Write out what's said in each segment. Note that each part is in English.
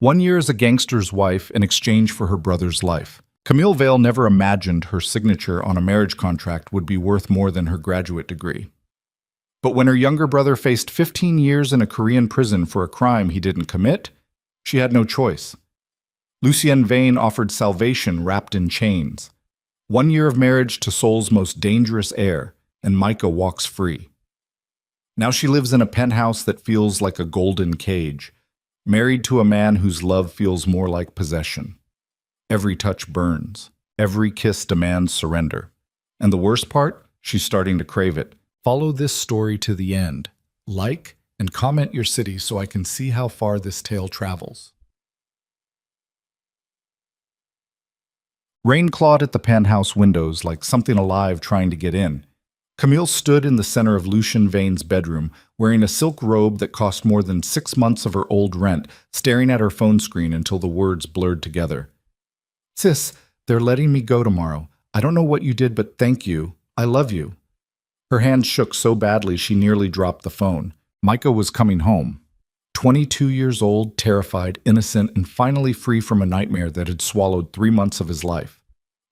1 year as a gangster's wife in exchange for her brother's life. Camille Vale never imagined her signature on a marriage contract would be worth more than her graduate degree. But when her younger brother faced 15 years in a Korean prison for a crime he didn't commit, she had no choice. Lucienne Vane offered salvation wrapped in chains. 1 year of marriage to Seoul's most dangerous heir, and Micah walks free. Now she lives in a penthouse that feels like a golden cage, married to a man whose love feels more like possession. Every touch burns. Every kiss demands surrender. And the worst part? She's starting to crave it. Follow this story to the end. Like and comment your city so I can see how far this tale travels. Rain clawed at the penthouse windows like something alive trying to get in. Camille stood in the center of Lucienne Vane's bedroom, wearing a silk robe that cost more than 6 months of her old rent, staring at her phone screen until the words blurred together. "Sis, they're letting me go tomorrow. I don't know what you did, but thank you. I love you." Her hands shook so badly she nearly dropped the phone. Micah was coming home. 22 years old, terrified, innocent, and finally free from a nightmare that had swallowed 3 months of his life.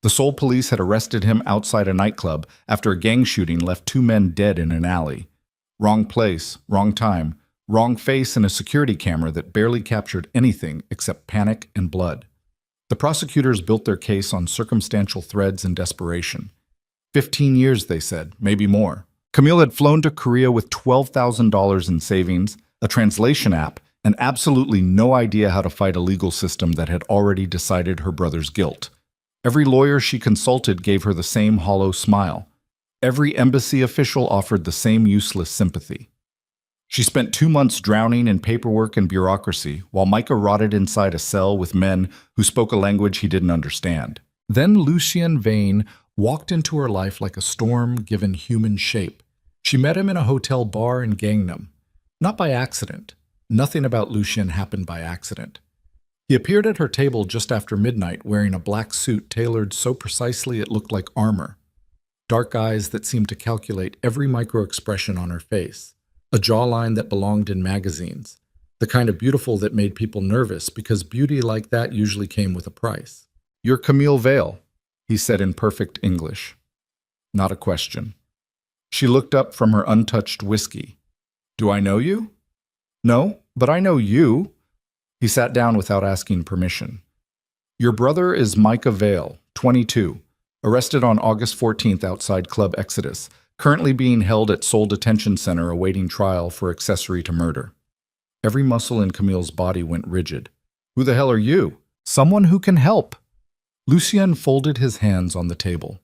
The Seoul police had arrested him outside a nightclub after a gang shooting left 2 men dead in an alley. Wrong place, wrong time, wrong face, and a security camera that barely captured anything except panic and blood. The prosecutors built their case on circumstantial threads and desperation. 15 years, they said, maybe more. Camille had flown to Korea with $12,000 in savings, a translation app, and absolutely no idea how to fight a legal system that had already decided her brother's guilt. Every lawyer she consulted gave her the same hollow smile. Every embassy official offered the same useless sympathy. She spent 2 months drowning in paperwork and bureaucracy, while Micah rotted inside a cell with men who spoke a language he didn't understand. Then Lucienne Vane walked into her life like a storm given human shape. She met him in a hotel bar in Gangnam. Not by accident. Nothing about Lucienne happened by accident. He appeared at her table just after midnight wearing a black suit tailored so precisely it looked like armor. Dark eyes that seemed to calculate every micro-expression on her face. A jawline that belonged in magazines. The kind of beautiful that made people nervous because beauty like that usually came with a price. "You're Camille Vale," he said in perfect English. Not a question. She looked up from her untouched whiskey. "Do I know you?" "No, but I know you." He sat down without asking permission. "Your brother is Micah Vale, 22, arrested on August 14th outside Club Exodus, currently being held at Seoul Detention Center awaiting trial for accessory to murder." Every muscle in Camille's body went rigid. "Who the hell are you?" "Someone who can help." Lucien folded his hands on the table.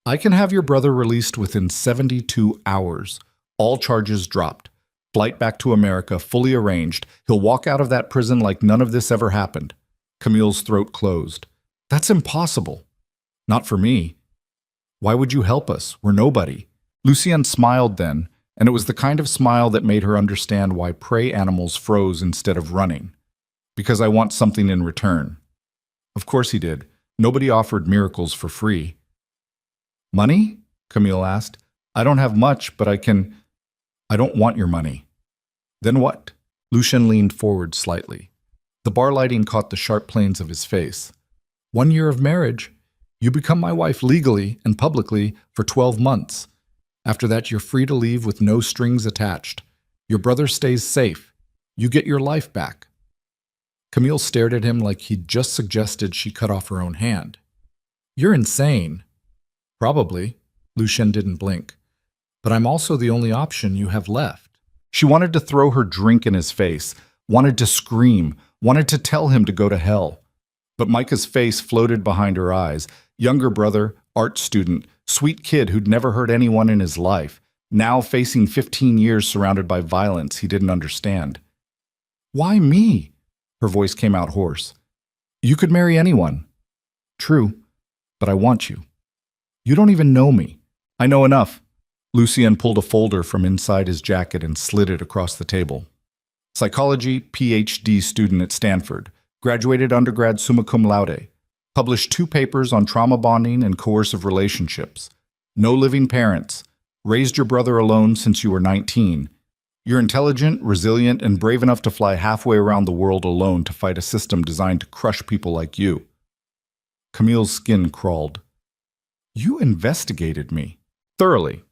"I can have your brother released within 72 hours. All charges dropped. Flight back to America fully arranged. He'll walk out of that prison like none of this ever happened." Camille's throat closed. "That's impossible." "Not for me." "Why would you help us? We're nobody." Lucien smiled then, and it was the kind of smile that made her understand why prey animals froze instead of running. "Because I want something in return." Of course he did. Nobody offered miracles for free. "Money?" Camille asked. "I don't have much, but I can—" "I don't want your money." "Then what?" Lucien leaned forward slightly. The bar lighting caught the sharp planes of his face. 1 year of marriage. You become my wife legally and publicly for 12 months. After that, you're free to leave with no strings attached. Your brother stays safe. You get your life back." Camille stared at him like he'd just suggested she cut off her own hand. "You're insane." "Probably." Lucien didn't blink. "But I'm also the only option you have left." She wanted to throw her drink in his face, wanted to scream, wanted to tell him to go to hell. But Micah's face floated behind her eyes. Younger brother, art student, sweet kid who'd never hurt anyone in his life, now facing 15 years surrounded by violence he didn't understand. "Why me?" Her voice came out hoarse. "You could marry anyone." "True, but I want you. You don't even know me." "I know enough." Lucien pulled a folder from inside his jacket and slid it across the table. "Psychology, PhD student at Stanford. Graduated undergrad summa cum laude. Published 2 papers on trauma bonding and coercive relationships. No living parents. Raised your brother alone since you were 19. You're intelligent, resilient, and brave enough to fly halfway around the world alone to fight a system designed to crush people like you. Camille's skin crawled. You investigated me. Thoroughly.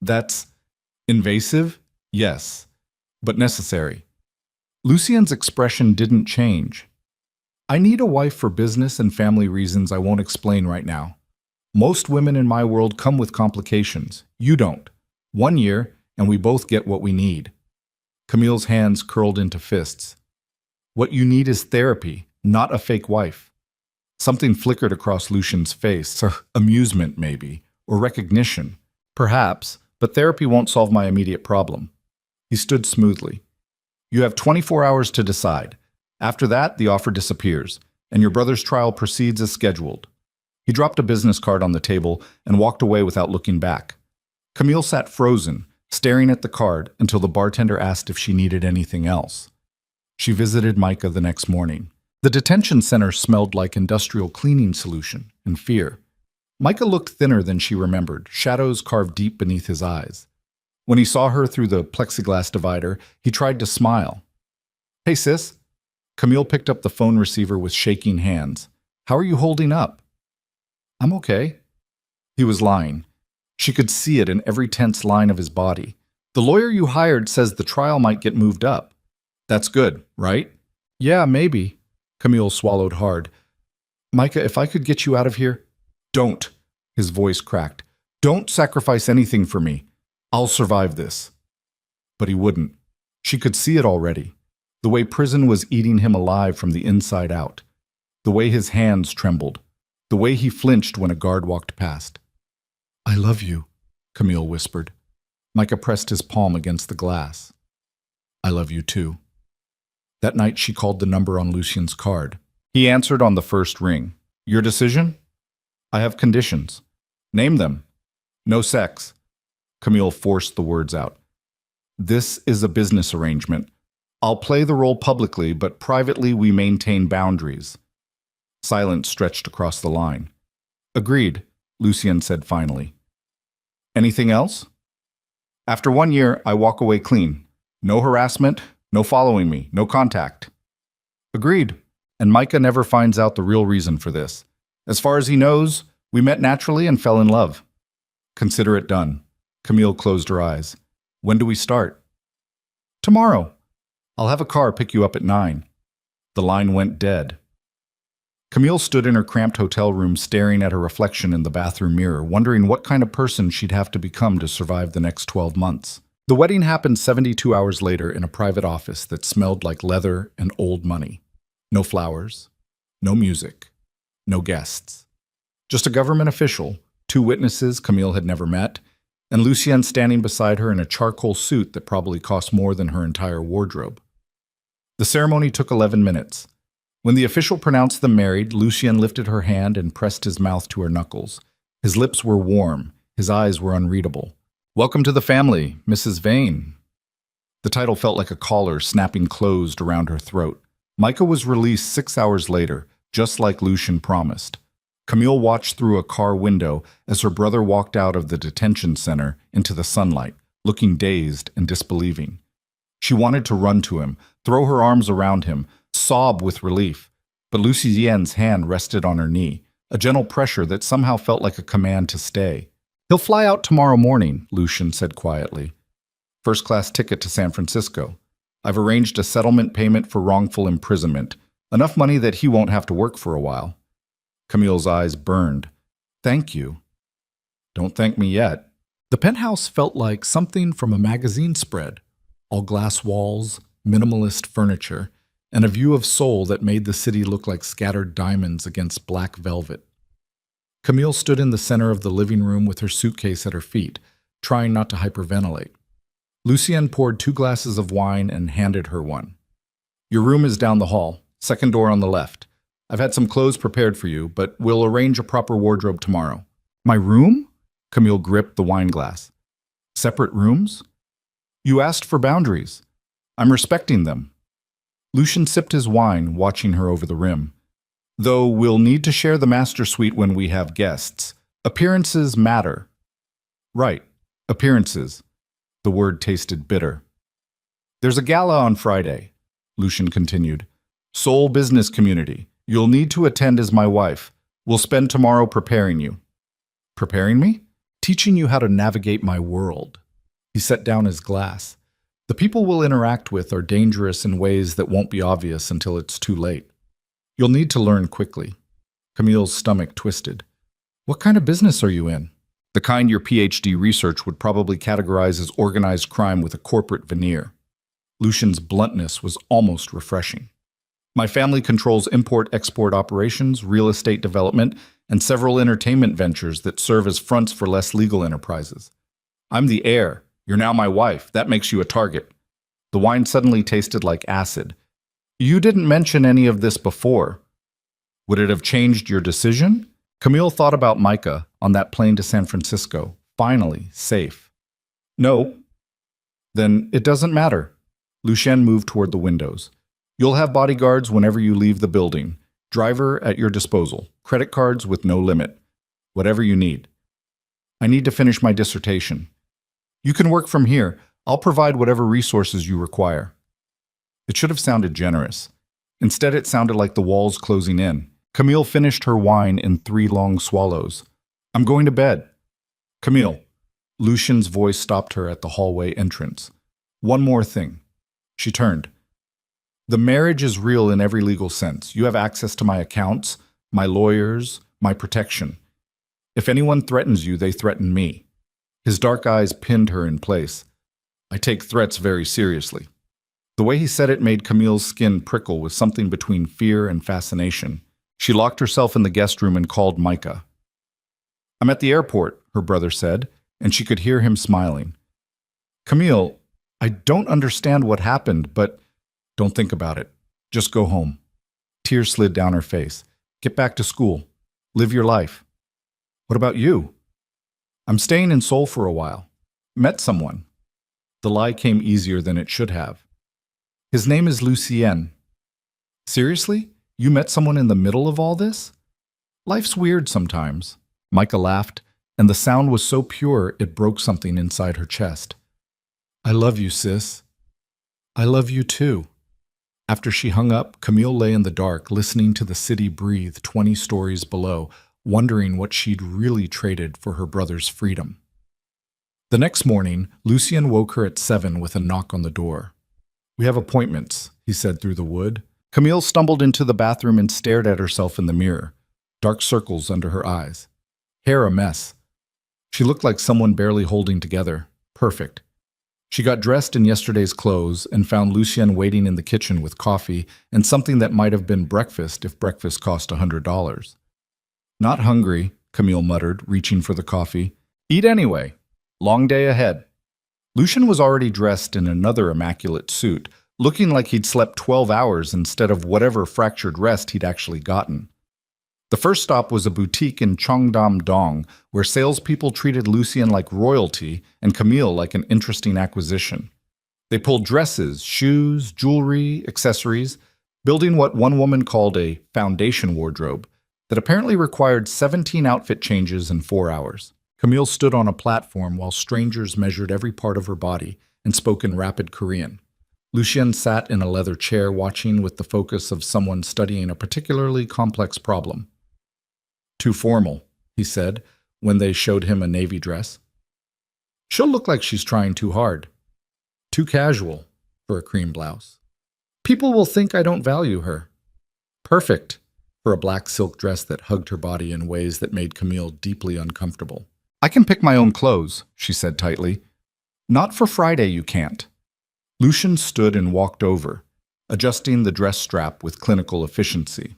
That's invasive? Yes, but necessary. Lucien's expression didn't change. I need a wife for business and family reasons I won't explain right now. Most women in my world come with complications. You don't. 1 year, and we both get what we need. Camille's hands curled into fists. What you need is therapy, not a fake wife. Something flickered across Lucien's face. Amusement, maybe, or recognition. Perhaps, but therapy won't solve my immediate problem. He stood smoothly. You have 24 hours to decide. After that, the offer disappears, and your brother's trial proceeds as scheduled. He dropped a business card on the table and walked away without looking back. Camille sat frozen, staring at the card until the bartender asked if she needed anything else. She visited Micah the next morning. The detention center smelled like industrial cleaning solution and fear. Micah looked thinner than she remembered, shadows carved deep beneath his eyes. When he saw her through the plexiglass divider, he tried to smile. Hey, sis. Camille picked up the phone receiver with shaking hands. How are you holding up? I'm okay. He was lying. She could see it in every tense line of his body. The lawyer you hired says the trial might get moved up. That's good, right? Yeah, maybe. Camille swallowed hard. Micah, if I could get you out of here? Don't. His voice cracked. Don't sacrifice anything for me. I'll survive this. But he wouldn't. She could see it already. The way prison was eating him alive from the inside out. The way his hands trembled. The way he flinched when a guard walked past. I love you, Camille whispered. Micah pressed his palm against the glass. I love you too. That night she called the number on Lucien's card. He answered on the first ring. Your decision? I have conditions. Name them. No sex. Camille forced the words out. This is a business arrangement. I'll play the role publicly, but privately we maintain boundaries. Silence stretched across the line. Agreed, Lucien said finally. Anything else? After 1 year, I walk away clean. No harassment, no following me, no contact. Agreed, and Micah never finds out the real reason for this. As far as he knows, we met naturally and fell in love. Consider it done. Camille closed her eyes. When do we start? Tomorrow. I'll have a car pick you up at 9. The line went dead. Camille stood in her cramped hotel room staring at her reflection in the bathroom mirror, wondering what kind of person she'd have to become to survive the next 12 months. The wedding happened 72 hours later in a private office that smelled like leather and old money. No flowers, no music, no guests. Just a government official, 2 witnesses Camille had never met, and Lucien standing beside her in a charcoal suit that probably cost more than her entire wardrobe. The ceremony took 11 minutes. When the official pronounced them married, Lucien lifted her hand and pressed his mouth to her knuckles. His lips were warm, his eyes were unreadable. Welcome to the family, Mrs. Vane. The title felt like a collar snapping closed around her throat. Micah was released 6 hours later, just like Lucien promised. Camille watched through a car window as her brother walked out of the detention center into the sunlight, looking dazed and disbelieving. She wanted to run to him, throw her arms around him, sob with relief, but Lucien's hand rested on her knee, a gentle pressure that somehow felt like a command to stay. He'll fly out tomorrow morning, Lucien said quietly. First-class ticket to San Francisco. I've arranged a settlement payment for wrongful imprisonment, enough money that he won't have to work for a while. Camille's eyes burned. Thank you. Don't thank me yet. The penthouse felt like something from a magazine spread. All glass walls, minimalist furniture, and a view of Seoul that made the city look like scattered diamonds against black velvet. Camille stood in the center of the living room with her suitcase at her feet, trying not to hyperventilate. Lucien poured 2 glasses of wine and handed her one. Your room is down the hall, second door on the left. I've had some clothes prepared for you, but we'll arrange a proper wardrobe tomorrow. My room? Camille gripped the wine glass. Separate rooms? You asked for boundaries. I'm respecting them. Lucien sipped his wine, watching her over the rim. Though we'll need to share the master suite when we have guests. Appearances matter. Right, appearances. The word tasted bitter. There's a gala on Friday, Lucian continued. Seoul business community. You'll need to attend as my wife. We'll spend tomorrow preparing you. Preparing me? Teaching you how to navigate my world. He set down his glass. The people we'll interact with are dangerous in ways that won't be obvious until it's too late. You'll need to learn quickly. Camille's stomach twisted. What kind of business are you in? The kind your PhD research would probably categorize as organized crime with a corporate veneer. Lucian's bluntness was almost refreshing. My family controls import-export operations, real estate development, and several entertainment ventures that serve as fronts for less legal enterprises. I'm the heir. You're now my wife. That makes you a target. The wine suddenly tasted like acid. You didn't mention any of this before. Would it have changed your decision? Camille thought about Micah on that plane to San Francisco. Finally, safe. No. Then it doesn't matter. Lucien moved toward the windows. You'll have bodyguards whenever you leave the building. Driver at your disposal. Credit cards with no limit. Whatever you need. I need to finish my dissertation. You can work from here. I'll provide whatever resources you require. It should have sounded generous. Instead, it sounded like the walls closing in. Camille finished her wine in 3 long swallows. I'm going to bed. Camille. Lucian's voice stopped her at the hallway entrance. One more thing. She turned. The marriage is real in every legal sense. You have access to my accounts, my lawyers, my protection. If anyone threatens you, they threaten me. His dark eyes pinned her in place. I take threats very seriously. The way he said it made Camille's skin prickle with something between fear and fascination. She locked herself in the guest room and called Micah. I'm at the airport, her brother said, and she could hear him smiling. Camille, I don't understand what happened, but don't think about it. Just go home. Tears slid down her face. Get back to school. Live your life. What about you? I'm staying in Seoul for a while. Met someone. The lie came easier than it should have. His name is Lucien. Seriously? You met someone in the middle of all this? Life's weird sometimes. Micah laughed, and the sound was so pure it broke something inside her chest. I love you, sis. I love you too. After she hung up, Camille lay in the dark, listening to the city breathe 20 stories below, wondering what she'd really traded for her brother's freedom. The next morning, Lucien woke her at 7 with a knock on the door. We have appointments, he said through the wood. Camille stumbled into the bathroom and stared at herself in the mirror, dark circles under her eyes. Hair a mess. She looked like someone barely holding together. Perfect. She got dressed in yesterday's clothes and found Lucien waiting in the kitchen with coffee and something that might have been breakfast if breakfast cost $100. Not hungry, Camille muttered, reaching for the coffee. Eat anyway. Long day ahead. Lucien was already dressed in another immaculate suit, looking like he'd slept 12 hours instead of whatever fractured rest he'd actually gotten. The first stop was a boutique in Cheongdam-dong, where salespeople treated Lucien like royalty and Camille like an interesting acquisition. They pulled dresses, shoes, jewelry, accessories, building what one woman called a foundation wardrobe that apparently required 17 outfit changes in 4 hours. Camille stood on a platform while strangers measured every part of her body and spoke in rapid Korean. Lucien sat in a leather chair watching with the focus of someone studying a particularly complex problem. Too formal, he said, when they showed him a navy dress. She'll look like she's trying too hard. Too casual for a cream blouse. People will think I don't value her. Perfect for a black silk dress that hugged her body in ways that made Camille deeply uncomfortable. I can pick my own clothes, she said tightly. Not for Friday, you can't. Lucien stood and walked over, adjusting the dress strap with clinical efficiency.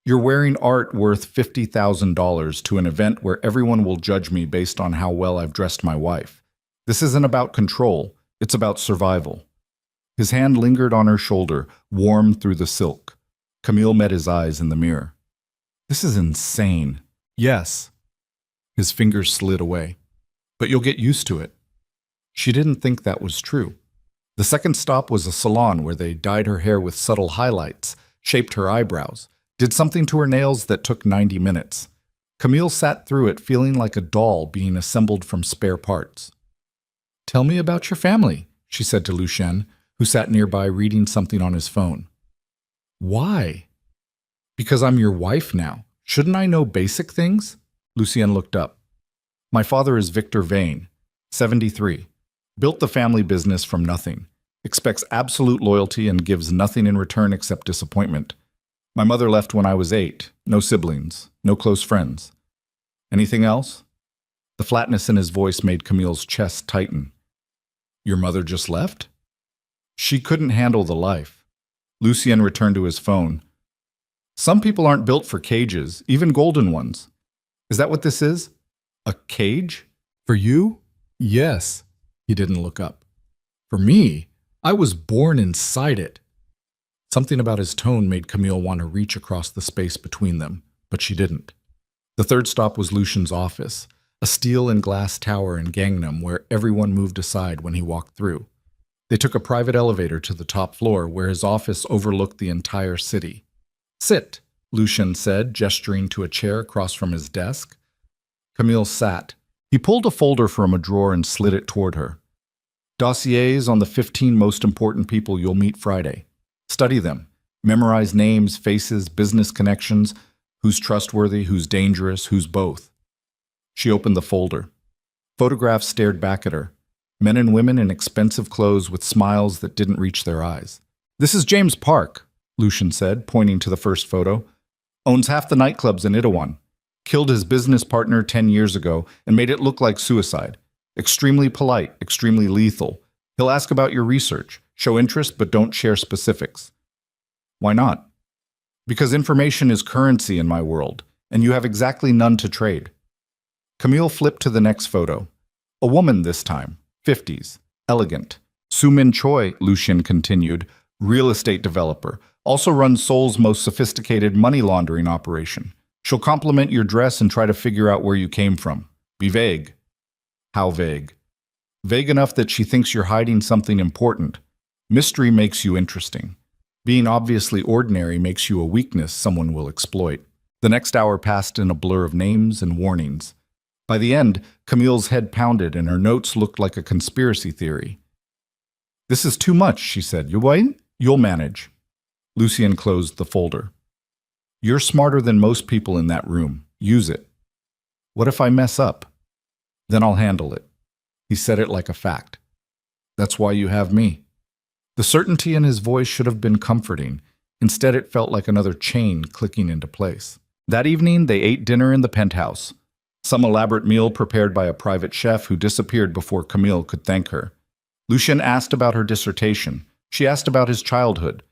You're wearing art worth $50,000 to an event where everyone will judge me based on how well I've dressed my wife. This isn't about control, it's about survival. His hand lingered on her shoulder, warm through the silk. Camille met his eyes in the mirror. This is insane. Yes. His fingers slid away. But you'll get used to it. She didn't think that was true. The second stop was a salon where they dyed her hair with subtle highlights, shaped her eyebrows, did something to her nails that took 90 minutes. Camille sat through it feeling like a doll being assembled from spare parts. Tell me about your family, she said to Lucien, who sat nearby reading something on his phone. Why? Because I'm your wife now. Shouldn't I know basic things? Lucien looked up. My father is Victor Vane, 73. Built the family business from nothing. Expects absolute loyalty and gives nothing in return except disappointment. My mother left when I was 8. No siblings. No close friends. Anything else? The flatness in his voice made Camille's chest tighten. Your mother just left? She couldn't handle the life. Lucien returned to his phone. Some people aren't built for cages, even golden ones. Is that what this is? A cage? For you? Yes. He didn't look up. For me, I was born inside it. Something about his tone made Camille want to reach across the space between them, but she didn't. The third stop was Lucien's office, a steel and glass tower in Gangnam where everyone moved aside when he walked through. They took a private elevator to the top floor where his office overlooked the entire city. Sit, Lucien said, gesturing to a chair across from his desk. Camille sat. He pulled a folder from a drawer and slid it toward her. Dossiers on the 15 most important people you'll meet Friday. Study them. Memorize names, faces, business connections, who's trustworthy, who's dangerous, who's both. She opened the folder. Photographs stared back at her. Men and women in expensive clothes with smiles that didn't reach their eyes. This is James Park, Lucien said, pointing to the first photo. Owns half the nightclubs in Itaewon. Killed his business partner 10 years ago and made it look like suicide. Extremely polite, extremely lethal. He'll ask about your research. Show interest, but don't share specifics. Why not? Because information is currency in my world, and you have exactly none to trade. Camille flipped to the next photo. A woman this time, 50s, elegant. Soo-min Choi, Lucien continued, real estate developer, also runs Seoul's most sophisticated money laundering operation. She'll compliment your dress and try to figure out where you came from. Be vague. How vague? Vague enough that she thinks you're hiding something important. Mystery makes you interesting. Being obviously ordinary makes you a weakness someone will exploit. The next hour passed in a blur of names and warnings. By the end, Camille's head pounded and her notes looked like a conspiracy theory. This is too much, she said. You'll manage. Lucien closed the folder. You're smarter than most people in that room. Use it. What if I mess up? Then I'll handle it. He said it like a fact. That's why you have me. The certainty in his voice should have been comforting. Instead, it felt like another chain clicking into place. That evening, they ate dinner in the penthouse. Some elaborate meal prepared by a private chef who disappeared before Camille could thank her. Lucien asked about her dissertation. She asked about his childhood.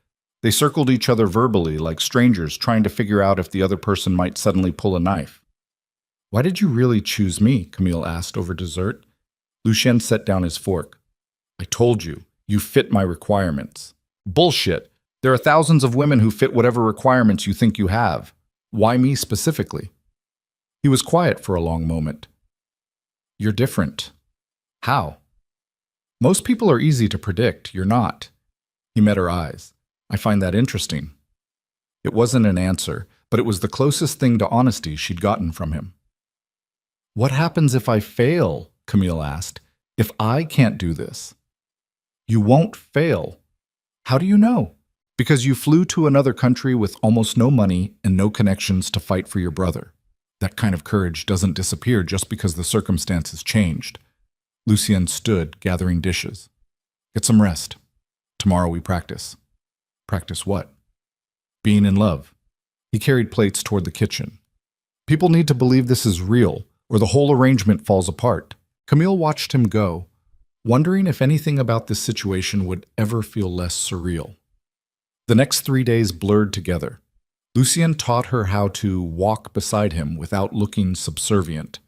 They circled each other verbally like strangers trying to figure out if the other person might suddenly pull a knife. Why did you really choose me? Camille asked over dessert. Lucien set down his fork. I told you, you fit my requirements. Bullshit. There are thousands of women who fit whatever requirements you think you have. Why me specifically? He was quiet for a long moment. You're different. How? Most people are easy to predict. You're not. He met her eyes. I find that interesting. It wasn't an answer, but it was the closest thing to honesty she'd gotten from him. What happens if I fail? Camille asked. If I can't do this? You won't fail. How do you know? Because you flew to another country with almost no money and no connections to fight for your brother. That kind of courage doesn't disappear just because the circumstances changed. Lucien stood, gathering dishes. Get some rest. Tomorrow we practice. Practice what? Being in love. He carried plates toward the kitchen. People need to believe this is real, or the whole arrangement falls apart. Camille watched him go, wondering if anything about this situation would ever feel less surreal. The next 3 days blurred together. Lucien taught her how to walk beside him without looking subservient,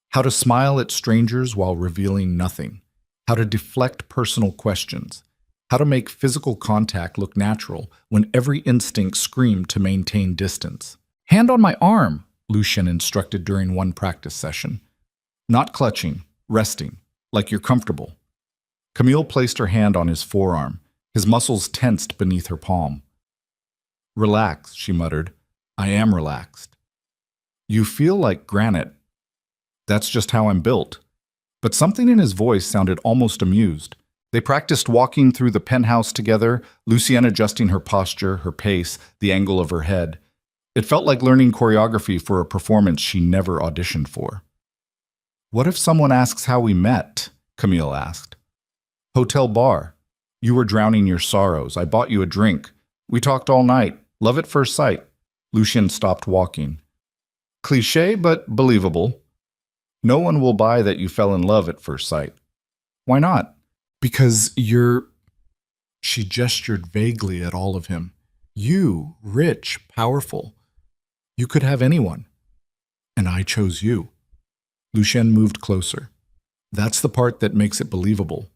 how to smile at strangers while revealing nothing, how to deflect personal questions, how to make physical contact look natural when every instinct screamed to maintain distance. Hand on my arm, Lucien instructed during one practice session. Not clutching, resting, like you're comfortable. Camille placed her hand on his forearm, his muscles tensed beneath her palm. Relax, she muttered. I am relaxed. You feel like granite. That's just how I'm built. but something in his voice sounded almost amused. They practiced walking through the penthouse together, Lucienne adjusting her posture, her pace, the angle of her head. It felt like learning choreography for a performance she never auditioned for. "What if someone asks how we met?" Camille asked. "Hotel bar. You were drowning your sorrows. I bought you a drink. We talked all night. Love at first sight." Lucienne stopped walking. "Cliché, but believable. No one will buy that you fell in love at first sight." "Why not?" "Because you're—" She gestured vaguely at all of him. "You, rich, powerful. You could have anyone. And I chose you." Lucienne moved closer. "That's the part that makes it believable.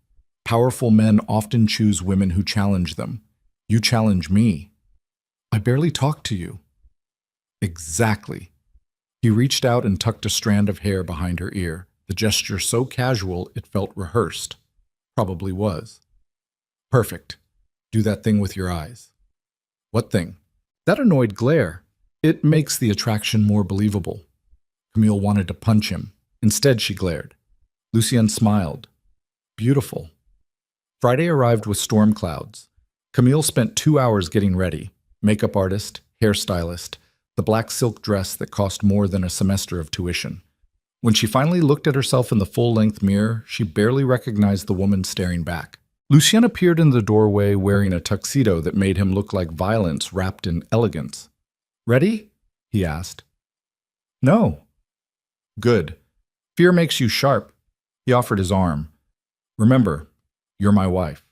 Powerful men often choose women who challenge them. You challenge me. I barely talked to you." "Exactly." He reached out and tucked a strand of hair behind her ear, the gesture so casual it felt rehearsed. Probably was. "Perfect. Do that thing with your eyes." "What thing?" "That annoyed glare. It makes the attraction more believable." Camille wanted to punch him. Instead, she glared. Lucienne smiled. "Beautiful." Friday arrived with storm clouds. Camille spent 2 hours getting ready. Makeup artist, hairstylist, the black silk dress that cost more than a semester of tuition. When she finally looked at herself in the full-length mirror, she barely recognized the woman staring back. Lucienne appeared in the doorway wearing a tuxedo that made him look like violence wrapped in elegance. "Ready?" he asked. "No." "Good. Fear makes you sharp." He offered his arm. "Remember, you're my wife.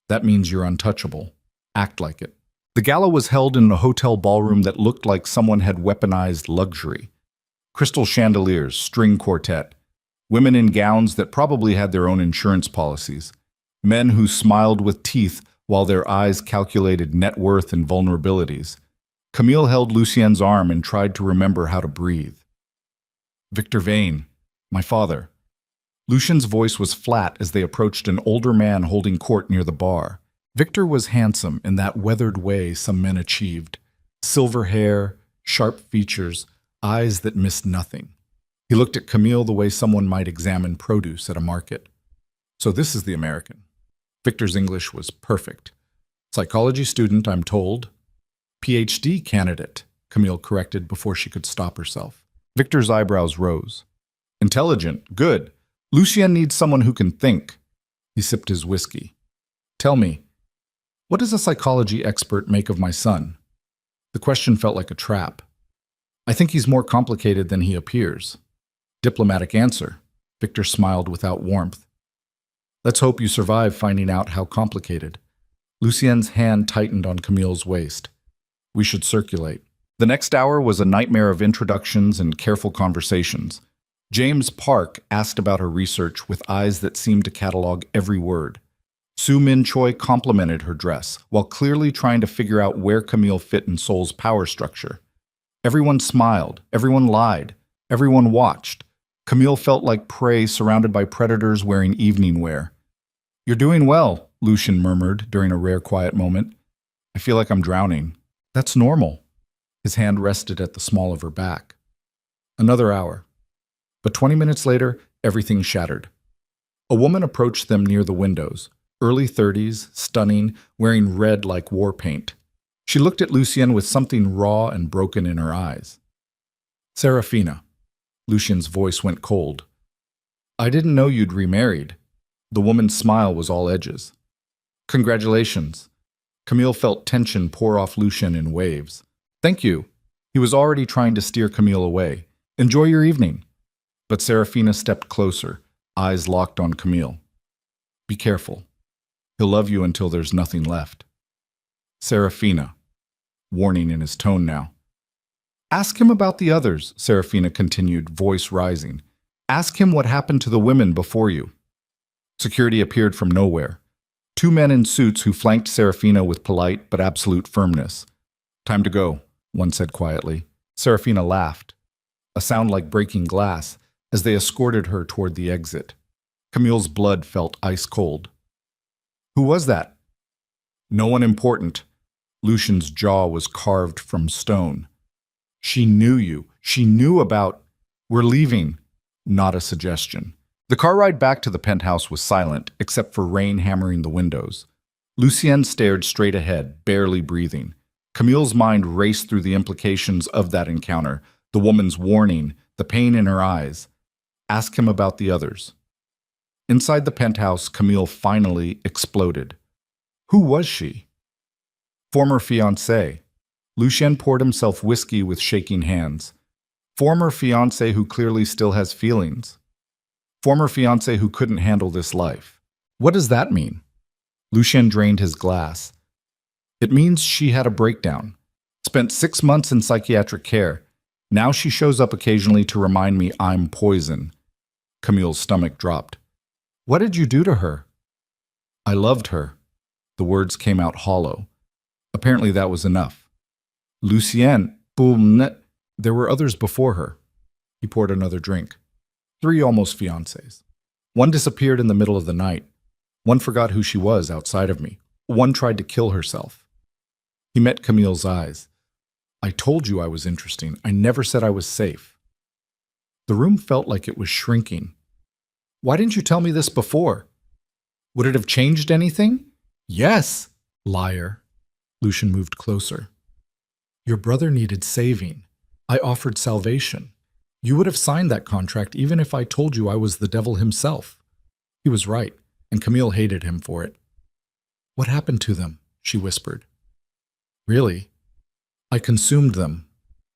That means you're untouchable. Act like it." The gala was held in a hotel ballroom that looked like someone had weaponized luxury. Crystal chandeliers, string quartet, women in gowns that probably had their own insurance policies, men who smiled with teeth while their eyes calculated net worth and vulnerabilities. Camille held Lucienne's arm and tried to remember how to breathe. "Victor Vane, my father." Lucien's voice was flat as they approached an older man holding court near the bar. Victor was handsome in that weathered way some men achieved. Silver hair, sharp features, eyes that missed nothing. He looked at Camille the way someone might examine produce at a market. "So this is the American." Victor's English was perfect. "Psychology student, I'm told." "PhD candidate," Camille corrected before she could stop herself. Victor's eyebrows rose. "Intelligent, good. Lucienne needs someone who can think." He sipped his whiskey. "Tell me, what does a psychology expert make of my son?" The question felt like a trap. "I think he's more complicated than he appears." Diplomatic answer. Victor smiled without warmth. "Let's hope you survive finding out how complicated." Lucienne's hand tightened on Camille's waist. "We should circulate." The next hour was a nightmare of introductions and careful conversations. James Park asked about her research with eyes that seemed to catalog every word. Sue Min Choi complimented her dress, while clearly trying to figure out where Camille fit in Seoul's power structure. Everyone smiled, everyone lied, everyone watched. Camille felt like prey surrounded by predators wearing evening wear. "You're doing well," Lucian murmured during a rare quiet moment. "I feel like I'm drowning." "That's normal." His hand rested at the small of her back. Another hour. But 20 minutes later, everything shattered. A woman approached them near the windows, early 30s, stunning, wearing red like war paint. She looked at Lucienne with something raw and broken in her eyes. "Serafina." Lucien's voice went cold. "I didn't know you'd remarried." The woman's smile was all edges. "Congratulations." Camille felt tension pour off Lucienne in waves. "Thank you." He was already trying to steer Camille away. "Enjoy your evening." But Serafina stepped closer, eyes locked on Camille. "Be careful. He'll love you until there's nothing left." "Serafina." Warning in his tone now. "Ask him about the others," Serafina continued, voice rising. "Ask him what happened to the women before you." Security appeared from nowhere. 2 men in suits who flanked Serafina with polite but absolute firmness. "Time to go," one said quietly. Serafina laughed, a sound like breaking glass, as they escorted her toward the exit. Camille's blood felt ice cold. "Who was that?" "No one important." Lucian's jaw was carved from stone. "She knew you. She knew about—" "We're leaving." Not a suggestion. The car ride back to the penthouse was silent, except for rain hammering the windows. Lucien stared straight ahead, barely breathing. Camille's mind raced through the implications of that encounter, the woman's warning, the pain in her eyes. Ask him about the others. Inside the penthouse, Camille finally exploded. Who was she? Former fiancé. Lucien poured himself whiskey with shaking hands. Former fiancé who clearly still has feelings. Former fiancé who couldn't handle this life. What does that mean? Lucien drained his glass. It means she had a breakdown. Spent 6 months in psychiatric care. Now she shows up occasionally to remind me I'm poison. Camille's stomach dropped. What did you do to her? I loved her. The words came out hollow. Apparently that was enough. Lucien, boum, there were others before her. He poured another drink. 3 almost fiancés. One disappeared in the middle of the night. One forgot who she was outside of me. One tried to kill herself. He met Camille's eyes. I told you I was interesting. I never said I was safe. The room felt like it was shrinking. Why didn't you tell me this before? Would it have changed anything? Yes, liar. Lucien moved closer. Your brother needed saving. I offered salvation. You would have signed that contract even if I told you I was the devil himself. He was right, and Camille hated him for it. What happened to them? She whispered. Really? I consumed them.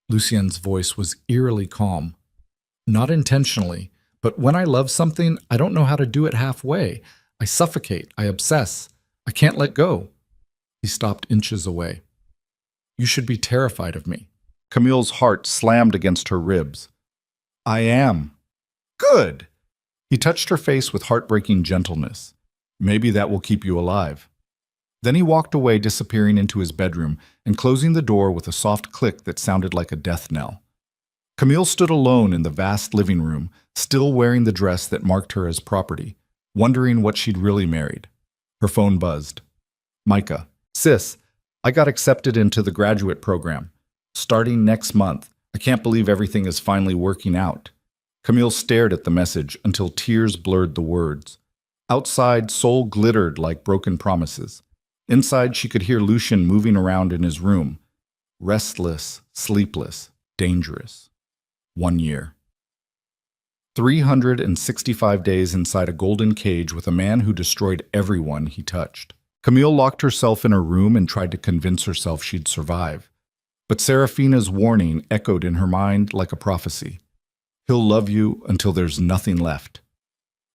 Lucien's voice was eerily calm. Not intentionally, but when I love something, I don't know how to do it halfway. I suffocate, I obsess. I can't let go. He stopped inches away. You should be terrified of me. Camille's heart slammed against her ribs. I am. Good. He touched her face with heartbreaking gentleness. Maybe that will keep you alive. Then he walked away, disappearing into his bedroom and closing the door with a soft click that sounded like a death knell. Camille stood alone in the vast living room, still wearing the dress that marked her as property, wondering what she'd really married. Her phone buzzed. Micah. Sis, I got accepted into the graduate program. Starting next month. I can't believe everything is finally working out. Camille stared at the message until tears blurred the words. Outside, Soul glittered like broken promises. Inside, she could hear Lucien moving around in his room. Restless, sleepless, dangerous. 1 year. 365 days inside a golden cage with a man who destroyed everyone he touched. Camille locked herself in her room and tried to convince herself she'd survive. But Serafina's warning echoed in her mind like a prophecy. He'll love you until there's nothing left.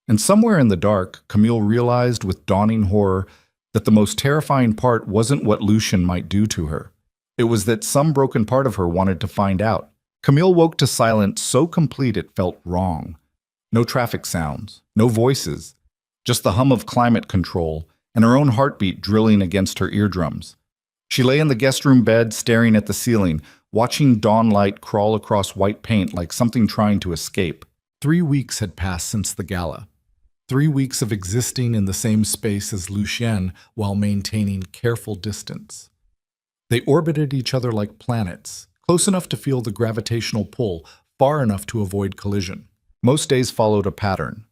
And somewhere in the dark, Camille realized with dawning horror that the most terrifying part wasn't what Lucien might do to her. It was that some broken part of her wanted to find out. Camille woke to silence so complete it felt wrong. No traffic sounds, no voices, just the hum of climate control and her own heartbeat drilling against her eardrums. She lay in the guest room bed, staring at the ceiling, watching dawn light crawl across white paint like something trying to escape. 3 weeks had passed since the gala. 3 weeks of existing in the same space as Lucien while maintaining careful distance. They orbited each other like planets, close enough to feel the gravitational pull, far enough to avoid collision. Most days followed a pattern.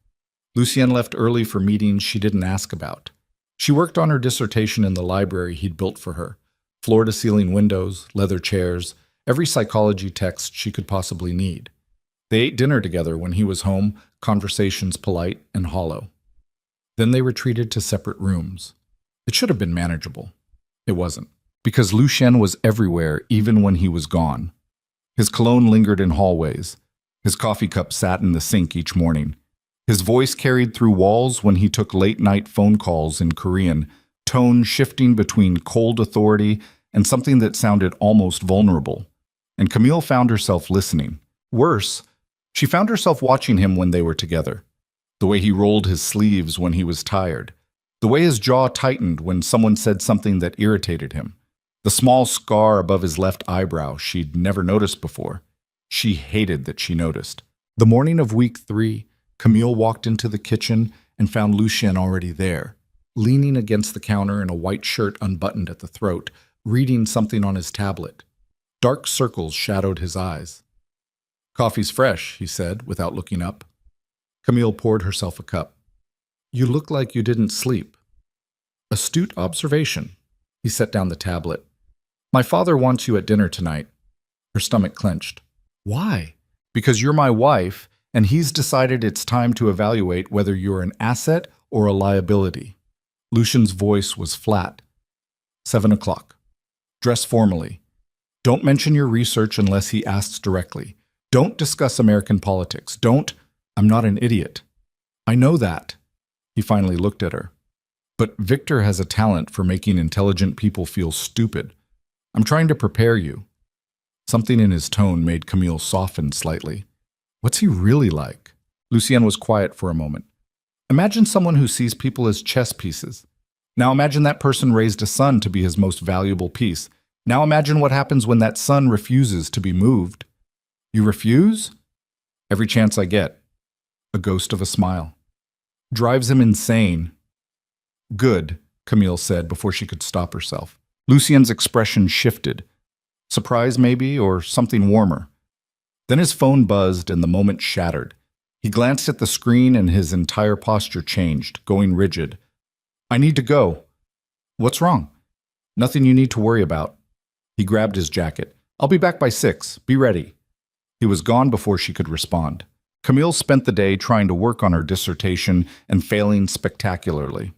Lucien left early for meetings she didn't ask about. She worked on her dissertation in the library he'd built for her. Floor-to-ceiling windows, leather chairs, every psychology text she could possibly need. They ate dinner together when he was home, conversations polite and hollow. Then they retreated to separate rooms. It should have been manageable. It wasn't, because Lucien was everywhere even when he was gone. His cologne lingered in hallways. His coffee cup sat in the sink each morning. His voice carried through walls when he took late-night phone calls in Korean, tone shifting between cold authority and something that sounded almost vulnerable. And Camille found herself listening. Worse, she found herself watching him when they were together. The way he rolled his sleeves when he was tired. The way his jaw tightened when someone said something that irritated him. The small scar above his left eyebrow she'd never noticed before. She hated that she noticed. The morning of week 3, Camille walked into the kitchen and found Lucien already there, leaning against the counter in a white shirt unbuttoned at the throat, reading something on his tablet. Dark circles shadowed his eyes. Coffee's fresh, he said, without looking up. Camille poured herself a cup. You look like you didn't sleep. Astute observation. He set down the tablet. My father wants you at dinner tonight. Her stomach clenched. Why? Because you're my wife, and he's decided it's time to evaluate whether you're an asset or a liability. Lucian's voice was flat. 7 o'clock. Dress formally. Don't mention your research unless he asks directly. Don't discuss American politics. I'm not an idiot. I know that. He finally looked at her. But Victor has a talent for making intelligent people feel stupid. I'm trying to prepare you. Something in his tone made Camille soften slightly. What's he really like? Lucienne was quiet for a moment. Imagine someone who sees people as chess pieces. Now imagine that person raised a son to be his most valuable piece. Now imagine what happens when that son refuses to be moved. You refuse? Every chance I get. A ghost of a smile. Drives him insane. Good, Camille said before she could stop herself. Lucien's expression shifted. Surprise maybe, or something warmer. Then his phone buzzed and the moment shattered. He glanced at the screen and his entire posture changed, going rigid. I need to go. What's wrong? Nothing you need to worry about. He grabbed his jacket. I'll be back by 6. Be ready. He was gone before she could respond. Camille spent the day trying to work on her dissertation and failing spectacularly.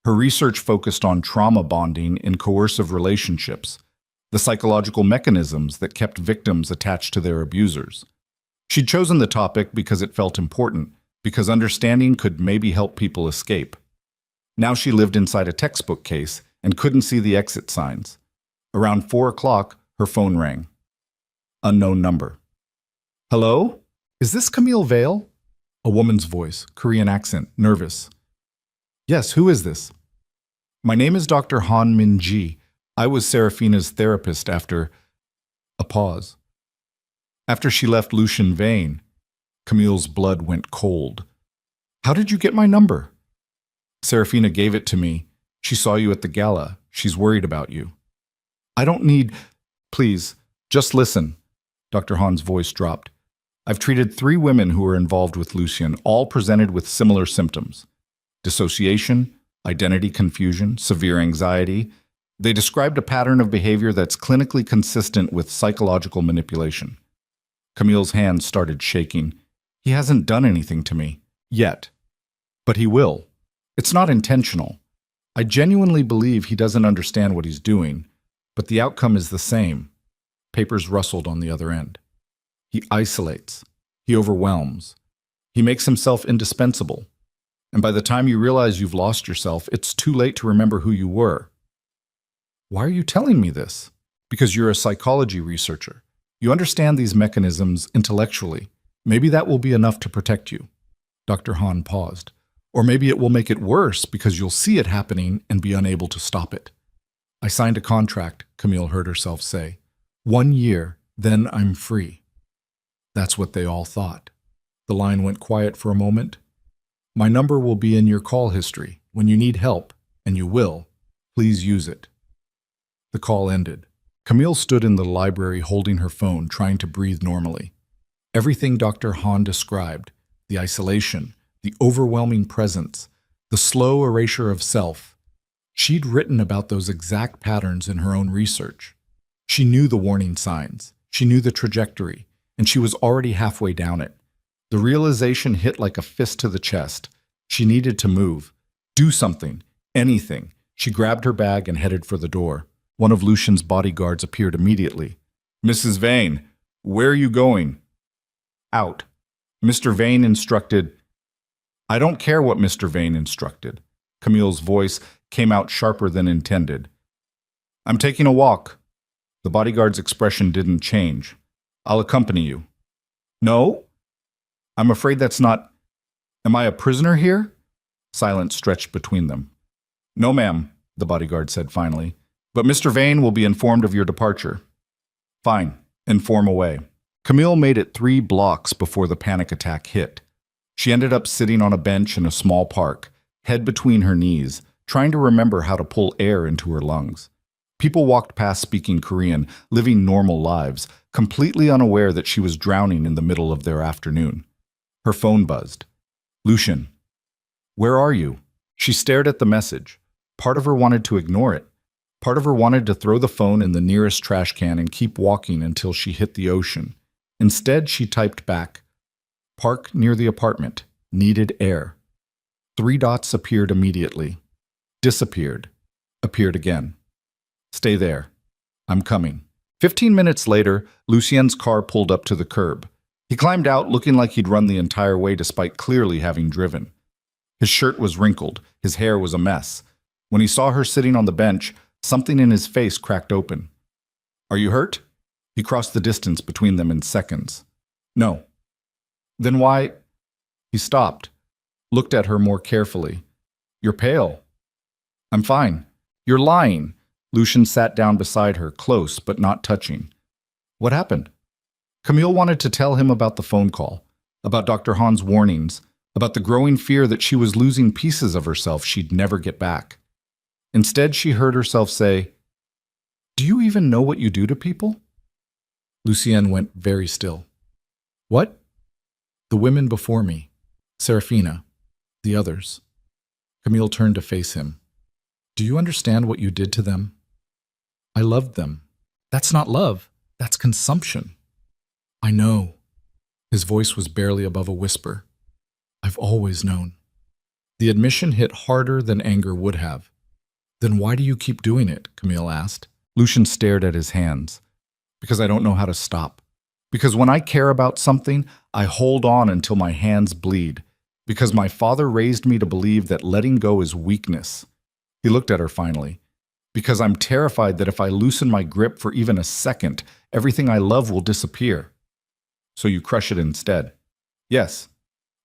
Her research focused on trauma bonding in coercive relationships, the psychological mechanisms that kept victims attached to their abusers. She'd chosen the topic because it felt important, because understanding could maybe help people escape. Now she lived inside a textbook case and couldn't see the exit signs. Around 4 o'clock, her phone rang. Unknown number. Hello? Is this Camille Vale? A woman's voice, Korean accent, nervous. Yes, who is this? My name is Dr. Han Min-ji. I was Serafina's therapist after... A pause. After she left Lucian Vane, Camille's blood went cold. How did you get my number? Serafina gave it to me. She saw you at the gala. She's worried about you. I don't need... Please, just listen. Dr. Han's voice dropped. I've treated 3 women who were involved with Lucian, all presented with similar symptoms. Dissociation, identity confusion, severe anxiety. They described a pattern of behavior that's clinically consistent with psychological manipulation. Camille's hands started shaking. He hasn't done anything to me. Yet. But he will. It's not intentional. I genuinely believe he doesn't understand what he's doing, but the outcome is the same. Papers rustled on the other end. He isolates. He overwhelms. He makes himself indispensable. And by the time you realize you've lost yourself, it's too late to remember who you were. Why are you telling me this? Because you're a psychology researcher. You understand these mechanisms intellectually. Maybe that will be enough to protect you. Dr. Han paused. Or maybe it will make it worse because you'll see it happening and be unable to stop it. I signed a contract, Camille heard herself say. 1 year, then I'm free. That's what they all thought. The line went quiet for a moment. My number will be in your call history. When you need help, and you will, please use it. The call ended. Camille stood in the library holding her phone, trying to breathe normally. Everything Dr. Han described, the isolation, the overwhelming presence, the slow erasure of self, she'd written about those exact patterns in her own research. She knew the warning signs, she knew the trajectory, and she was already halfway down it. The realization hit like a fist to the chest. She needed to move, do something, anything. She grabbed her bag and headed for the door. One of Lucian's bodyguards appeared immediately. Mrs. Vane, where are you going? Out. Mr. Vane instructed. I don't care what Mr. Vane instructed. Camille's voice came out sharper than intended. I'm taking a walk. The bodyguard's expression didn't change. I'll accompany you. No? I'm afraid that's not... Am I a prisoner here? Silence stretched between them. No, ma'am, the bodyguard said finally. But Mr. Vane will be informed of your departure. Fine, inform away. Camille made it 3 blocks before the panic attack hit. She ended up sitting on a bench in a small park, head between her knees, trying to remember how to pull air into her lungs. People walked past speaking Korean, living normal lives, completely unaware that she was drowning in the middle of their afternoon. Her phone buzzed. Lucian, where are you? She stared at the message. Part of her wanted to ignore it. Part of her wanted to throw the phone in the nearest trash can and keep walking until she hit the ocean. Instead, she typed back, "Park near the apartment. Needed air." 3 dots appeared immediately. Disappeared. Appeared again. "Stay there. I'm coming." 15 minutes later, Lucien's car pulled up to the curb. He climbed out looking like he'd run the entire way despite clearly having driven. His shirt was wrinkled. His hair was a mess. When he saw her sitting on the bench, something in his face cracked open. "Are you hurt?" He crossed the distance between them in seconds. "No." "Then why?" He stopped, looked at her more carefully. "You're pale." "I'm fine." "You're lying." Lucian sat down beside her, close but not touching. "What happened?" Camille wanted to tell him about the phone call, about Dr. Hahn's warnings, about the growing fear that she was losing pieces of herself she'd never get back. Instead, she heard herself say, "Do you even know what you do to people?" Lucienne went very still. "What?" "The women before me. Serafina. The others." Camille turned to face him. "Do you understand what you did to them?" "I loved them." "That's not love. That's consumption." "I know." His voice was barely above a whisper. "I've always known." The admission hit harder than anger would have. "Then why do you keep doing it?" Camille asked. Lucian stared at his hands. "Because I don't know how to stop. Because when I care about something, I hold on until my hands bleed. Because my father raised me to believe that letting go is weakness." He looked at her finally. "Because I'm terrified that if I loosen my grip for even a second, everything I love will disappear." "So you crush it instead?" "Yes."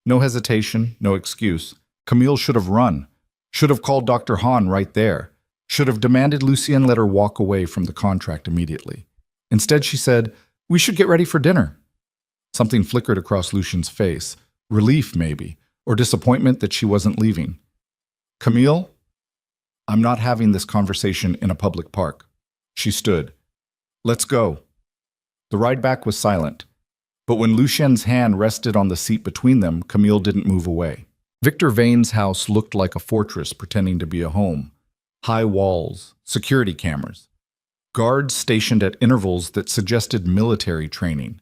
No hesitation, no excuse. Camille should have run. Should have called Dr. Hahn right there. Should have demanded Lucienne let her walk away from the contract immediately. Instead, she said, "We should get ready for dinner." Something flickered across Lucien's face. Relief, maybe, or disappointment that she wasn't leaving. "Camille, I'm not having this conversation in a public park." She stood. "Let's go." The ride back was silent. But when Lucien's hand rested on the seat between them, Camille didn't move away. Victor Vane's house looked like a fortress pretending to be a home. High walls, security cameras, guards stationed at intervals that suggested military training.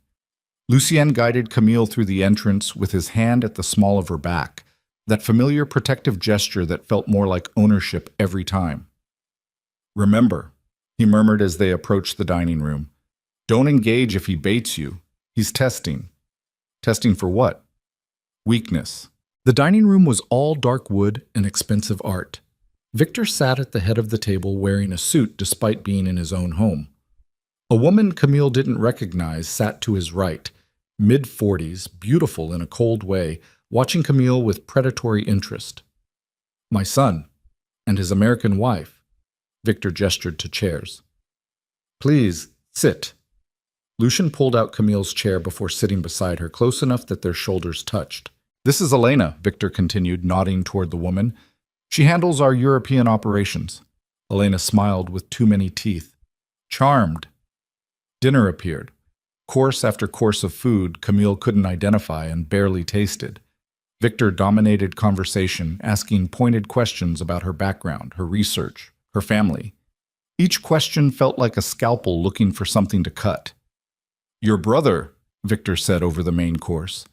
Lucienne guided Camille through the entrance with his hand at the small of her back, that familiar protective gesture that felt more like ownership every time. "Remember," he murmured as they approached the dining room, "don't engage if he baits you. He's testing." Testing for what? Weakness. The dining room was all dark wood and expensive art. Victor sat at the head of the table wearing a suit despite being in his own home. A woman Camille didn't recognize sat to his right, mid-40s, beautiful in a cold way, watching Camille with predatory interest. "My son, and his American wife." Victor gestured to chairs. "Please, sit." Lucian pulled out Camille's chair before sitting beside her, close enough that their shoulders touched. "This is Elena," Victor continued, nodding toward the woman. "She handles our European operations." Elena smiled with too many teeth. "Charmed." Dinner appeared. Course after course of food Camille couldn't identify and barely tasted. Victor dominated conversation, asking pointed questions about her background, her research, her family. Each question felt like a scalpel looking for something to cut. "Your brother," Victor said over the main course.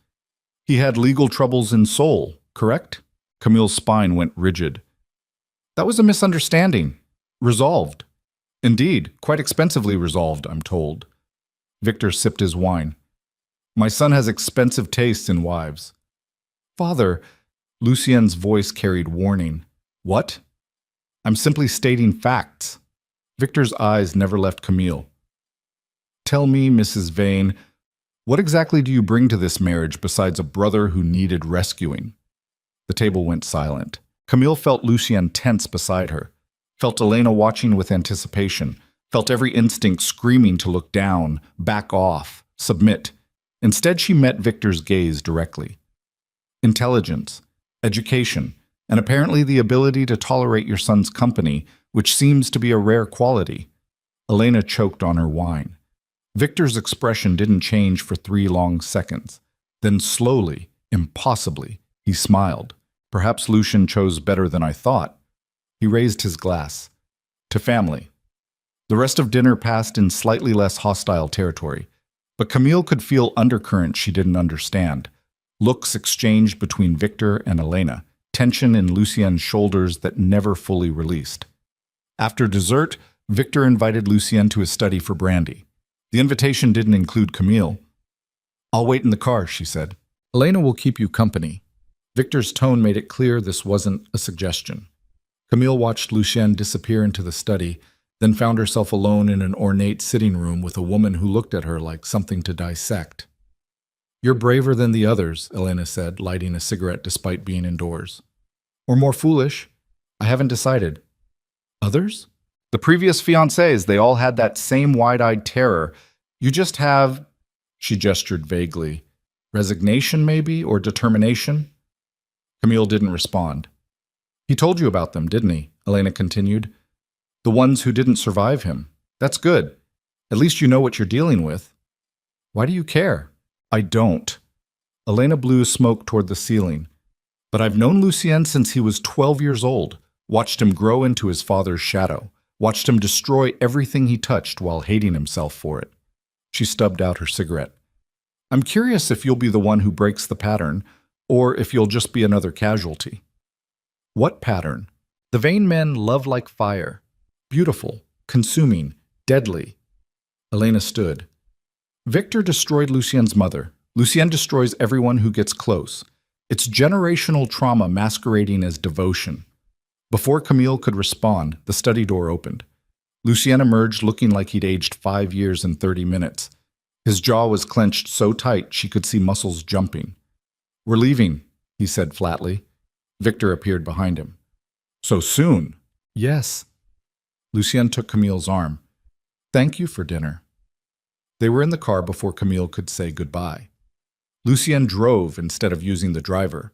"He had legal troubles in Seoul, correct?" Camille's spine went rigid. "That was a misunderstanding. Resolved." "Indeed, quite expensively resolved, I'm told." Victor sipped his wine. "My son has expensive tastes in wives." "Father," Lucienne's voice carried warning. "What?" "I'm simply stating facts." Victor's eyes never left Camille. "Tell me, Mrs. Vane, what exactly do you bring to this marriage besides a brother who needed rescuing?" The table went silent. Camille felt Lucienne tense beside her, felt Elena watching with anticipation, felt every instinct screaming to look down, back off, submit. Instead, she met Victor's gaze directly. Intelligence, education, and apparently the ability to tolerate your son's company, which seems to be a rare quality. Elena choked on her wine. Victor's expression didn't change for 3 long seconds. Then slowly, impossibly, He smiled. Perhaps Lucian chose better than I thought. He raised his glass. To family. The rest of dinner passed in slightly less hostile territory, but Camille could feel undercurrents she didn't understand. Looks exchanged between Victor and Elena, tension in Lucien's shoulders that never fully released. After dessert, Victor invited Lucien to his study for brandy. The invitation didn't include Camille. "I'll wait in the car," she said. "Elena will keep you company." Victor's tone made it clear this wasn't a suggestion. Camille watched Lucien disappear into the study, then found herself alone in an ornate sitting room with a woman who looked at her like something to dissect. "You're braver than the others," Elena said, lighting a cigarette despite being indoors. "Or more foolish. I haven't decided." "Others?" "The previous fiancés, they all had that same wide-eyed terror. You just have," she gestured vaguely, "resignation maybe, or determination?" Camille didn't respond. "He told you about them, didn't he?" Elena continued. "The ones who didn't survive him. That's good. At least you know what you're dealing with." "Why do you care?" "I don't." Elena blew smoke toward the ceiling. "But I've known Lucien since he was 12 years old, watched him grow into his father's shadow, watched him destroy everything he touched while hating himself for it." She stubbed out her cigarette. "I'm curious if you'll be the one who breaks the pattern, or if you'll just be another casualty." "What pattern?" "The vain men love like fire. Beautiful, consuming, deadly." Elena stood. "Victor destroyed Lucien's mother. Lucien destroys everyone who gets close. It's generational trauma masquerading as devotion." Before Camille could respond, the study door opened. Lucien emerged looking like he'd aged 5 years in 30 minutes. His jaw was clenched so tight she could see muscles jumping. "We're leaving," he said flatly. Victor appeared behind him. "So soon?" "Yes." Lucien took Camille's arm. "Thank you for dinner." They were in the car before Camille could say goodbye. Lucien drove instead of using the driver.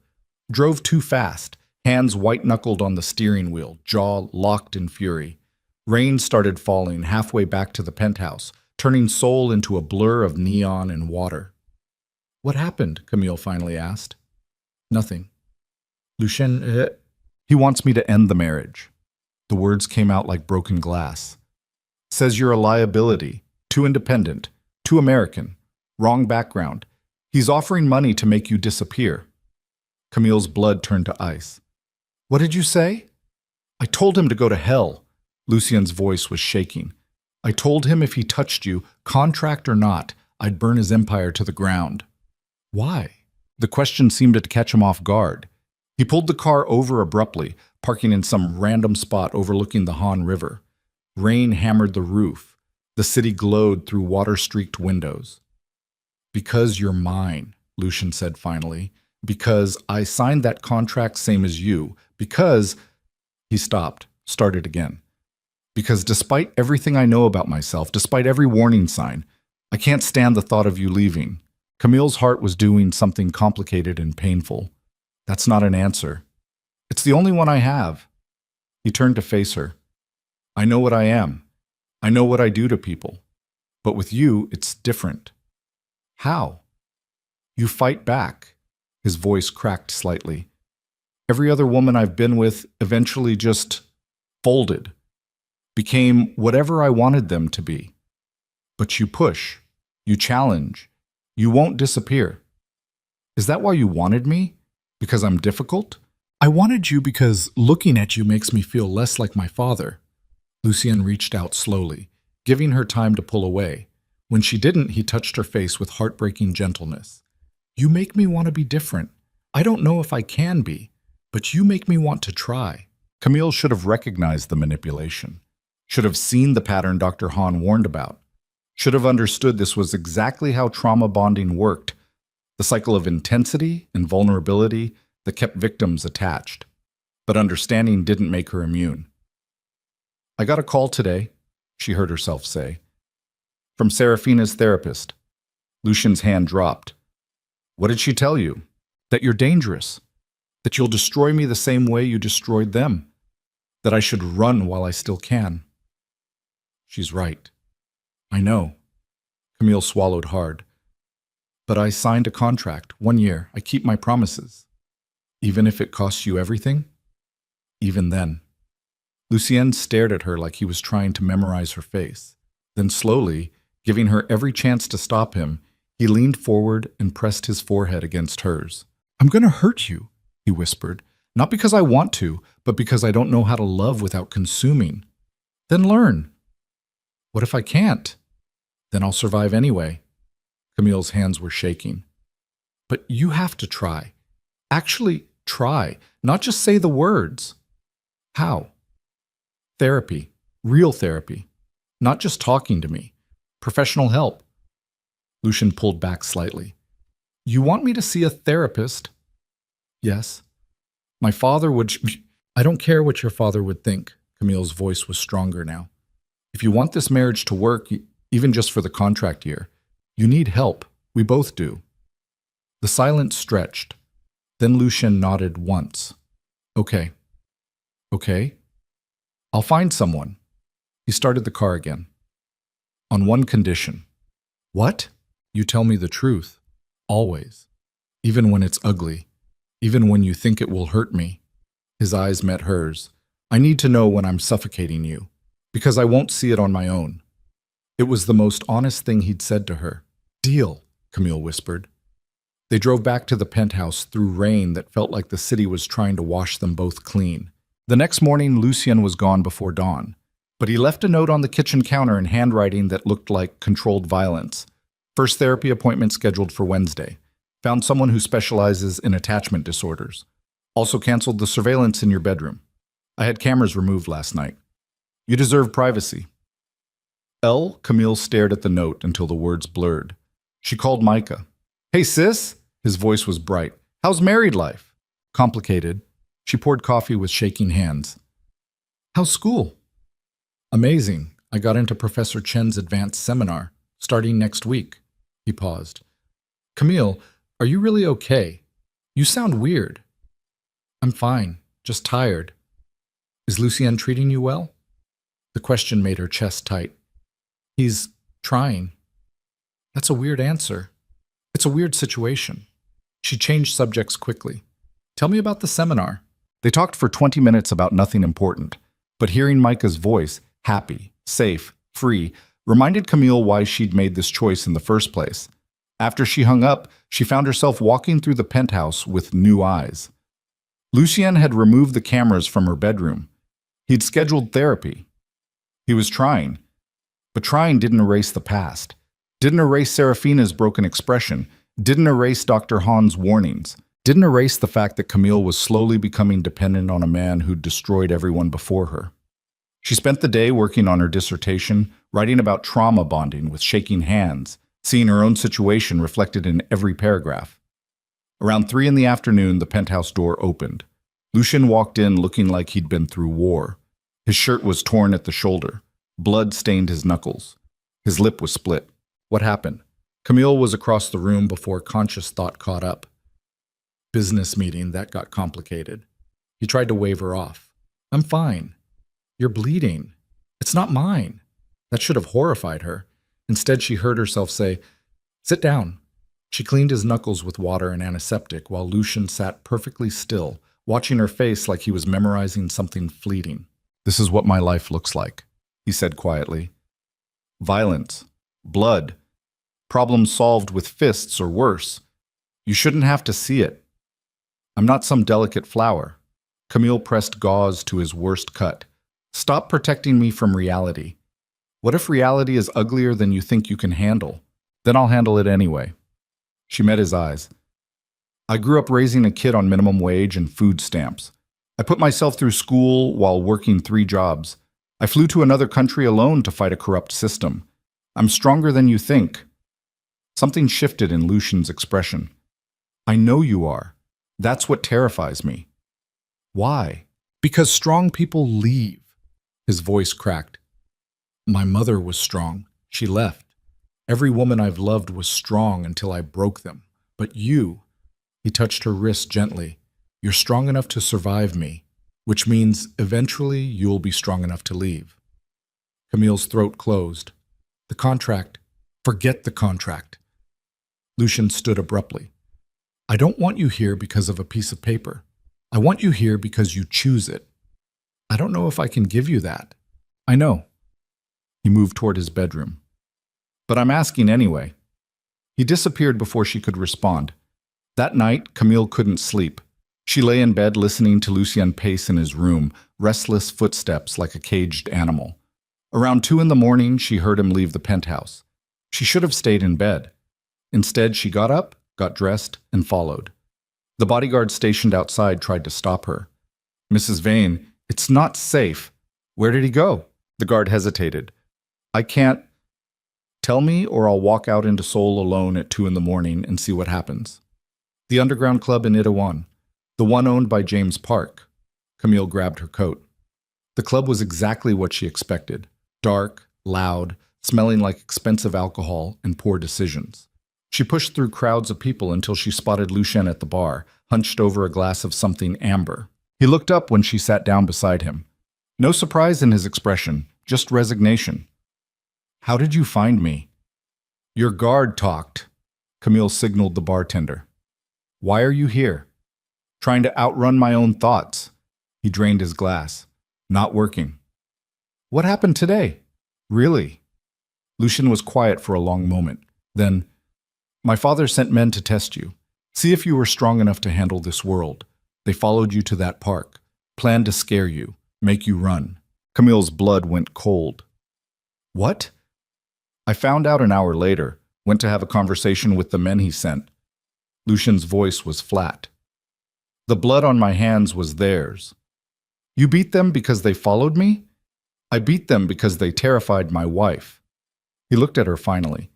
Drove too fast, hands white-knuckled on the steering wheel, jaw locked in fury. Rain started falling halfway back to the penthouse, turning Seoul into a blur of neon and water. "What happened?" Camille finally asked. "Nothing." Lucien, he wants me to end the marriage." The words came out like broken glass. "Says you're a liability, too independent, too American, wrong background. He's offering money to make you disappear." Camille's blood turned to ice. "What did you say?" "I told him to go to hell." Lucien's voice was shaking. "I told him if he touched you, contract or not, I'd burn his empire to the ground." "Why?" The question seemed to catch him off guard. He pulled the car over abruptly, parking in some random spot overlooking the Han River. Rain hammered the roof. The city glowed through water-streaked windows. "Because you're mine," Lucien said finally. "Because I signed that contract same as you. Because—" He stopped, started again. "Because despite everything I know about myself, despite every warning sign, I can't stand the thought of you leaving." Camille's heart was doing something complicated and painful. "That's not an answer. It's the only one I have." He turned to face her. "I know what I am. I know what I do to people. But with you, it's different." "How?" "You fight back." His voice cracked slightly. "Every other woman I've been with eventually just folded. Became whatever I wanted them to be. But you push. You challenge. You won't disappear. Is that why you wanted me? Because I'm difficult?" "I wanted you because looking at you makes me feel less like my father." Lucien reached out slowly, giving her time to pull away. When she didn't, he touched her face with heartbreaking gentleness. "You make me want to be different. I don't know if I can be, but you make me want to try." Camille should have recognized the manipulation. Should have seen the pattern Dr. Han warned about. Should have understood this was exactly how trauma bonding worked. The cycle of intensity and vulnerability that kept victims attached. But understanding didn't make her immune. "I got a call today," she heard herself say. "From Serafina's therapist." Lucien's hand dropped. "What did she tell you?" "That you're dangerous. That you'll destroy me the same way you destroyed them. That I should run while I still can." "She's right." "I know." Camille swallowed hard. "But I signed a contract, 1 year. I keep my promises." Even if it costs you everything? Even then. Lucien stared at her like he was trying to memorize her face. Then slowly, giving her every chance to stop him, he leaned forward and pressed his forehead against hers. "I'm going to hurt you," he whispered. "Not because I want to, but because I don't know how to love without consuming." "Then learn." "What if I can't?" "Then I'll survive anyway." Camille's hands were shaking. "But you have to try. Actually try, not just say the words." "How?" "Therapy. Real therapy. Not just talking to me. Professional help." Lucian pulled back slightly. "You want me to see a therapist?" "Yes." "My father would... I don't care what your father would think." Camille's voice was stronger now. "If you want this marriage to work, even just for the contract year, you need help. We both do." The silence stretched. Then Lucian nodded once. "Okay. Okay. I'll find someone." He started the car again. "On one condition." "What?" "You tell me the truth. Always. Even when it's ugly. Even when you think it will hurt me." His eyes met hers. "I need to know when I'm suffocating you, because I won't see it on my own." It was the most honest thing he'd said to her. "Deal," Camille whispered. They drove back to the penthouse through rain that felt like the city was trying to wash them both clean. The next morning, Lucien was gone before dawn, but he left a note on the kitchen counter in handwriting that looked like controlled violence. "First therapy appointment scheduled for Wednesday. Found someone who specializes in attachment disorders. Also canceled the surveillance in your bedroom. I had cameras removed last night. You deserve privacy." Camille stared at the note until the words blurred. She called Micah. "Hey, sis." His voice was bright. "How's married life?" "Complicated." She poured coffee with shaking hands. "How's school?" "Amazing. I got into Professor Chen's advanced seminar, starting next week." He paused. "Camille, are you really okay? You sound weird." "I'm fine, just tired." "Is Lucien treating you well?" The question made her chest tight. "He's trying." "That's a weird answer. It's a weird situation." She changed subjects quickly. "Tell me about the seminar." They talked for 20 minutes about nothing important, but hearing Micah's voice, happy, safe, free, reminded Camille why she'd made this choice in the first place. After she hung up, she found herself walking through the penthouse with new eyes. Lucien had removed the cameras from her bedroom. He'd scheduled therapy. He was trying. But trying didn't erase the past. Didn't erase Serafina's broken expression. Didn't erase Dr. Hahn's warnings. Didn't erase the fact that Camille was slowly becoming dependent on a man who'd destroyed everyone before her. She spent the day working on her dissertation, writing about trauma bonding with shaking hands, seeing her own situation reflected in every paragraph. Around 3 in the afternoon, the penthouse door opened. Lucien walked in looking like he'd been through war. His shirt was torn at the shoulder. Blood stained his knuckles. His lip was split. What happened? Camille was across the room before conscious thought caught up. Business meeting, that got complicated. He tried to wave her off. "I'm fine." "You're bleeding." "It's not mine." That should have horrified her. Instead, she heard herself say, "Sit down." She cleaned his knuckles with water and antiseptic while Lucien sat perfectly still, watching her face like he was memorizing something fleeting. "This is what my life looks like," he said quietly. "Violence. Blood. Problems solved with fists or worse. You shouldn't have to see it. I'm not some delicate flower." Camille pressed gauze to his worst cut. "Stop protecting me from reality. What if reality is uglier than you think you can handle? Then I'll handle it anyway." She met his eyes. "I grew up raising a kid on minimum wage and food stamps. I put myself through school while working 3 jobs. I flew to another country alone to fight a corrupt system. I'm stronger than you think." Something shifted in Lucien's expression. "I know you are. That's what terrifies me." "Why?" "Because strong people leave." His voice cracked. "My mother was strong. She left. Every woman I've loved was strong until I broke them. But you," he touched her wrist gently, "you're strong enough to survive me, which means eventually you'll be strong enough to leave." Camille's throat closed. "The contract. Forget the contract." Lucien stood abruptly. "I don't want you here because of a piece of paper. I want you here because you choose it. I don't know if I can give you that. I know. He moved toward his bedroom. But I'm asking anyway. He disappeared before she could respond. That night, Camille couldn't sleep. She lay in bed listening to Lucien pace in his room, restless footsteps like a caged animal. Around 2 in the morning, she heard him leave the penthouse. She should have stayed in bed. Instead, she got up, got dressed, and followed. The bodyguard stationed outside tried to stop her. Mrs. Vane, it's not safe. Where did he go? The guard hesitated. I can't. Tell me or I'll walk out into Seoul alone at 2 in the morning and see what happens. The underground club in Itaewon, the one owned by James Park. Camille grabbed her coat. The club was exactly what she expected. Dark, loud, smelling like expensive alcohol and poor decisions. She pushed through crowds of people until she spotted Lucien at the bar, hunched over a glass of something amber. He looked up when she sat down beside him. No surprise in his expression, just resignation. How did you find me? Your guard talked. Camille signaled the bartender. Why are you here? Trying to outrun my own thoughts. He drained his glass. Not working. What happened today? Really? Lucien was quiet for a long moment. Then, my father sent men to test you. See if you were strong enough to handle this world. They followed you to that park. Planned to scare you. Make you run. Camille's blood went cold. What? I found out an hour later. Went to have a conversation with the men he sent. Lucien's voice was flat. The blood on my hands was theirs. You beat them because they followed me? I beat them because they terrified my wife. He looked at her finally.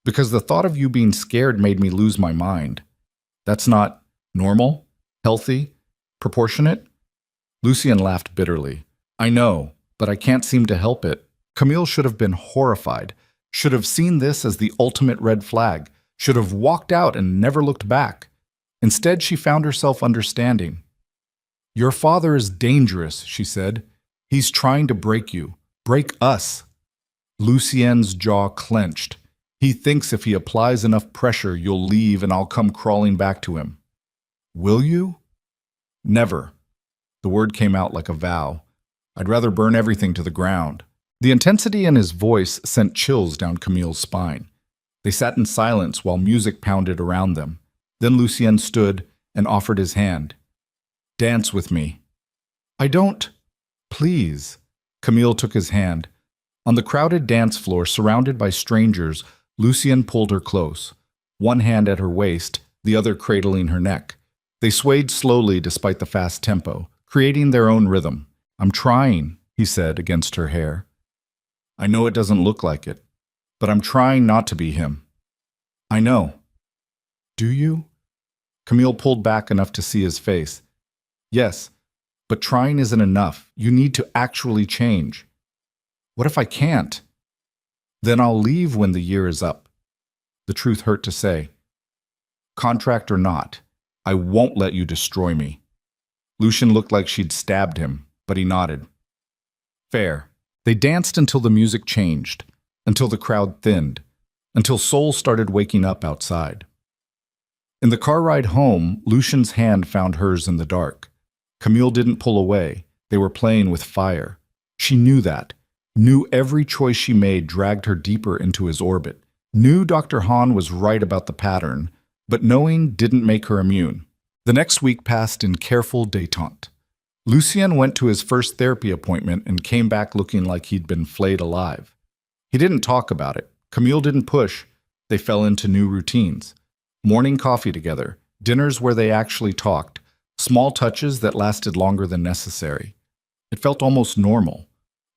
Because the thought of you being scared made me lose my mind. That's not normal, healthy, proportionate? Lucien laughed bitterly. I know, but I can't seem to help it. Camille should have been horrified, should have seen this as the ultimate red flag, should have walked out and never looked back. Instead, she found herself understanding. Your father is dangerous, she said. He's trying to break you, break us. Lucien's jaw clenched. He thinks if he applies enough pressure, you'll leave and I'll come crawling back to him. Will you? Never. The word came out like a vow. I'd rather burn everything to the ground. The intensity in his voice sent chills down Camille's spine. They sat in silence while music pounded around them. Then Lucien stood and offered his hand. Dance with me. I don't. Please. Camille took his hand. On the crowded dance floor, surrounded by strangers, Lucien pulled her close, one hand at her waist, the other cradling her neck. They swayed slowly despite the fast tempo, creating their own rhythm. I'm trying, he said against her hair. I know it doesn't look like it, but I'm trying not to be him. I know. Do you? Camille pulled back enough to see his face. Yes, but trying isn't enough. You need to actually change. What if I can't? Then I'll leave when the year is up. The truth hurt to say. Contract or not, I won't let you destroy me. Lucien looked like she'd stabbed him, but he nodded. Fair. They danced until the music changed, until the crowd thinned, until Seoul started waking up outside. In the car ride home, Lucien's hand found hers in the dark. Camille didn't pull away. They were playing with fire. She knew that. Knew every choice she made dragged her deeper into his orbit. Knew Dr. Han was right about the pattern, but knowing didn't make her immune. The next week passed in careful détente. Lucien went to his first therapy appointment and came back looking like he'd been flayed alive. He didn't talk about it. Camille didn't push. They fell into new routines. Morning coffee together, dinners where they actually talked, small touches that lasted longer than necessary. It felt almost normal.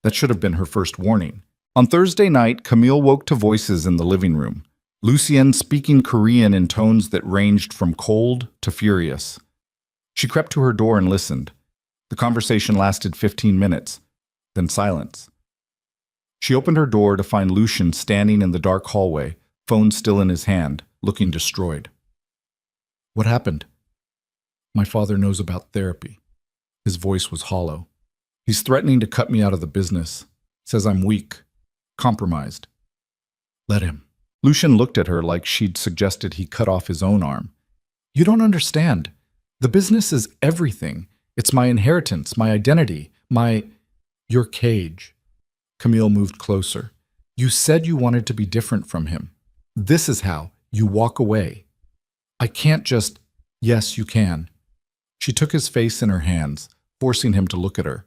That should have been her first warning. On Thursday night, Camille woke to voices in the living room. Lucien speaking Korean in tones that ranged from cold to furious. She crept to her door and listened. The conversation lasted 15 minutes, then silence. She opened her door to find Lucien standing in the dark hallway, phone still in his hand, looking destroyed. What happened? My father knows about therapy. His voice was hollow. He's threatening to cut me out of the business. Says I'm weak, compromised. Let him. Lucien looked at her like she'd suggested he cut off his own arm. You don't understand. The business is everything. It's my inheritance, my identity, your cage. Camille moved closer. You said you wanted to be different from him. This is how you walk away. I can't just, yes, you can. She took his face in her hands, forcing him to look at her.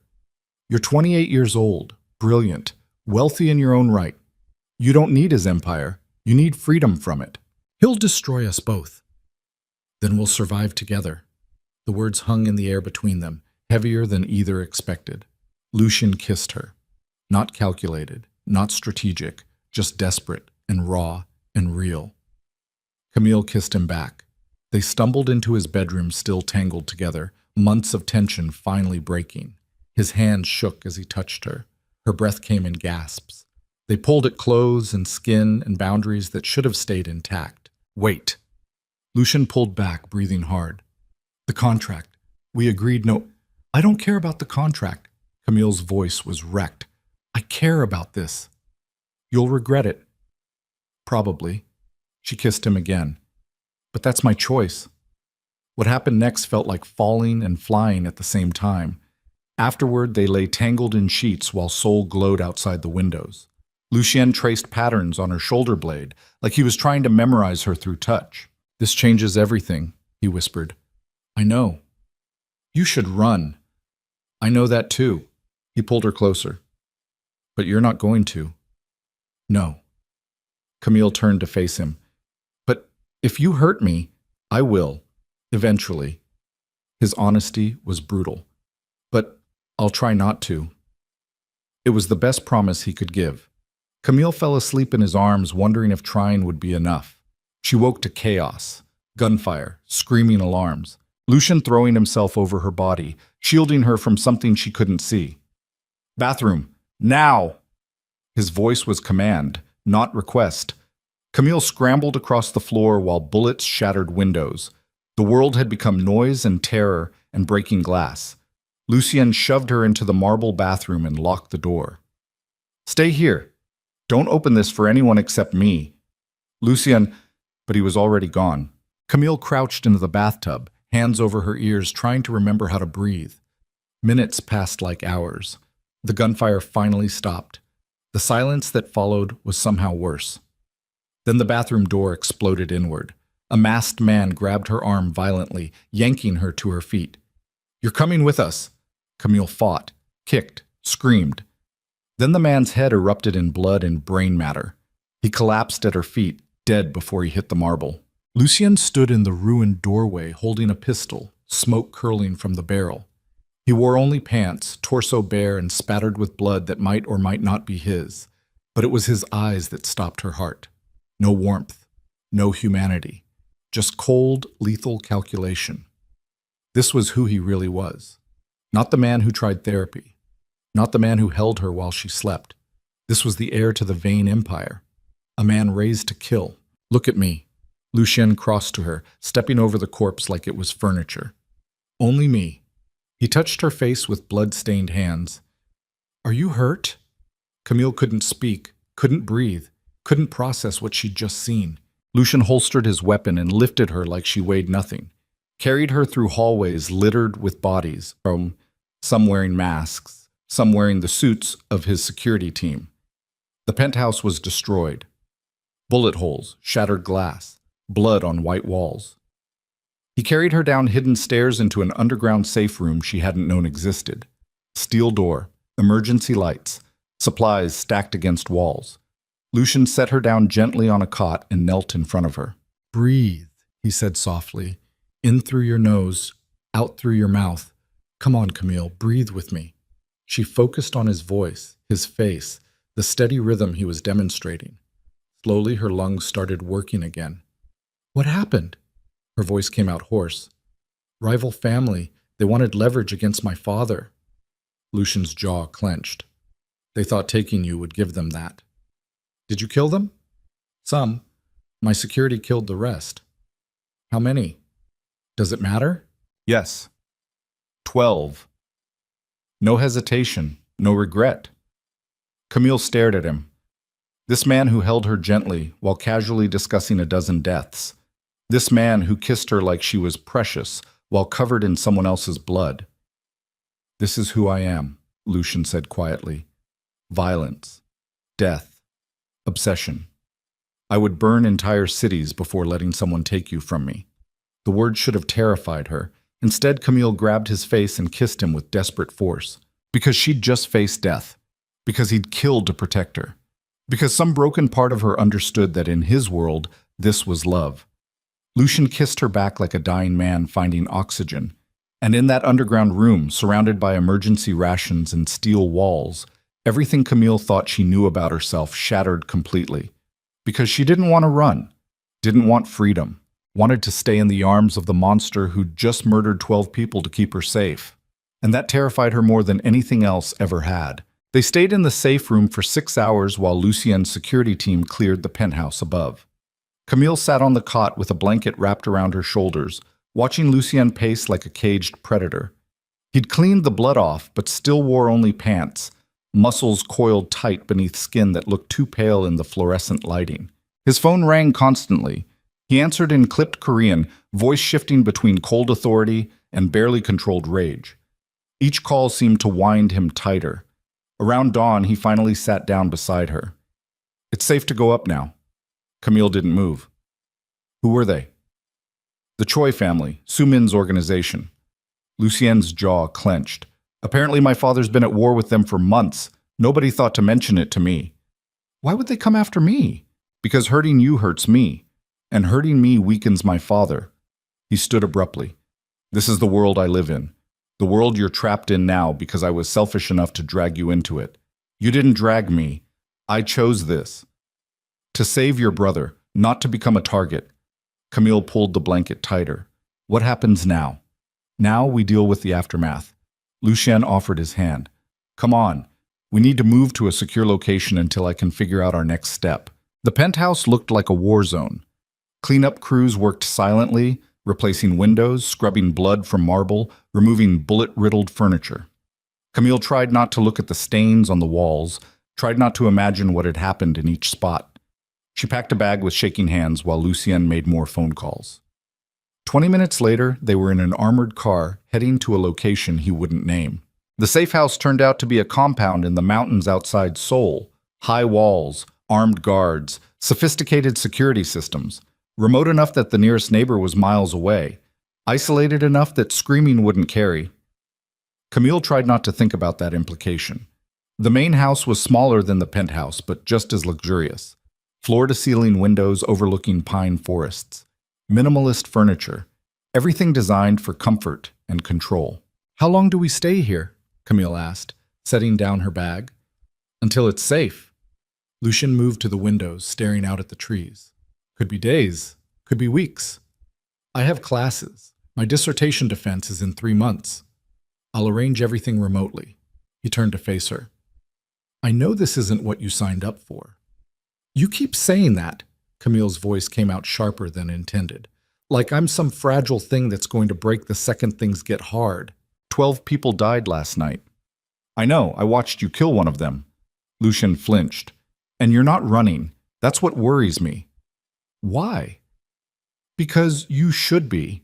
You're 28 years old, brilliant, wealthy in your own right. You don't need his empire. You need freedom from it. He'll destroy us both. Then we'll survive together. The words hung in the air between them, heavier than either expected. Lucian kissed her. Not calculated, not strategic, just desperate and raw and real. Camille kissed him back. They stumbled into his bedroom, still tangled together, months of tension finally breaking. His hands shook as he touched her. Her breath came in gasps. They pulled at clothes and skin and boundaries that should have stayed intact. Wait. Lucian pulled back, breathing hard. The contract. We agreed no... I don't care about the contract. Camille's voice was wrecked. I care about this. You'll regret it. Probably. She kissed him again. But that's my choice. What happened next felt like falling and flying at the same time. Afterward, they lay tangled in sheets while Sol glowed outside the windows. Lucien traced patterns on her shoulder blade, like he was trying to memorize her through touch. This changes everything, he whispered. I know. You should run. I know that too. He pulled her closer. But you're not going to. No. Camille turned to face him. But if you hurt me, I will. Eventually. His honesty was brutal. But I'll try not to. It was the best promise he could give. Camille fell asleep in his arms, wondering if trying would be enough. She woke to chaos, gunfire, screaming alarms. Lucian throwing himself over her body, shielding her from something she couldn't see. Bathroom, now! His voice was command, not request. Camille scrambled across the floor while bullets shattered windows. The world had become noise and terror and breaking glass. Lucien shoved her into the marble bathroom and locked the door. Stay here. Don't open this for anyone except me. Lucien, but he was already gone. Camille crouched into the bathtub, hands over her ears, trying to remember how to breathe. Minutes passed like hours. The gunfire finally stopped. The silence that followed was somehow worse. Then the bathroom door exploded inward. A masked man grabbed her arm violently, yanking her to her feet. You're coming with us. Camille fought, kicked, screamed. Then the man's head erupted in blood and brain matter. He collapsed at her feet, dead before he hit the marble. Lucien stood in the ruined doorway holding a pistol, smoke curling from the barrel. He wore only pants, torso bare and spattered with blood that might or might not be his. But it was his eyes that stopped her heart. No warmth, no humanity, just cold, lethal calculation. This was who he really was. Not the man who tried therapy. Not the man who held her while she slept. This was the heir to the vain empire. A man raised to kill. Look at me. Lucien crossed to her, stepping over the corpse like it was furniture. Only me. He touched her face with blood-stained hands. Are you hurt? Camille couldn't speak, couldn't breathe, couldn't process what she'd just seen. Lucien holstered his weapon and lifted her like she weighed nothing. Carried her through hallways littered with bodies, from some wearing masks, some wearing the suits of his security team. The penthouse was destroyed. Bullet holes, shattered glass, blood on white walls. He carried her down hidden stairs into an underground safe room she hadn't known existed. Steel door, emergency lights, supplies stacked against walls. Lucien set her down gently on a cot and knelt in front of her. Breathe, he said softly. In through your nose, out through your mouth. Come on, Camille, breathe with me. She focused on his voice, his face, the steady rhythm he was demonstrating. Slowly, her lungs started working again. What happened? Her voice came out hoarse. Rival family. They wanted leverage against my father. Lucian's jaw clenched. They thought taking you would give them that. Did you kill them? Some. My security killed the rest. How many? Does it matter? Yes. 12. No hesitation, no regret. Camille stared at him. This man who held her gently while casually discussing a dozen deaths. This man who kissed her like she was precious, while covered in someone else's blood. "This is who I am," Lucian said quietly. "Violence. Death. Obsession. I would burn entire cities before letting someone take you from me." The words should have terrified her. Instead, Camille grabbed his face and kissed him with desperate force. Because she'd just faced death. Because he'd killed to protect her. Because some broken part of her understood that in his world, this was love. Lucian kissed her back like a dying man finding oxygen. And in that underground room, surrounded by emergency rations and steel walls, everything Camille thought she knew about herself shattered completely. Because she didn't want to run, didn't want freedom, wanted to stay in the arms of the monster who'd just murdered 12 people to keep her safe. And that terrified her more than anything else ever had. They stayed in the safe room for 6 hours while Lucien's security team cleared the penthouse above. Camille sat on the cot with a blanket wrapped around her shoulders, watching Lucien pace like a caged predator. He'd cleaned the blood off, but still wore only pants, muscles coiled tight beneath skin that looked too pale in the fluorescent lighting. His phone rang constantly. He answered in clipped Korean, voice shifting between cold authority and barely controlled rage. Each call seemed to wind him tighter. Around dawn, he finally sat down beside her. "It's safe to go up now." Camille didn't move. "Who were they?" "The Choi family, Sumin's organization." Lucien's jaw clenched. "Apparently my father's been at war with them for months. Nobody thought to mention it to me." "Why would they come after me?" "Because hurting you hurts me, and hurting me weakens my father." He stood abruptly. "This is the world I live in. The world you're trapped in now because I was selfish enough to drag you into it. You didn't drag me. I chose this. To save your brother, not to become a target." Camille pulled the blanket tighter. "What happens now?" "Now we deal with the aftermath." Lucien offered his hand. "Come on. We need to move to a secure location until I can figure out our next step." The penthouse looked like a war zone. Cleanup crews worked silently, replacing windows, scrubbing blood from marble, removing bullet-riddled furniture. Camille tried not to look at the stains on the walls, tried not to imagine what had happened in each spot. She packed a bag with shaking hands while Lucien made more phone calls. 20 minutes later, they were in an armored car heading to a location he wouldn't name. The safe house turned out to be a compound in the mountains outside Seoul. High walls, armed guards, sophisticated security systems. Remote enough that the nearest neighbor was miles away. Isolated enough that screaming wouldn't carry. Camille tried not to think about that implication. The main house was smaller than the penthouse, but just as luxurious. Floor-to-ceiling windows overlooking pine forests. Minimalist furniture. Everything designed for comfort and control. "How long do we stay here?" Camille asked, setting down her bag. "Until it's safe." Lucien moved to the windows, staring out at the trees. "Could be days. Could be weeks. I have classes. My dissertation defense is in 3 months. I'll arrange everything remotely." He turned to face her. "I know this isn't what you signed up for." "You keep saying that." Camille's voice came out sharper than intended. "Like I'm some fragile thing that's going to break the second things get hard. 12 people died last night." "I know. I watched you kill one of them." Lucien flinched. "And you're not running. That's what worries me." "Why?" "Because you should be."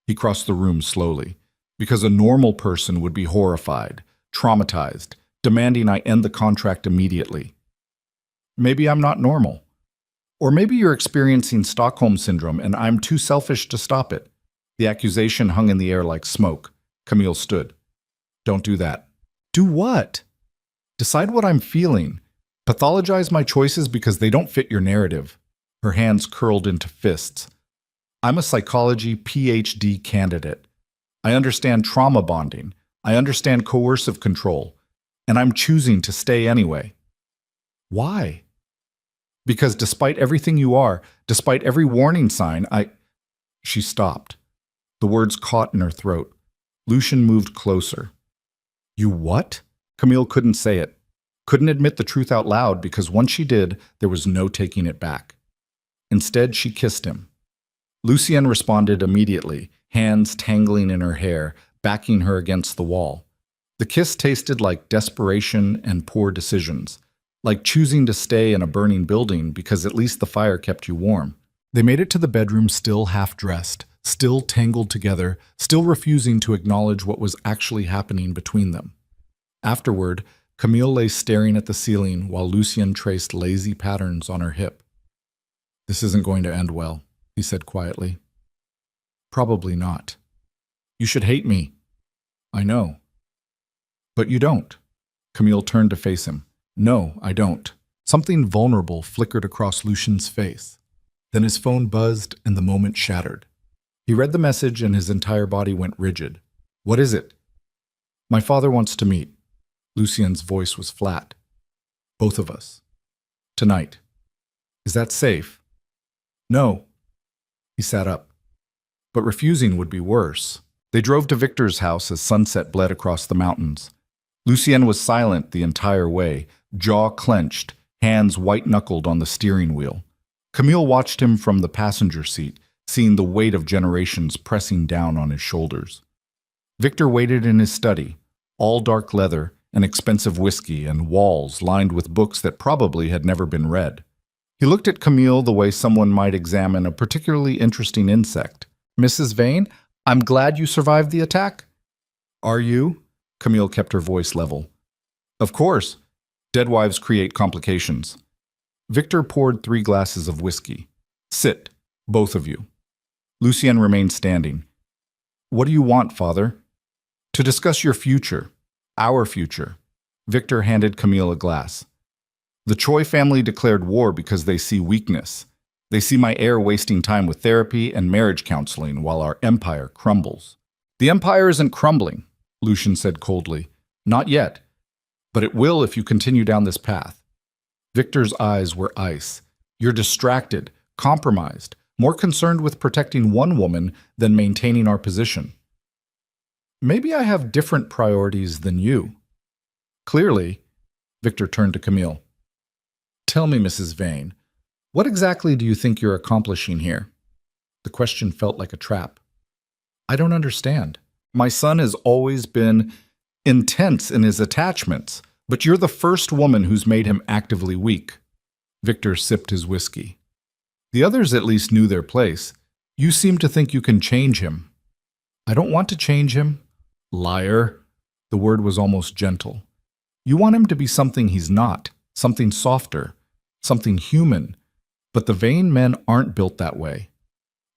He crossed the room slowly. "Because a normal person would be horrified, traumatized, demanding I end the contract immediately. Maybe I'm not normal. Or maybe you're experiencing Stockholm Syndrome and I'm too selfish to stop it." The accusation hung in the air like smoke. Camille stood. "Don't do that." "Do what?" "Decide what I'm feeling. Pathologize my choices because they don't fit your narrative." Her hands curled into fists. "I'm a psychology PhD candidate. I understand trauma bonding. I understand coercive control. And I'm choosing to stay anyway." "Why?" "Because despite everything you are, despite every warning sign, She stopped. The words caught in her throat. Lucien moved closer. "You what?" Camille couldn't say it. Couldn't admit the truth out loud because once she did, there was no taking it back. Instead, she kissed him. Lucien responded immediately, hands tangling in her hair, backing her against the wall. The kiss tasted like desperation and poor decisions, like choosing to stay in a burning building because at least the fire kept you warm. They made it to the bedroom still half-dressed, still tangled together, still refusing to acknowledge what was actually happening between them. Afterward, Camille lay staring at the ceiling while Lucien traced lazy patterns on her hip. "This isn't going to end well," he said quietly. "Probably not. You should hate me." "I know." "But you don't." Camille turned to face him. "No, I don't." Something vulnerable flickered across Lucien's face. Then his phone buzzed and the moment shattered. He read the message and his entire body went rigid. "What is it?" "My father wants to meet." Lucien's voice was flat. "Both of us. Tonight. Is that safe?" "No." He sat up. But refusing would be worse. They drove to Victor's house as sunset bled across the mountains. Lucien was silent the entire way, jaw clenched, hands white-knuckled on the steering wheel. Camille watched him from the passenger seat, seeing the weight of generations pressing down on his shoulders. Victor waited in his study, all dark leather, and expensive whiskey, and walls lined with books that probably had never been read. He looked at Camille the way someone might examine a particularly interesting insect. "Mrs. Vane, I'm glad you survived the attack." "Are you?" Camille kept her voice level. "Of course. Dead wives create complications." Victor poured 3 glasses of whiskey. "Sit, both of you." Lucien remained standing. "What do you want, father?" "To discuss your future. Our future." Victor handed Camille a glass. "The Choi family declared war because they see weakness. They see my heir wasting time with therapy and marriage counseling while our empire crumbles." "The empire isn't crumbling," Lucien said coldly. "Not yet. But it will if you continue down this path." Victor's eyes were ice. "You're distracted, compromised, more concerned with protecting one woman than maintaining our position." "Maybe I have different priorities than you." "Clearly." Victor turned to Camille. "Tell me, Mrs. Vane, what exactly do you think you're accomplishing here?" The question felt like a trap. "I don't understand. My son has always been intense in his attachments, but you're the first woman who's made him actively weak." Victor sipped his whiskey. "The others at least knew their place. You seem to think you can change him." "I don't want to change him." "Liar." The word was almost gentle. "You want him to be something he's not, something softer, something human. But the Vane men aren't built that way."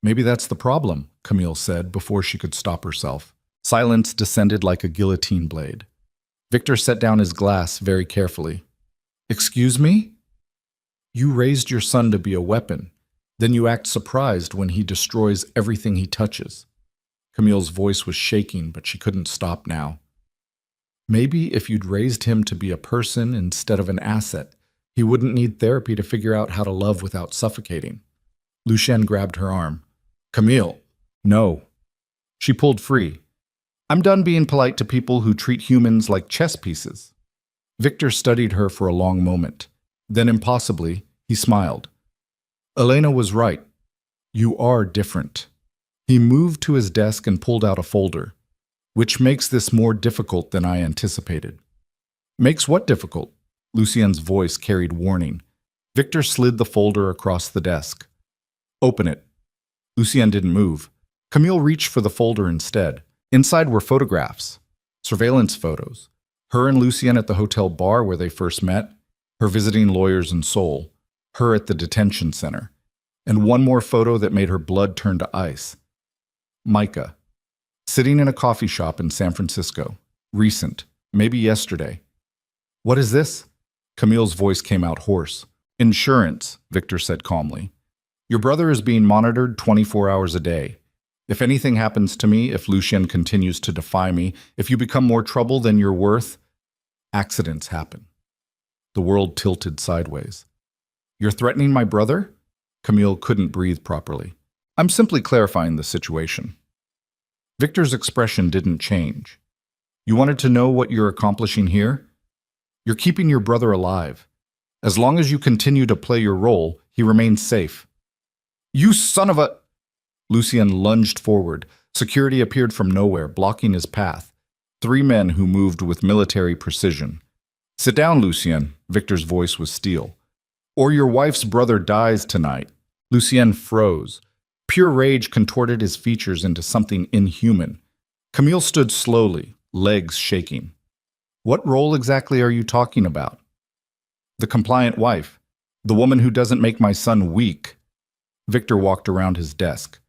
"Maybe that's the problem," Camille said before she could stop herself. Silence descended like a guillotine blade. Victor set down his glass very carefully. "Excuse me? You raised your son to be a weapon. Then you act surprised when he destroys everything he touches." Camille's voice was shaking, but she couldn't stop now. "Maybe if you'd raised him to be a person instead of an asset, he wouldn't need therapy to figure out how to love without suffocating." Lucien grabbed her arm. "Camille, no." She pulled free. "I'm done being polite to people who treat humans like chess pieces." Victor studied her for a long moment. Then impossibly, he smiled. "Elena was right. You are different." He moved to his desk and pulled out a folder. "Which makes this more difficult than I anticipated." "Makes what difficult?" Lucien's voice carried warning. Victor slid the folder across the desk. "Open it." Lucien didn't move. Camille reached for the folder instead. Inside were photographs, surveillance photos. Her and Lucien at the hotel bar where they first met, her visiting lawyers in Seoul, her at the detention center, and one more photo that made her blood turn to ice. Micah, sitting in a coffee shop in San Francisco. Recent, maybe yesterday. "What is this?" Camille's voice came out hoarse. "Insurance," Victor said calmly. "Your brother is being monitored 24 hours a day. If anything happens to me, if Lucien continues to defy me, if you become more trouble than you're worth, accidents happen." The world tilted sideways. "You're threatening my brother?" Camille couldn't breathe properly. "I'm simply clarifying the situation." Victor's expression didn't change. "You wanted to know what you're accomplishing here? You're keeping your brother alive. As long as you continue to play your role, he remains safe." "You son of a—" Lucien lunged forward. Security appeared from nowhere, blocking his path. 3 men who moved with military precision. "Sit down, Lucien," Victor's voice was steel. "Or your wife's brother dies tonight." Lucien froze. Pure rage contorted his features into something inhuman. Camille stood slowly, legs shaking. What role exactly are you talking about? The compliant wife. The woman who doesn't make my son weak. Victor walked around his desk.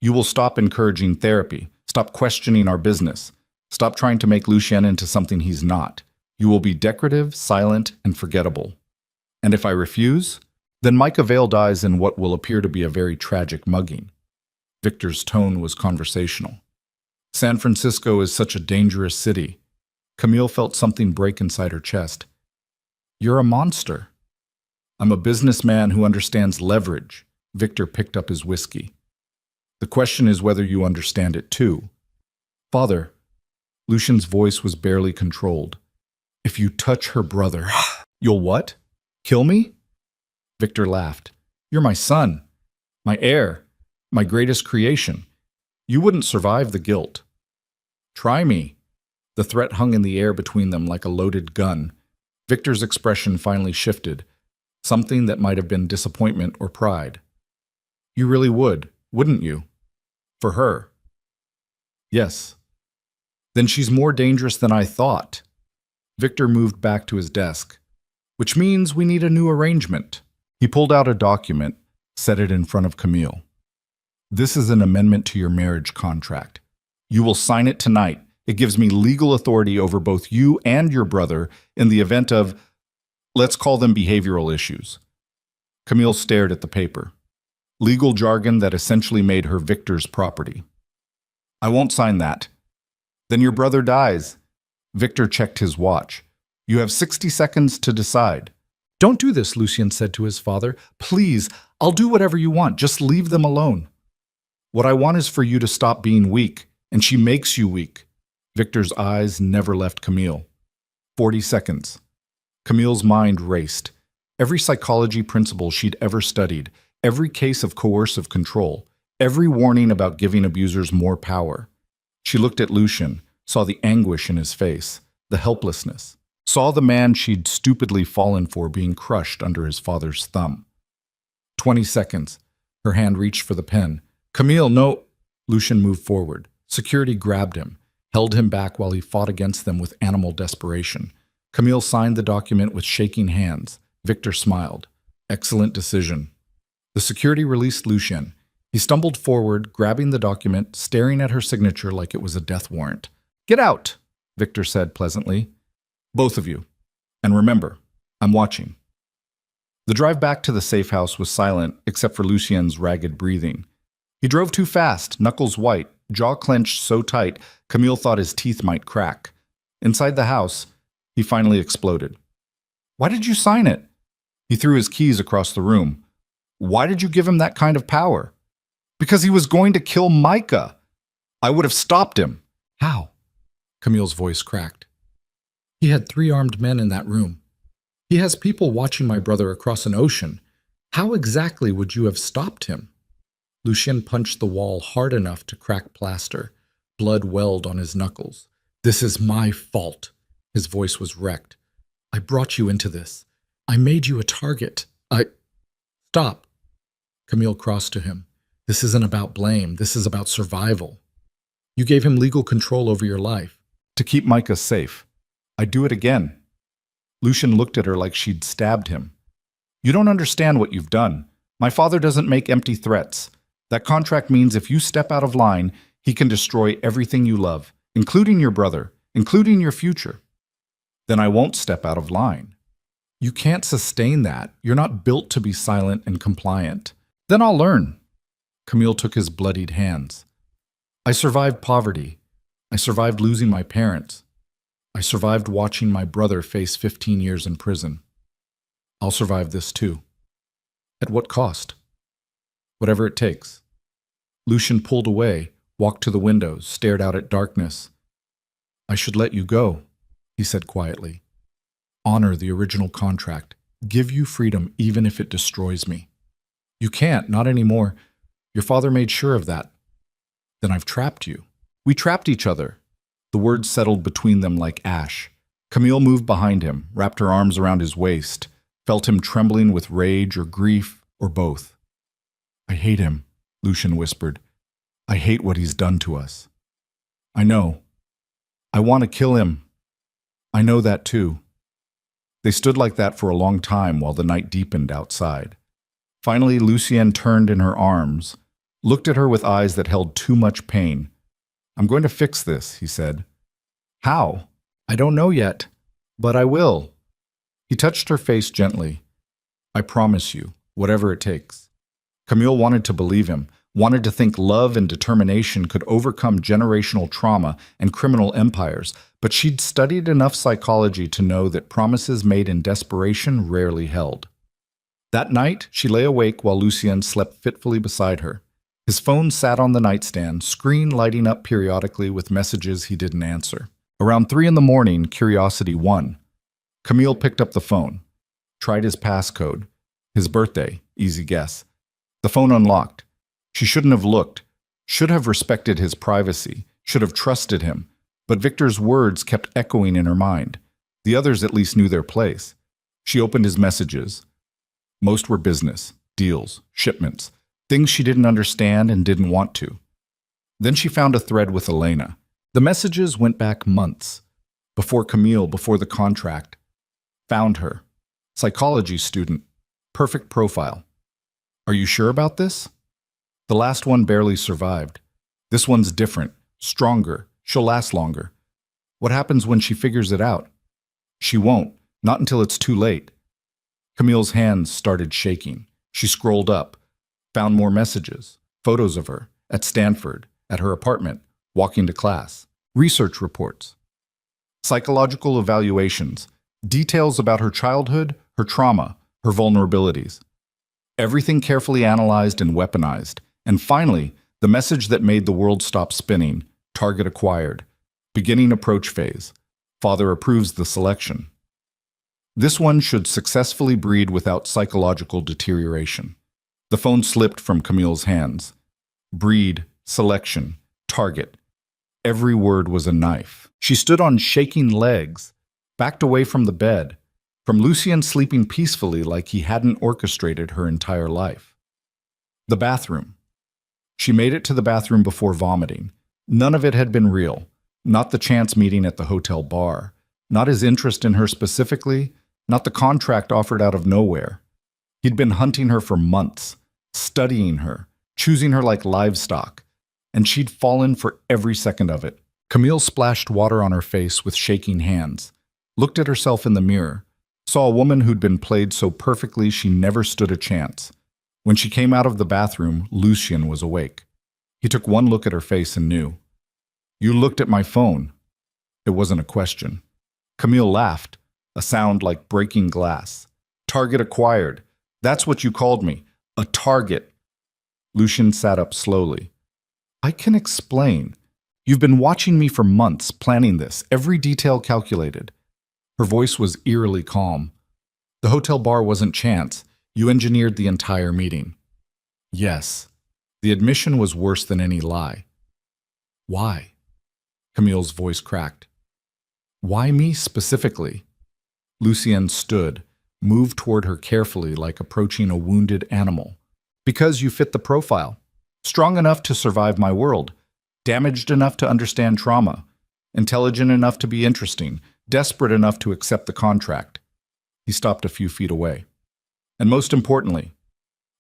You will stop encouraging therapy. Stop questioning our business. Stop trying to make Lucien into something he's not. You will be decorative, silent, and forgettable. And if I refuse, then Micah Vale dies in what will appear to be a very tragic mugging. Victor's tone was conversational. San Francisco is such a dangerous city. Camille felt something break inside her chest. You're a monster. I'm a businessman who understands leverage. Victor picked up his whiskey. The question is whether you understand it too. Father, Lucian's voice was barely controlled. If you touch her brother, you'll what? Kill me? Victor laughed. You're my son, my heir, my greatest creation. You wouldn't survive the guilt. Try me. The threat hung in the air between them like a loaded gun. Victor's expression finally shifted, something that might have been disappointment or pride. You really would, wouldn't you? For her. Yes. Then she's more dangerous than I thought. Victor moved back to his desk. Which means we need a new arrangement. He pulled out a document, set it in front of Camille. This is an amendment to your marriage contract. You will sign it tonight. It gives me legal authority over both you and your brother in the event of, let's call them behavioral issues. Camille stared at the paper. Legal jargon that essentially made her Victor's property. I won't sign that. Then your brother dies. Victor checked his watch. You have 60 seconds to decide. Don't do this, Lucien said to his father. Please, I'll do whatever you want. Just leave them alone. What I want is for you to stop being weak, and she makes you weak. Victor's eyes never left Camille. 40 seconds. Camille's mind raced. Every psychology principle she'd ever studied, every case of coercive control, every warning about giving abusers more power. She looked at Lucien, saw the anguish in his face, the helplessness, saw the man she'd stupidly fallen for being crushed under his father's thumb. 20 seconds. Her hand reached for the pen. Camille, no. Lucien moved forward. Security grabbed him, held him back while he fought against them with animal desperation. Camille signed the document with shaking hands. Victor smiled. Excellent decision. The security released Lucien. He stumbled forward, grabbing the document, staring at her signature like it was a death warrant. Get out, Victor said pleasantly. Both of you. And remember, I'm watching. The drive back to the safe house was silent, except for Lucien's ragged breathing. He drove too fast, knuckles white, jaw clenched so tight, Camille thought his teeth might crack. Inside the house, he finally exploded. Why did you sign it? He threw his keys across the room. Why did you give him that kind of power? Because he was going to kill Micah. I would have stopped him. How? Camille's voice cracked. He had 3 armed men in that room. He has people watching my brother across an ocean. How exactly would you have stopped him? Lucien punched the wall hard enough to crack plaster. Blood welled on his knuckles. This is my fault. His voice was wrecked. I brought you into this. I made you a target. Stop. Camille crossed to him. This isn't about blame. This is about survival. You gave him legal control over your life. To keep Micah safe. I'd do it again. Lucien looked at her like she'd stabbed him. You don't understand what you've done. My father doesn't make empty threats. That contract means if you step out of line, he can destroy everything you love, including your brother, including your future. Then I won't step out of line. You can't sustain that. You're not built to be silent and compliant. Then I'll learn. Camille took his bloodied hands. I survived poverty. I survived losing my parents. I survived watching my brother face 15 years in prison. I'll survive this too. At what cost? Whatever it takes. Lucien pulled away, walked to the windows, stared out at darkness. I should let you go, he said quietly. Honor the original contract. Give you freedom even if it destroys me. You can't, not anymore. Your father made sure of that. Then I've trapped you. We trapped each other. The words settled between them like ash. Camille moved behind him, wrapped her arms around his waist, felt him trembling with rage or grief or both. I hate him, Lucian whispered. I hate what he's done to us. I know. I want to kill him. I know that too. They stood like that for a long time while the night deepened outside. Finally, Lucienne turned in her arms, looked at her with eyes that held too much pain. I'm going to fix this, he said. How? I don't know yet, but I will. He touched her face gently. I promise you, whatever it takes. Camille wanted to believe him, wanted to think love and determination could overcome generational trauma and criminal empires, but she'd studied enough psychology to know that promises made in desperation rarely held. That night, she lay awake while Lucien slept fitfully beside her. His phone sat on the nightstand, screen lighting up periodically with messages he didn't answer. Around 3 a.m, curiosity won. Camille picked up the phone, tried his passcode. His birthday, easy guess. The phone unlocked. She shouldn't have looked, should have respected his privacy, should have trusted him. But Victor's words kept echoing in her mind. The others at least knew their place. She opened his messages. Most were business, deals, shipments, things she didn't understand and didn't want to. Then she found a thread with Elena. The messages went back months. Before Camille, before the contract. Found her. Psychology student. Perfect profile. Are you sure about this? The last one barely survived. This one's different, stronger, she'll last longer. What happens when she figures it out? She won't, not until it's too late. Camille's hands started shaking. She scrolled up, found more messages, photos of her, at Stanford, at her apartment, walking to class, research reports, psychological evaluations, details about her childhood, her trauma, her vulnerabilities. Everything carefully analyzed and weaponized. And finally, the message that made the world stop spinning, target acquired, beginning approach phase, father approves the selection. This one should successfully breed without psychological deterioration. The phone slipped from Camille's hands. Breed, selection, target. Every word was a knife. She stood on shaking legs, backed away from the bed, from Lucien sleeping peacefully like he hadn't orchestrated her entire life. The bathroom. She made it to the bathroom before vomiting. None of it had been real. Not the chance meeting at the hotel bar. Not his interest in her specifically. Not the contract offered out of nowhere. He'd been hunting her for months, studying her, choosing her like livestock, and she'd fallen for every second of it. Camille splashed water on her face with shaking hands, looked at herself in the mirror, saw a woman who'd been played so perfectly she never stood a chance. When she came out of the bathroom, Lucien was awake. He took one look at her face and knew. You looked at my phone. It wasn't a question. Camille laughed, a sound like breaking glass. Target acquired. That's what you called me. A target. Lucien sat up slowly. I can explain. You've been watching me for months, planning this, every detail calculated. Her voice was eerily calm. The hotel bar wasn't chance. You engineered the entire meeting. Yes. The admission was worse than any lie. Why? Camille's voice cracked. Why me specifically? Lucien stood, moved toward her carefully like approaching a wounded animal. Because you fit the profile. Strong enough to survive my world. Damaged enough to understand trauma. Intelligent enough to be interesting. Desperate enough to accept the contract. He stopped a few feet away. And most importantly,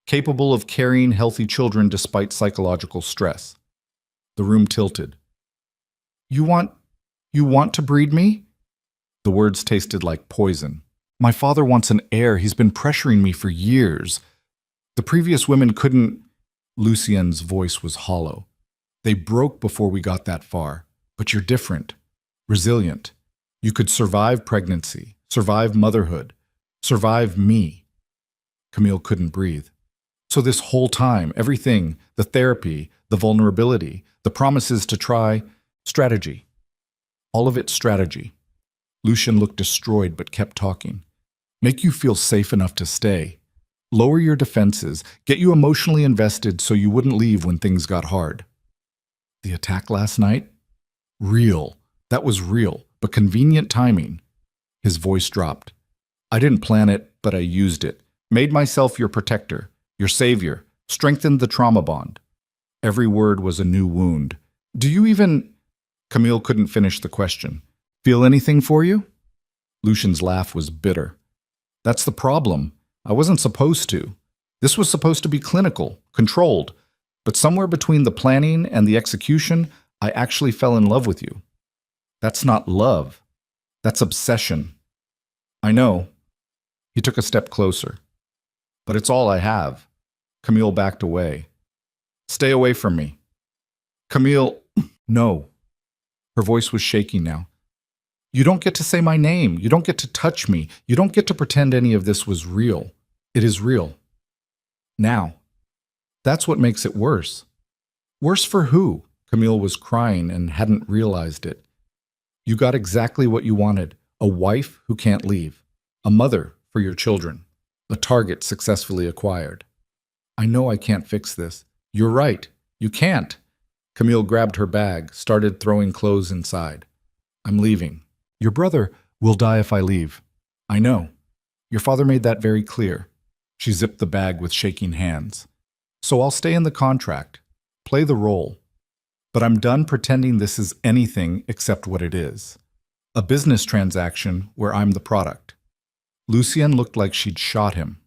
capable of carrying healthy children despite psychological stress. The room tilted. You want to breed me? The words tasted like poison. My father wants an heir. He's been pressuring me for years. The previous women couldn't. Lucien's voice was hollow. They broke before we got that far. But you're different. Resilient. You could survive pregnancy, survive motherhood, survive me. Camille couldn't breathe. So this whole time, everything, the therapy, the vulnerability, the promises to try, strategy. All of it strategy. Lucien looked destroyed but kept talking. Make you feel safe enough to stay. Lower your defenses, get you emotionally invested so you wouldn't leave when things got hard. The attack last night? Real. That was real, but convenient timing. His voice dropped. I didn't plan it, but I used it. Made myself your protector, your savior, strengthened the trauma bond. Every word was a new wound. Do you even... Camille couldn't finish the question. Feel anything for you? Lucian's laugh was bitter. That's the problem. I wasn't supposed to. This was supposed to be clinical, controlled. But somewhere between the planning and the execution, I actually fell in love with you. That's not love. That's obsession. I know. He took a step closer. But it's all I have. Camille backed away. Stay away from me. Camille, no. Her voice was shaking now. You don't get to say my name. You don't get to touch me. You don't get to pretend any of this was real. It is real. Now. That's what makes it worse. Worse for who? Camille was crying and hadn't realized it. You got exactly what you wanted. A wife who can't leave. A mother for your children. A target successfully acquired. I know I can't fix this. You're right. You can't. Camille grabbed her bag, started throwing clothes inside. I'm leaving. Your brother will die if I leave. I know. Your father made that very clear. She zipped the bag with shaking hands. So I'll stay in the contract, play the role. But I'm done pretending this is anything except what it is. A business transaction where I'm the product. Lucien looked like she'd shot him.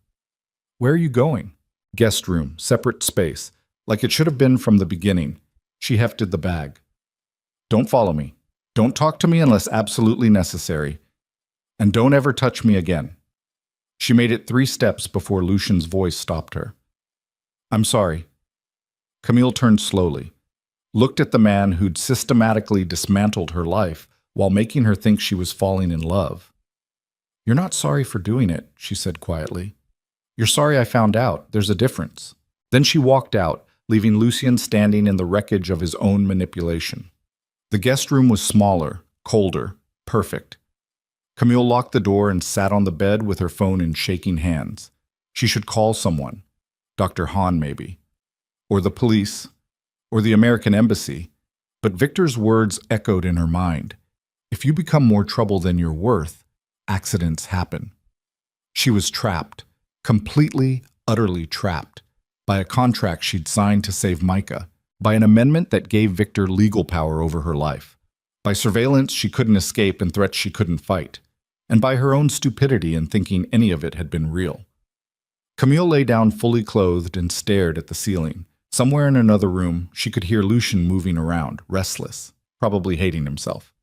Where are you going? Guest room, separate space, like it should have been from the beginning. She hefted the bag. Don't follow me. Don't talk to me unless absolutely necessary. And don't ever touch me again. She made it 3 steps before Lucian's voice stopped her. I'm sorry. Camille turned slowly, looked at the man who'd systematically dismantled her life while making her think she was falling in love. You're not sorry for doing it, she said quietly. You're sorry I found out. There's a difference. Then she walked out, leaving Lucien standing in the wreckage of his own manipulation. The guest room was smaller, colder, perfect. Camille locked the door and sat on the bed with her phone in shaking hands. She should call someone. Dr. Hahn, maybe. Or the police. Or the American embassy. But Victor's words echoed in her mind. If you become more trouble than you're worth, accidents happen. She was trapped. Completely, utterly trapped. By a contract she'd signed to save Micah. By an amendment that gave Victor legal power over her life. By surveillance she couldn't escape and threats she couldn't fight. And by her own stupidity in thinking any of it had been real. Camille lay down fully clothed and stared at the ceiling. Somewhere in another room, she could hear Lucien moving around, restless, probably hating himself.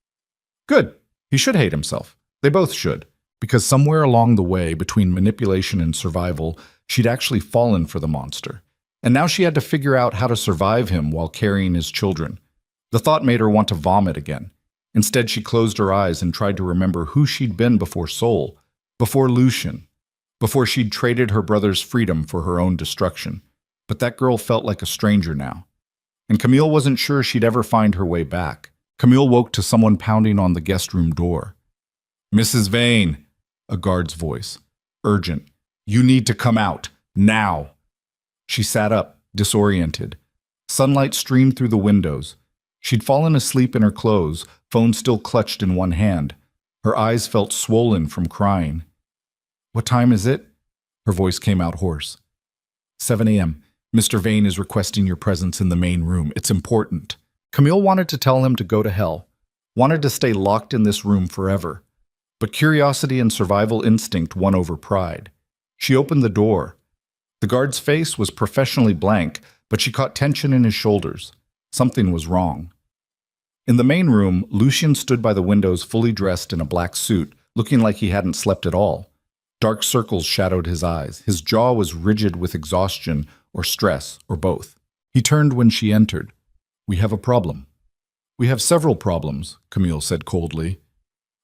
Good. He should hate himself. They both should. Because somewhere along the way, between manipulation and survival, she'd actually fallen for the monster. And now she had to figure out how to survive him while carrying his children. The thought made her want to vomit again. Instead, she closed her eyes and tried to remember who she'd been before Soul, before Lucien, before she'd traded her brother's freedom for her own destruction. But that girl felt like a stranger now. And Camille wasn't sure she'd ever find her way back. Camille woke to someone pounding on the guest room door. Mrs. Vane, a guard's voice. Urgent. You need to come out. Now. She sat up, disoriented. Sunlight streamed through the windows. She'd fallen asleep in her clothes, phone still clutched in one hand. Her eyes felt swollen from crying. What time is it? Her voice came out hoarse. 7 a.m. Mr. Vane is requesting your presence in the main room. It's important. Camille wanted to tell him to go to hell, wanted to stay locked in this room forever. But curiosity and survival instinct won over pride. She opened the door. The guard's face was professionally blank, but she caught tension in his shoulders. Something was wrong. In the main room, Lucien stood by the windows fully dressed in a black suit, looking like he hadn't slept at all. Dark circles shadowed his eyes. His jaw was rigid with exhaustion or stress or both. He turned when she entered. We have a problem. We have several problems, Camille said coldly.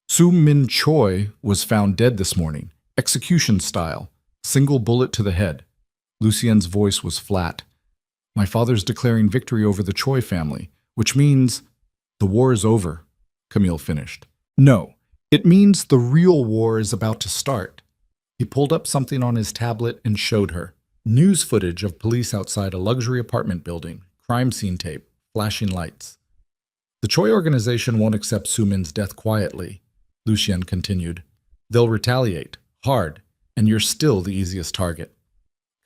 Su Min Choi was found dead this morning, execution style, single bullet to the head. Lucien's voice was flat. My father's declaring victory over the Choi family, which means the war is over, Camille finished. No, it means the real war is about to start. He pulled up something on his tablet and showed her. News footage of police outside a luxury apartment building, crime scene tape, flashing lights. The Choi organization won't accept Su Min's death quietly, Lucien continued. They'll retaliate, hard, and you're still the easiest target.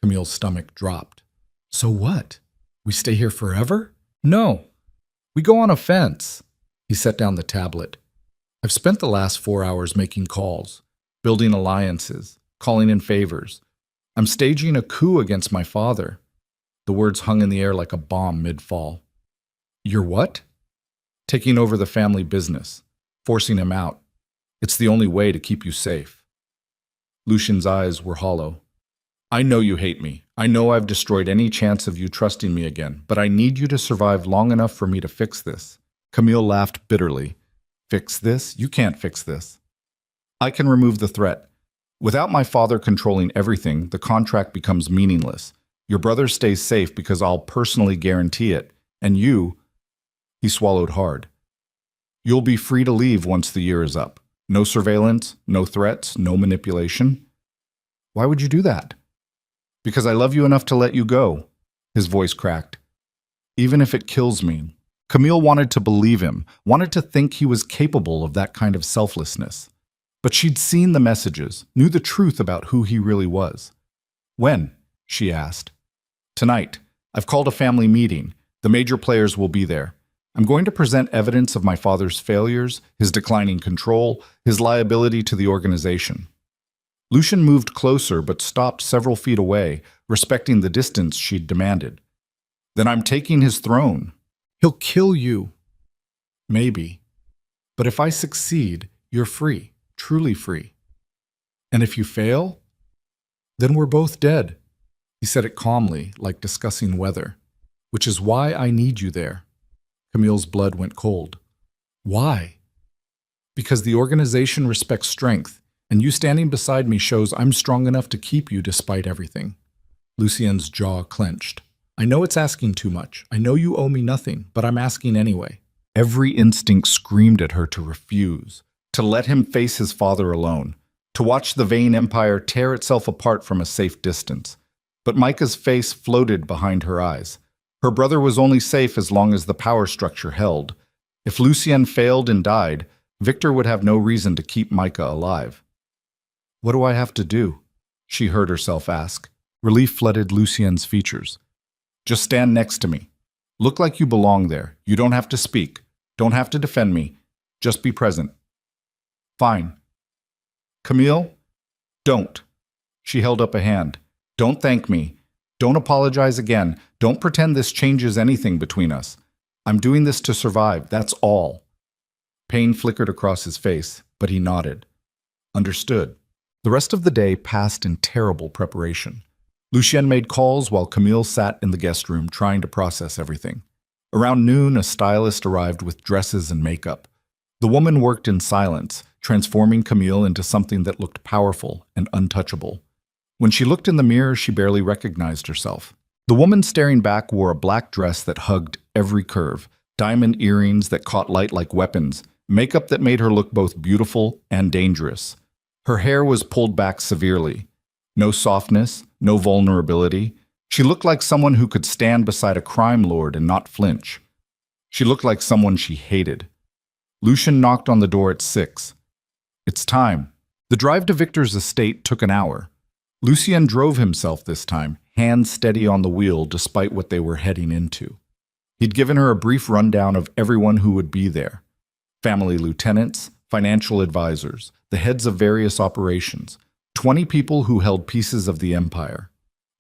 Camille's stomach dropped. So what? We stay here forever? No. We go on a fence. He set down the tablet. I've spent the last 4 hours making calls, building alliances, calling in favors. I'm staging a coup against my father. The words hung in the air like a bomb mid-fall. You're what? Taking over the family business, forcing him out. It's the only way to keep you safe. Lucian's eyes were hollow. I know you hate me. I know I've destroyed any chance of you trusting me again, but I need you to survive long enough for me to fix this. Camille laughed bitterly. Fix this? You can't fix this. I can remove the threat. Without my father controlling everything, the contract becomes meaningless. Your brother stays safe because I'll personally guarantee it. And you, he swallowed hard. You'll be free to leave once the year is up. No surveillance, no threats, no manipulation. Why would you do that? Because I love you enough to let you go. His voice cracked. Even if it kills me. Camille wanted to believe him, wanted to think he was capable of that kind of selflessness. But she'd seen the messages, knew the truth about who he really was. When? She asked. Tonight. I've called a family meeting. The major players will be there. I'm going to present evidence of my father's failures, his declining control, his liability to the organization. Lucian moved closer but stopped several feet away, respecting the distance she'd demanded. Then I'm taking his throne. He'll kill you. Maybe. But if I succeed, you're free, truly free. And if you fail, then we're both dead. He said it calmly, like discussing weather. Which is why I need you there. Camille's blood went cold. Why? Because the organization respects strength, and you standing beside me shows I'm strong enough to keep you despite everything. Lucien's jaw clenched. I know it's asking too much. I know you owe me nothing, but I'm asking anyway. Every instinct screamed at her to refuse, to let him face his father alone, to watch the vain empire tear itself apart from a safe distance. But Micah's face floated behind her eyes. Her brother was only safe as long as the power structure held. If Lucien failed and died, Victor would have no reason to keep Micah alive. What do I have to do? She heard herself ask. Relief flooded Lucien's features. Just stand next to me. Look like you belong there. You don't have to speak. Don't have to defend me. Just be present. Fine. Camille? Don't. She held up a hand. Don't thank me. Don't apologize again. Don't pretend this changes anything between us. I'm doing this to survive, that's all. Pain flickered across his face, but he nodded. Understood. The rest of the day passed in terrible preparation. Lucien made calls while Camille sat in the guest room trying to process everything. Around noon, a stylist arrived with dresses and makeup. The woman worked in silence, transforming Camille into something that looked powerful and untouchable. When she looked in the mirror, she barely recognized herself. The woman staring back wore a black dress that hugged every curve, diamond earrings that caught light like weapons, makeup that made her look both beautiful and dangerous. Her hair was pulled back severely. No softness, no vulnerability. She looked like someone who could stand beside a crime lord and not flinch. She looked like someone she hated. Lucien knocked on the door at 6. It's time. The drive to Victor's estate took an hour. Lucien drove himself this time, hands steady on the wheel despite what they were heading into. He'd given her a brief rundown of everyone who would be there. Family lieutenants, financial advisors, the heads of various operations, 20 people who held pieces of the empire.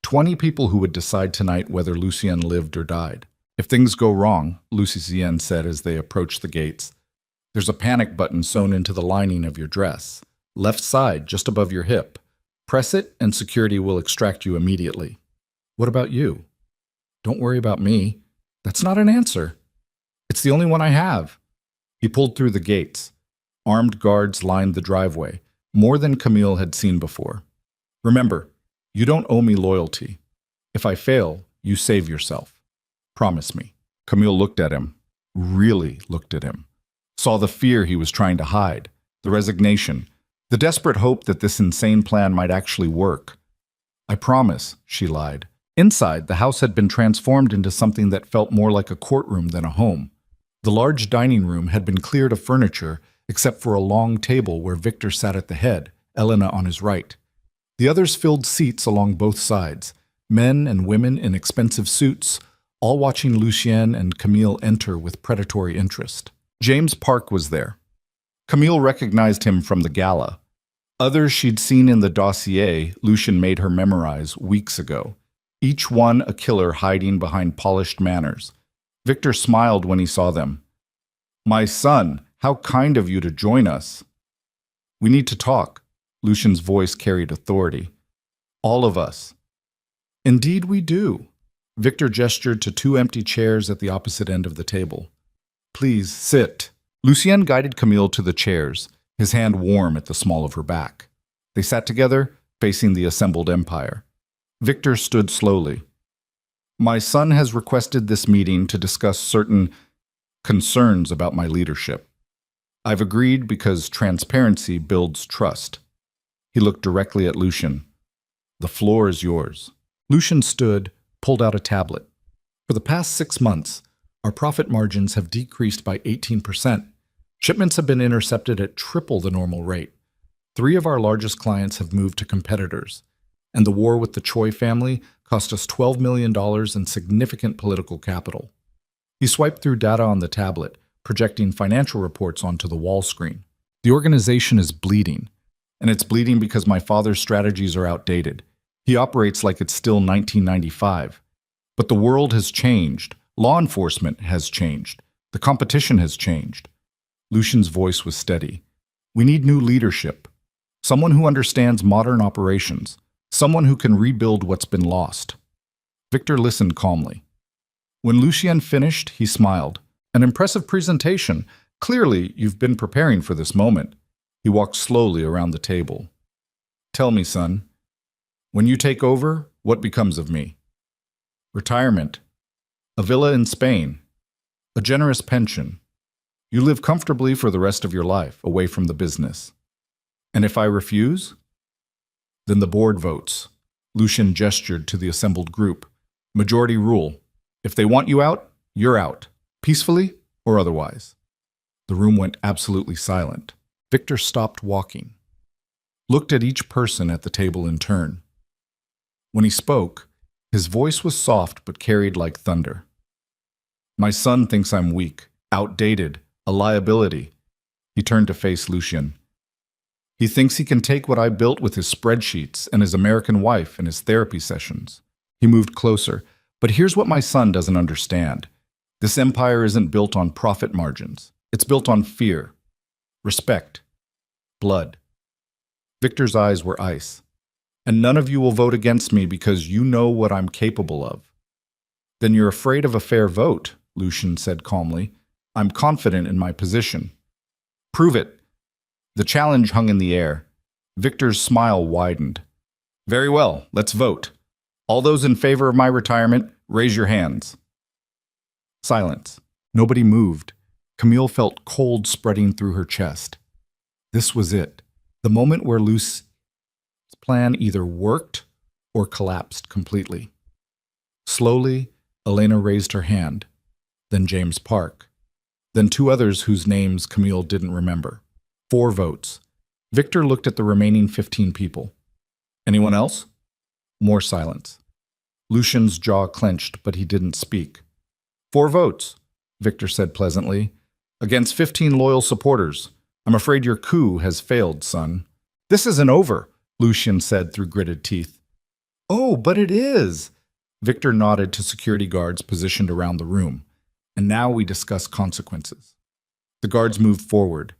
20 people who would decide tonight whether Lucien lived or died. If things go wrong, Lucien said as they approached the gates, there's a panic button sewn into the lining of your dress. Left side, just above your hip. Press it and security will extract you immediately. What about you? Don't worry about me. That's not an answer. It's the only one I have. He pulled through the gates. Armed guards lined the driveway, more than Camille had seen before. Remember, you don't owe me loyalty. If I fail, you save yourself. Promise me. Camille looked at him, really looked at him. Saw the fear he was trying to hide, the resignation, the desperate hope that this insane plan might actually work. I promise, she lied. Inside, the house had been transformed into something that felt more like a courtroom than a home. The large dining room had been cleared of furniture, except for a long table where Victor sat at the head, Elena on his right. The others filled seats along both sides, men and women in expensive suits, all watching Lucien and Camille enter with predatory interest. James Park was there. Camille recognized him from the gala. Others she'd seen in the dossier Lucien made her memorize weeks ago, each one a killer hiding behind polished manners. Victor smiled when he saw them. "My son, how kind of you to join us." "We need to talk." Lucien's voice carried authority. "All of us." "Indeed we do." Victor gestured to two empty chairs at the opposite end of the table. "Please, sit." Lucien guided Camille to the chairs, his hand warm at the small of her back. They sat together, facing the assembled empire. Victor stood slowly. "My son has requested this meeting to discuss certain concerns about my leadership. I've agreed because transparency builds trust." He looked directly at Lucien. "The floor is yours." Lucien stood, pulled out a tablet. "For the past 6 months, our profit margins have decreased by 18%. Shipments have been intercepted at triple the normal rate. 3 of our largest clients have moved to competitors, and the war with the Choi family cost us $12 million in significant political capital." He swiped through data on the tablet, projecting financial reports onto the wall screen. "The organization is bleeding, and it's bleeding because my father's strategies are outdated. He operates like it's still 1995. But the world has changed. Law enforcement has changed. The competition has changed." Lucien's voice was steady. "We need new leadership. Someone who understands modern operations. Someone who can rebuild what's been lost." Victor listened calmly. When Lucien finished, he smiled. "An impressive presentation. Clearly, you've been preparing for this moment." He walked slowly around the table. "Tell me, son, when you take over, what becomes of me?" "Retirement. A villa in Spain. A generous pension. You live comfortably for the rest of your life, away from the business. And if I refuse?" "Then the board votes." Lucien gestured to the assembled group. "Majority rule. If they want you out, you're out, peacefully or otherwise." The room went absolutely silent. Victor stopped walking, looked at each person at the table in turn. When he spoke, his voice was soft but carried like thunder. "My son thinks I'm weak, outdated, a liability." He turned to face Lucien. "He thinks he can take what I built with his spreadsheets and his American wife and his therapy sessions." He moved closer. "But here's what my son doesn't understand. This empire isn't built on profit margins. It's built on fear, respect, blood." Victor's eyes were ice. "And none of you will vote against me because you know what I'm capable of." "Then you're afraid of a fair vote," Lucien said calmly. "I'm confident in my position." "Prove it." The challenge hung in the air. Victor's smile widened. "Very well, let's vote. All those in favor of my retirement, raise your hands." Silence. Nobody moved. Camille felt cold spreading through her chest. This was it. The moment where Luc's plan either worked or collapsed completely. Slowly, Elena raised her hand. Then James Park. Then 2 others whose names Camille didn't remember. 4 votes. Victor looked at the remaining 15 people. "Anyone else?" More silence. Lucien's jaw clenched, but he didn't speak. 4 votes, Victor said pleasantly. "Against 15 loyal supporters. I'm afraid your coup has failed, son." "This isn't over," Lucien said through gritted teeth. "Oh, but it is." Victor nodded to security guards positioned around the room. "And now we discuss consequences." The guards moved forward.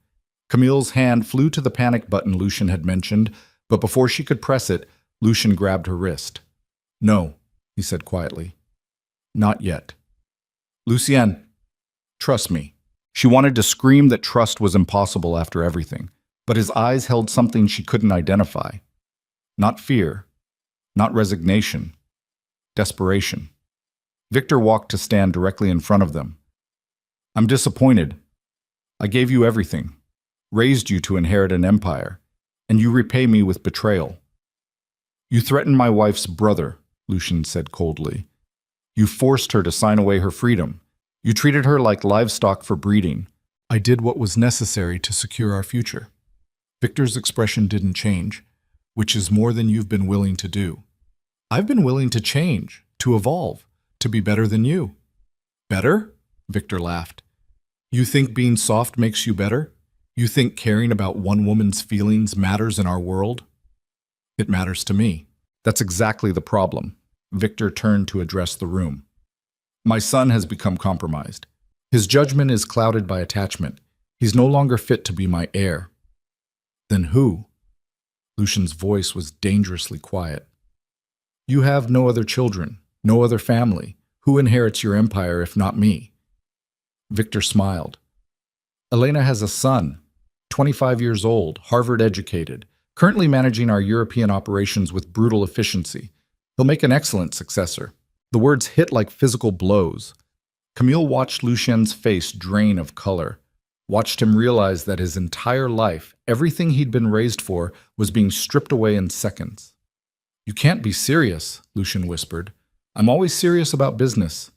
Camille's hand flew to the panic button Lucien had mentioned, but before she could press it, Lucien grabbed her wrist. "No," he said quietly. "Not yet." "Lucien, trust me." She wanted to scream that trust was impossible after everything, but his eyes held something she couldn't identify. Not fear, not resignation, desperation. Victor walked to stand directly in front of them. "I'm disappointed. I gave you everything, raised you to inherit an empire, and you repay me with betrayal." "You threatened my wife's brother," Lucien said coldly. "You forced her to sign away her freedom. You treated her like livestock for breeding." "I did what was necessary to secure our future." Victor's expression didn't change, "which is more than you've been willing to do." "I've been willing to change, to evolve, To be better than you. Better? Victor laughed. You think being soft makes you better? You think caring about one woman's feelings matters in our world? It matters to me. That's exactly the problem. Victor turned to address the room. My son has become compromised. His judgment is clouded by attachment. He's no longer fit to be my heir. Then who? Lucian's voice was dangerously quiet. You have no other children, no other family. Who inherits your empire if not me? Victor smiled. Elena has a son, 25 years old, Harvard educated, currently managing our European operations with brutal efficiency. He'll make an excellent successor. The words hit like physical blows. Camille watched Lucien's face drain of color, watched him realize that his entire life, everything he'd been raised for, was being stripped away in seconds. You can't be serious, Lucien whispered. I'm always serious about business.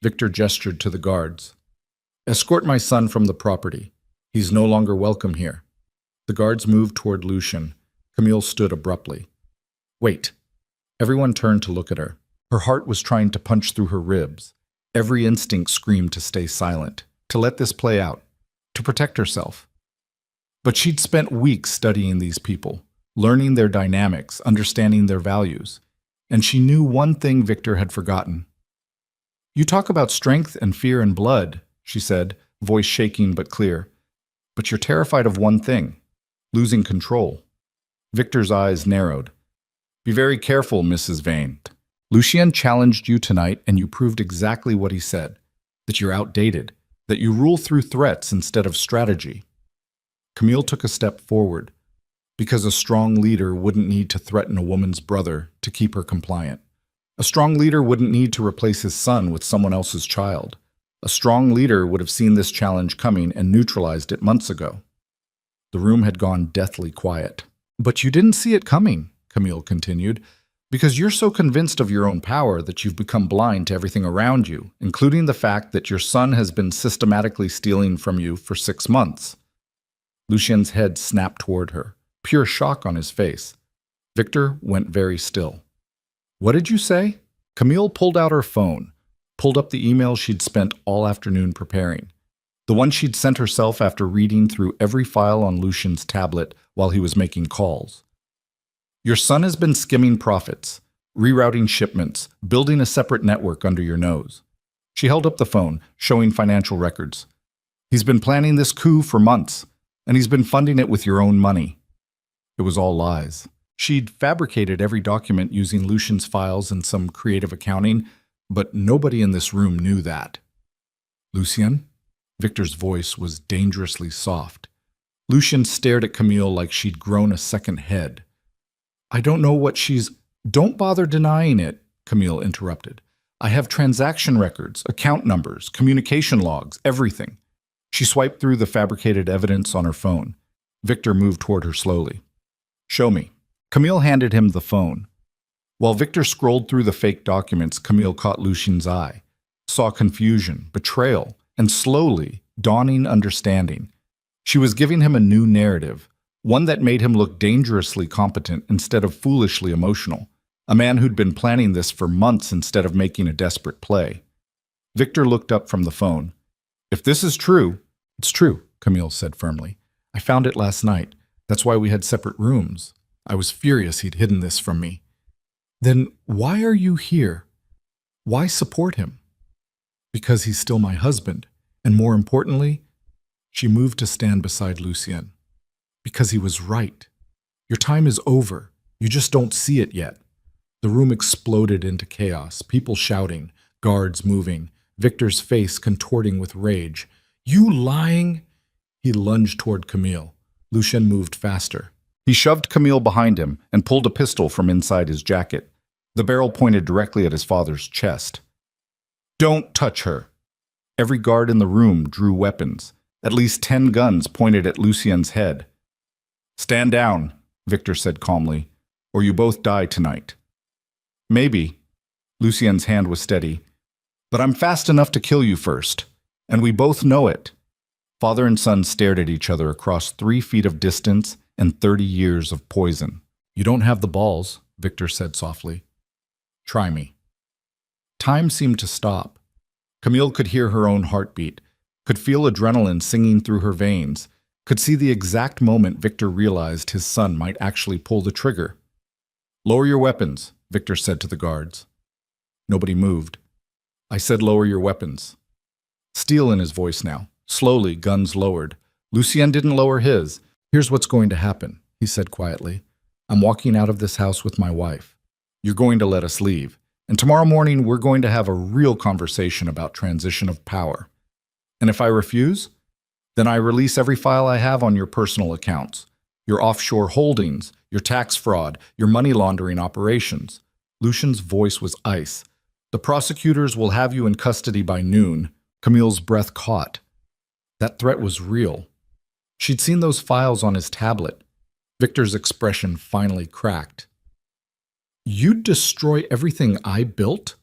Victor gestured to the guards. Escort my son from the property. He's no longer welcome here. The guards moved toward Lucien. Camille stood abruptly. Wait. Everyone turned to look at her. Her heart was trying to punch through her ribs. Every instinct screamed to stay silent, to let this play out, to protect herself. But she'd spent weeks studying these people, learning their dynamics, understanding their values. And she knew one thing Victor had forgotten. You talk about strength and fear and blood, she said, voice shaking but clear. But you're terrified of one thing, losing control. Victor's eyes narrowed. Be very careful, Mrs. Vane. Lucien challenged you tonight and you proved exactly what he said, that you're outdated, that you rule through threats instead of strategy. Camille took a step forward, because a strong leader wouldn't need to threaten a woman's brother to keep her compliant. A strong leader wouldn't need to replace his son with someone else's child. A strong leader would have seen this challenge coming and neutralized it months ago. The room had gone deathly quiet. But you didn't see it coming, Camille continued, because you're so convinced of your own power that you've become blind to everything around you, including the fact that your son has been systematically stealing from you for 6 months. Lucien's head snapped toward her, pure shock on his face. Victor went very still. What did you say? Camille pulled out her phone, pulled up the email she'd spent all afternoon preparing. The one she'd sent herself after reading through every file on Lucien's tablet while he was making calls. Your son has been skimming profits, rerouting shipments, building a separate network under your nose. She held up the phone, showing financial records. He's been planning this coup for months, and he's been funding it with your own money. It was all lies. She'd fabricated every document using Lucien's files and some creative accounting, but nobody in this room knew that. Lucien? Victor's voice was dangerously soft. Lucien stared at Camille like she'd grown a second head. I don't know what she's... Don't bother denying it, Camille interrupted. I have transaction records, account numbers, communication logs, everything. She swiped through the fabricated evidence on her phone. Victor moved toward her slowly. Show me. Camille handed him the phone. While Victor scrolled through the fake documents, Camille caught Lucien's eye, saw confusion, betrayal, and slowly, dawning understanding. She was giving him a new narrative, one that made him look dangerously competent instead of foolishly emotional, a man who'd been planning this for months instead of making a desperate play. Victor looked up from the phone. If this is true, it's true, Camille said firmly. I found it last night. That's why we had separate rooms. I was furious he'd hidden this from me. Then why are you here? Why support him? Because he's still my husband, and more importantly, she moved to stand beside Lucien. Because he was right. Your time is over. You just don't see it yet. The room exploded into chaos, people shouting, guards moving, Victor's face contorting with rage. You lying? He lunged toward Camille. Lucien moved faster. He shoved Camille behind him and pulled a pistol from inside his jacket. The barrel pointed directly at his father's chest. Don't touch her. Every guard in the room drew weapons. At least 10 guns pointed at Lucien's head. Stand down, Victor said calmly, or you both die tonight. Maybe. Lucien's hand was steady. But I'm fast enough to kill you first, and we both know it. Father and son stared at each other across 3 feet of distance and 30 years of poison. You don't have the balls, Victor said softly. Try me. Time seemed to stop. Camille could hear her own heartbeat, could feel adrenaline singing through her veins, could see the exact moment Victor realized his son might actually pull the trigger. "Lower your weapons," Victor said to the guards. Nobody moved. "I said lower your weapons." Steel in his voice now. Slowly, guns lowered. Lucien didn't lower his. "Here's what's going to happen," he said quietly. "I'm walking out of this house with my wife. You're going to let us leave. And tomorrow morning, we're going to have a real conversation about transition of power. And if I refuse, then I release every file I have on your personal accounts, your offshore holdings, your tax fraud, your money laundering operations." Lucien's voice was ice. "The prosecutors will have you in custody by noon." Camille's breath caught. That threat was real. She'd seen those files on his tablet. Victor's expression finally cracked. "You'd destroy everything I built?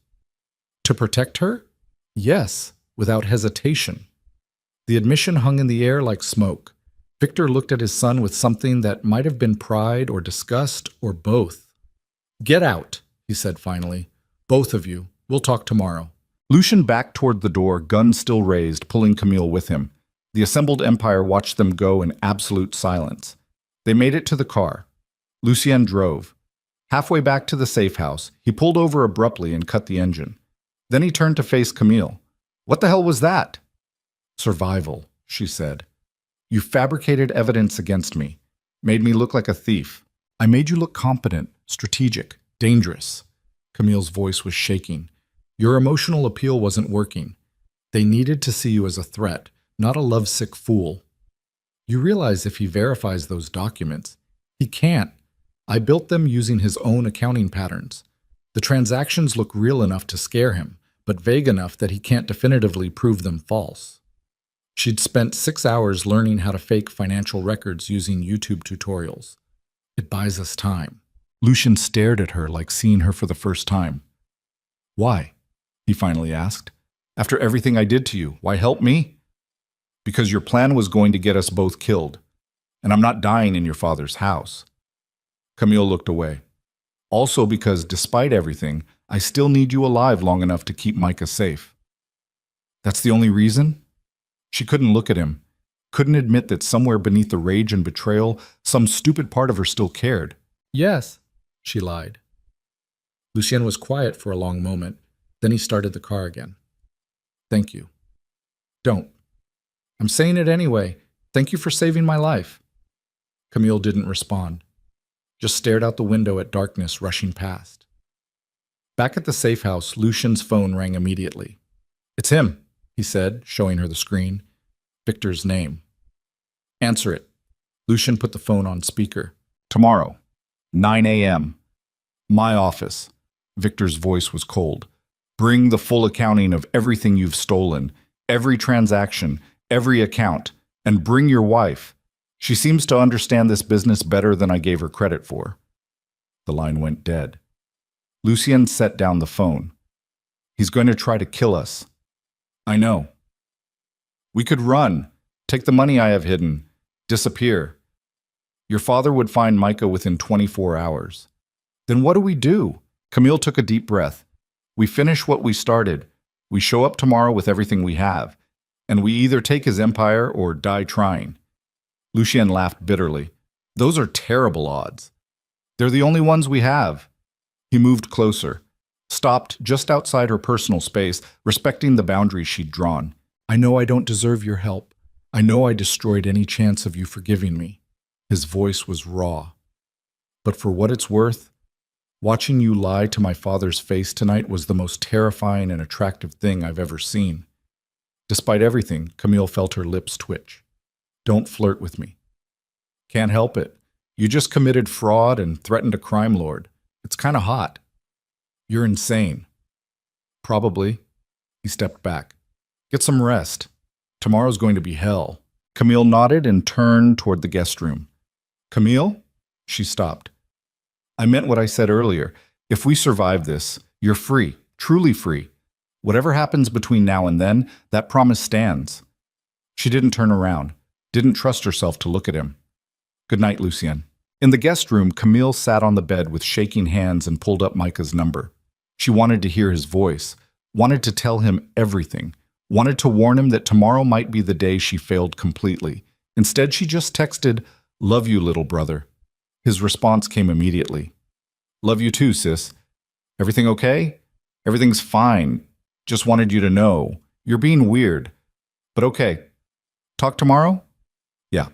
To protect her?" "Yes," without hesitation. The admission hung in the air like smoke. Victor looked at his son with something that might have been pride or disgust or both. "Get out," he said finally. "Both of you. We'll talk tomorrow." Lucien backed toward the door, gun still raised, pulling Camille with him. The assembled empire watched them go in absolute silence. They made it to the car. Lucien drove. Halfway back to the safe house, he pulled over abruptly and cut the engine. Then he turned to face Camille. "What the hell was that?" "Survival," she said. "You fabricated evidence against me, made me look like a thief. I made you look competent, strategic, dangerous." Camille's voice was shaking. "Your emotional appeal wasn't working. They needed to see you as a threat, not a lovesick fool. You realize if he verifies those documents, he can't. I built them using his own accounting patterns. The transactions look real enough to scare him, but vague enough that he can't definitively prove them false." She'd spent 6 hours learning how to fake financial records using YouTube tutorials. "It buys us time." Lucien stared at her like seeing her for the first time. "Why?" he finally asked. "After everything I did to you, why help me?" "Because your plan was going to get us both killed, and I'm not dying in your father's house." Camille looked away. "Also because, despite everything, I still need you alive long enough to keep Micah safe." "That's the only reason?" She couldn't look at him, couldn't admit that somewhere beneath the rage and betrayal, some stupid part of her still cared. "Yes," she lied. Lucien was quiet for a long moment. Then he started the car again. "Thank you." "Don't." "I'm saying it anyway. Thank you for saving my life." Camille didn't respond, just stared out the window at darkness rushing past. Back at the safe house, Lucien's phone rang immediately. "It's him," he said, showing her the screen. Victor's name. "Answer it." Lucien put the phone on speaker. "Tomorrow, 9 a.m. My office." Victor's voice was cold. "Bring the full accounting of everything you've stolen, every transaction, every account, and bring your wife. She seems to understand this business better than I gave her credit for." The line went dead. Lucien set down the phone. "He's going to try to kill us." "I know." "We could run, take the money I have hidden, disappear. Your father would find Micah within 24 hours. Then what do we do?" Camille took a deep breath. "We finish what we started. We show up tomorrow with everything we have, and we either take his empire or die trying." Lucien laughed bitterly. "Those are terrible odds. They're the only ones we have." He moved closer, stopped just outside her personal space, respecting the boundaries she'd drawn. "I know I don't deserve your help. I know I destroyed any chance of you forgiving me." His voice was raw. "But for what it's worth, watching you lie to my father's face tonight was the most terrifying and attractive thing I've ever seen." Despite everything, Camille felt her lips twitch. "Don't flirt with me." "Can't help it. You just committed fraud and threatened a crime lord. It's kind of hot." "You're insane." "Probably." He stepped back. "Get some rest. Tomorrow's going to be hell." Camille nodded and turned toward the guest room. "Camille?" She stopped. "I meant what I said earlier. If we survive this, you're free, truly free. Whatever happens between now and then, that promise stands." She didn't turn around, didn't trust herself to look at him. "Good night, Lucien." In the guest room, Camille sat on the bed with shaking hands and pulled up Micah's number. She wanted to hear his voice, wanted to tell him everything, wanted to warn him that tomorrow might be the day she failed completely. Instead, she just texted, "Love you, little brother." His response came immediately. "Love you too, sis. Everything okay?" "Everything's fine. Just wanted you to know. You're being weird. But okay. Talk tomorrow?" "Yeah,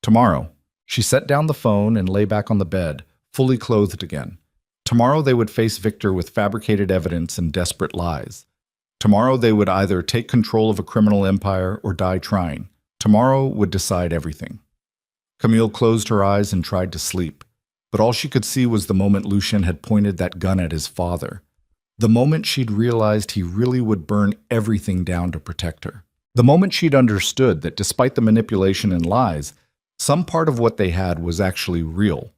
tomorrow." She set down the phone and lay back on the bed, fully clothed again. Tomorrow they would face Victor with fabricated evidence and desperate lies. Tomorrow they would either take control of a criminal empire or die trying. Tomorrow would decide everything. Camille closed her eyes and tried to sleep, but all she could see was the moment Lucien had pointed that gun at his father. The moment she'd realized he really would burn everything down to protect her. The moment she'd understood that despite the manipulation and lies, some part of what they had was actually real.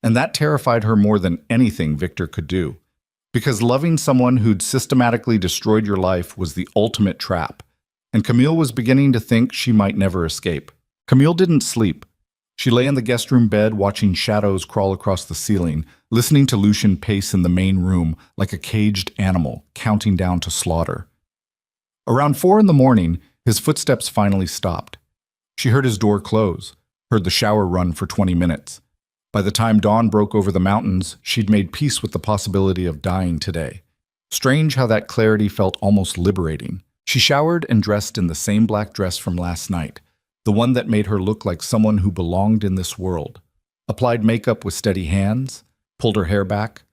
And that terrified her more than anything Victor could do. Because loving someone who'd systematically destroyed your life was the ultimate trap. And Camille was beginning to think she might never escape. Camille didn't sleep. She lay in the guest room bed watching shadows crawl across the ceiling, listening to Lucien pace in the main room like a caged animal, counting down to slaughter. Around 4 a.m, his footsteps finally stopped. She heard his door close, heard the shower run for 20 minutes. By the time dawn broke over the mountains, she'd made peace with the possibility of dying today. Strange how that clarity felt almost liberating. She showered and dressed in the same black dress from last night, the one that made her look like someone who belonged in this world. Applied makeup with steady hands, pulled her hair back,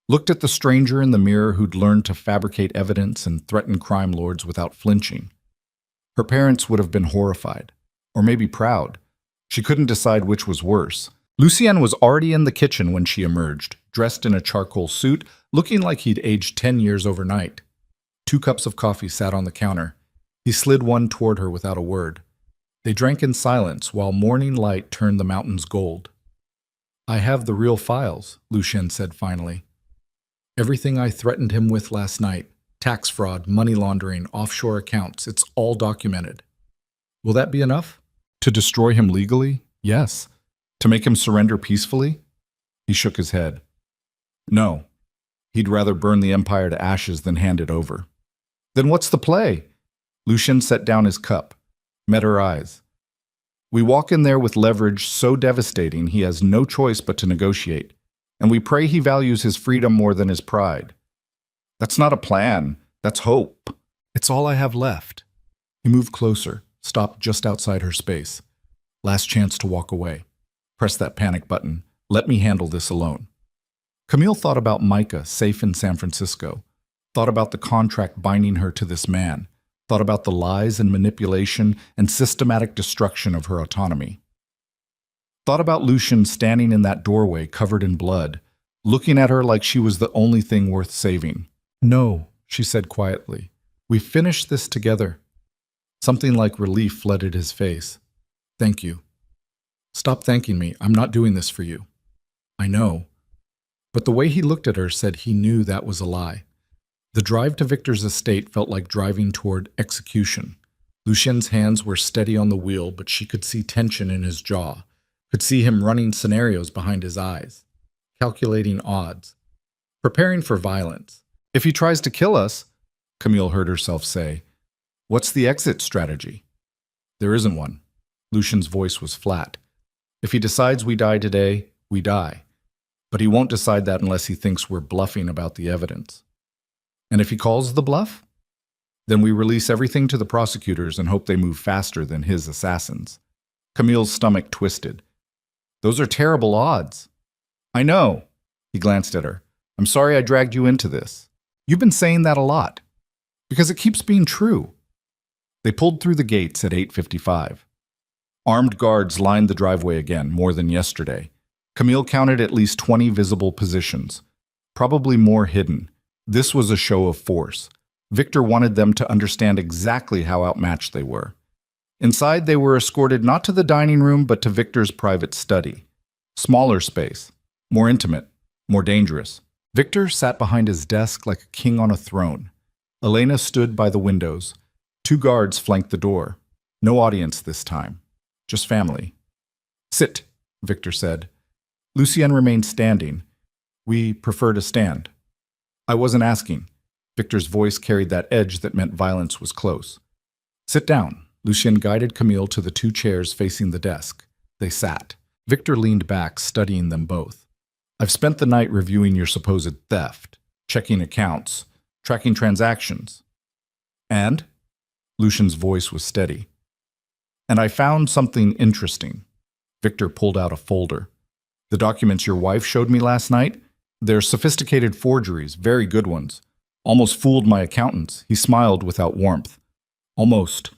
looked at the stranger in the mirror who'd learned to fabricate evidence and threaten crime lords without flinching. Her parents would have been horrified, or maybe proud. She couldn't decide which was worse. Lucien was already in the kitchen when she emerged, dressed in a charcoal suit, looking like he'd aged 10 years overnight. 2 cups of coffee sat on the counter. He slid one toward her without a word. They drank in silence while morning light turned the mountains gold. "I have the real files," Lucien said finally. "Everything I threatened him with last night, tax fraud, money laundering, offshore accounts, it's all documented." "Will that be enough?" "To destroy him legally? Yes. To make him surrender peacefully?" He shook his head. "No. He'd rather burn the empire to ashes than hand it over." "Then what's the play?" Lucien set down his cup, met her eyes. "We walk in there with leverage so devastating he has no choice but to negotiate, and we pray he values his freedom more than his pride." "That's not a plan. That's hope." "It's all I have left." He moved closer, stopped just outside her space. "Last chance to walk away. Press that panic button. Let me handle this alone." Camille thought about Micah, safe in San Francisco. Thought about the contract binding her to this man. Thought about the lies and manipulation and systematic destruction of her autonomy. Thought about Lucien standing in that doorway covered in blood, looking at her like she was the only thing worth saving. "No," she said quietly. "We finished this together." Something like relief flooded his face. "Thank you." "Stop thanking me. I'm not doing this for you." "I know." But the way he looked at her said he knew that was a lie. The drive to Victor's estate felt like driving toward execution. Lucien's hands were steady on the wheel, but she could see tension in his jaw, could see him running scenarios behind his eyes, calculating odds, preparing for violence. "If he tries to kill us," Camille heard herself say, "what's the exit strategy?" "There isn't one." Lucien's voice was flat. "If he decides we die today, we die. But he won't decide that unless he thinks we're bluffing about the evidence. And if he calls the bluff, then we release everything to the prosecutors and hope they move faster than his assassins." Camille's stomach twisted. "Those are terrible odds." "I know." He glanced at her. "I'm sorry I dragged you into this. You've been saying that a lot. Because it keeps being true." They pulled through the gates at 8:55. Armed guards lined the driveway again, more than yesterday. Camille counted at least 20 visible positions, probably more hidden. This was a show of force. Victor wanted them to understand exactly how outmatched they were. Inside, they were escorted not to the dining room, but to Victor's private study. Smaller space, more intimate, more dangerous. Victor sat behind his desk like a king on a throne. Elena stood by the windows. 2 guards flanked the door. No audience this time. Just family. "Sit," Victor said. Lucien remained standing. "We prefer to stand." "I wasn't asking." Victor's voice carried that edge that meant violence was close. Sit down. Lucien guided Camille to the two chairs facing the desk. They sat. Victor leaned back, studying them both. I've spent the night reviewing your supposed theft, checking accounts, tracking transactions. And? Lucien's voice was steady. And I found something interesting. Victor pulled out a folder. The documents your wife showed me last night? They're sophisticated forgeries, very good ones. Almost fooled my accountants. He smiled without warmth. Almost.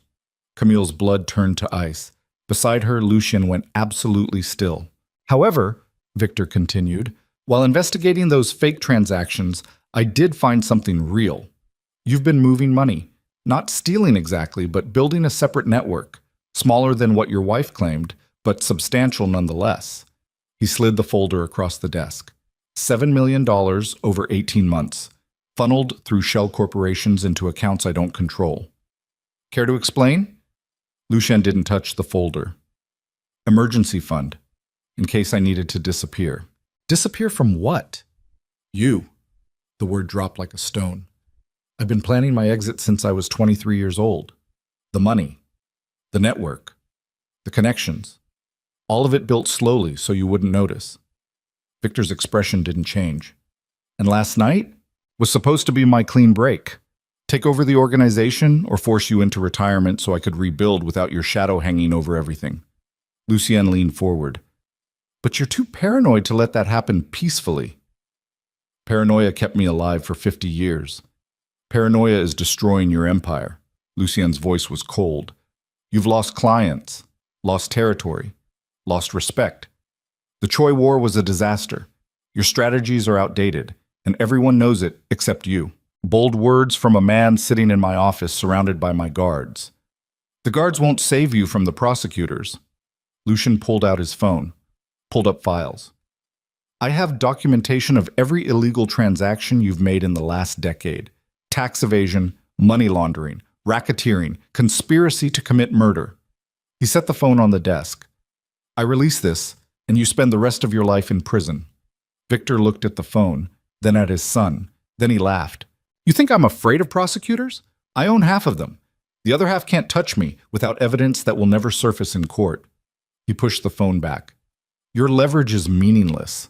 Camille's blood turned to ice. Beside her, Lucien went absolutely still. However, Victor continued, while investigating those fake transactions, I did find something real. You've been moving money. Not stealing exactly, but building a separate network. Smaller than what your wife claimed, but substantial nonetheless. He slid the folder across the desk. $7 million over 18 months. Funneled through shell corporations into accounts I don't control. Care to explain? Lucien didn't touch the folder. Emergency fund. In case I needed to disappear. Disappear from what? You. The word dropped like a stone. I've been planning my exit since I was 23 years old. The money. The network. The connections. All of it built slowly so you wouldn't notice. Victor's expression didn't change. And last night was supposed to be my clean break. Take over the organization or force you into retirement so I could rebuild without your shadow hanging over everything. Lucien leaned forward. But you're too paranoid to let that happen peacefully. Paranoia kept me alive for 50 years. Paranoia is destroying your empire. Lucien's voice was cold. You've lost clients, lost territory, lost respect. The Troy War was a disaster. Your strategies are outdated, and everyone knows it except you. Bold words from a man sitting in my office surrounded by my guards. The guards won't save you from the prosecutors. Lucien pulled out his phone, pulled up files. I have documentation of every illegal transaction you've made in the last decade. Tax evasion, money laundering, racketeering, conspiracy to commit murder. He set the phone on the desk. I release this, and you spend the rest of your life in prison. Victor looked at the phone, then at his son. Then he laughed. You think I'm afraid of prosecutors? I own half of them. The other half can't touch me without evidence that will never surface in court. He pushed the phone back. Your leverage is meaningless.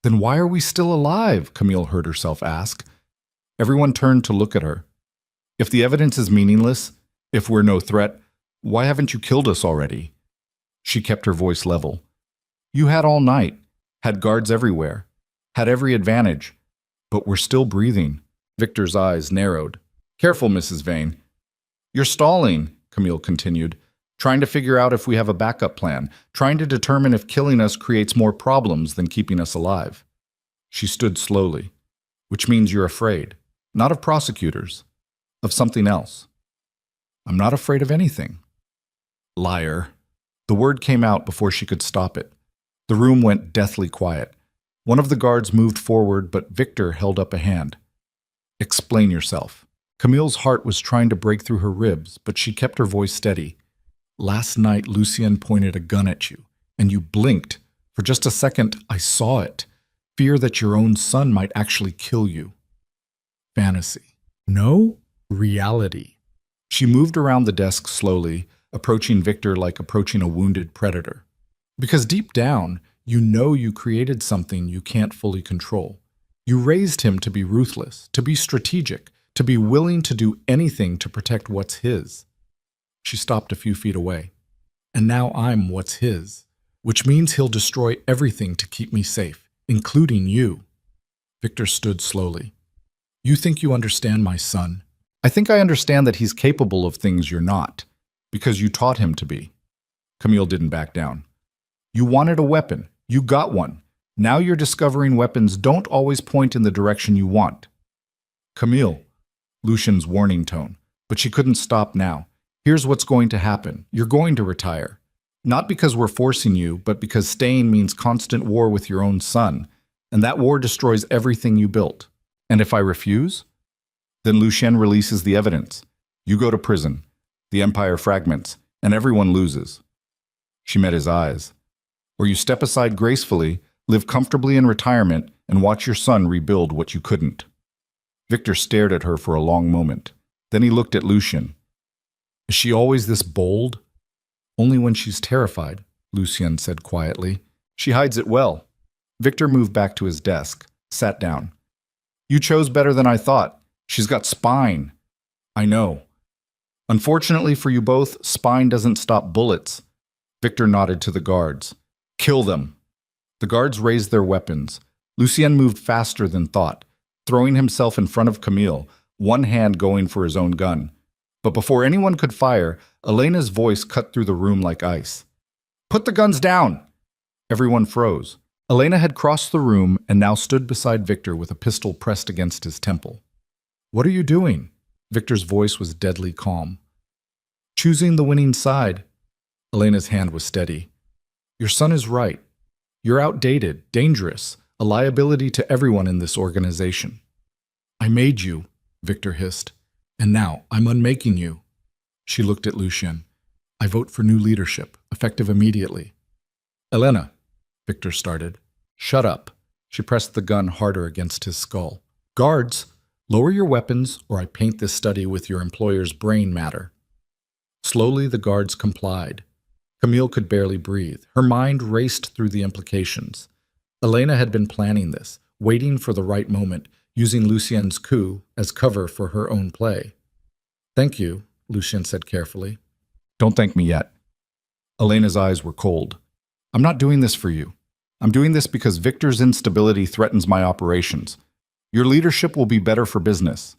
Then why are we still alive? Camille heard herself ask. Everyone turned to look at her. If the evidence is meaningless, if we're no threat, why haven't you killed us already? She kept her voice level. You had all night, had guards everywhere, had every advantage, but we're still breathing. Victor's eyes narrowed. Careful, Mrs. Vane. You're stalling, Camille continued, trying to figure out if we have a backup plan, trying to determine if killing us creates more problems than keeping us alive. She stood slowly. Which means you're afraid, not of prosecutors, of something else. I'm not afraid of anything. Liar. The word came out before she could stop it. The room went deathly quiet. One of the guards moved forward, but Victor held up a hand. Explain yourself. Camille's heart was trying to break through her ribs, but she kept her voice steady. Last night, Lucien pointed a gun at you, and you blinked. For just a second, I saw it. Fear that your own son might actually kill you. Fantasy. No, reality. She moved around the desk slowly, approaching Victor like approaching a wounded predator. Because deep down, you know you created something you can't fully control. You raised him to be ruthless, to be strategic, to be willing to do anything to protect what's his. She stopped a few feet away. And now I'm what's his, which means he'll destroy everything to keep me safe, including you. Victor stood slowly. You think you understand my son. I think I understand that he's capable of things you're not, because you taught him to be. Camille didn't back down. You wanted a weapon. You got one. Now you're discovering weapons don't always point in the direction you want. Camille, Lucien's warning tone, but she couldn't stop now. Here's what's going to happen. You're going to retire. Not because we're forcing you, but because staying means constant war with your own son, and that war destroys everything you built. And if I refuse? Then Lucien releases the evidence. You go to prison. The empire fragments, and everyone loses. She met his eyes. Or you step aside gracefully, live comfortably in retirement, and watch your son rebuild what you couldn't. Victor stared at her for a long moment. Then he looked at Lucien. Is she always this bold? Only when she's terrified, Lucien said quietly. She hides it well. Victor moved back to his desk, sat down. You chose better than I thought. She's got spine. I know. Unfortunately for you both, spine doesn't stop bullets. Victor nodded to the guards. Kill them. The guards raised their weapons. Lucien moved faster than thought, throwing himself in front of Camille, one hand going for his own gun. But before anyone could fire, Elena's voice cut through the room like ice. Put the guns down! Everyone froze. Elena had crossed the room and now stood beside Victor with a pistol pressed against his temple. What are you doing? Victor's voice was deadly calm. Choosing the winning side. Elena's hand was steady. Your son is right. You're outdated, dangerous, a liability to everyone in this organization. I made you, Victor hissed, and now I'm unmaking you. She looked at Lucien. I vote for new leadership, effective immediately. Elena, Victor started. Shut up. She pressed the gun harder against his skull. Guards, lower your weapons or I paint this study with your employer's brain matter. Slowly the guards complied. Camille could barely breathe. Her mind raced through the implications. Elena had been planning this, waiting for the right moment, using Lucien's coup as cover for her own play. Thank you, Lucien said carefully. Don't thank me yet. Elena's eyes were cold. I'm not doing this for you. I'm doing this because Victor's instability threatens my operations. Your leadership will be better for business.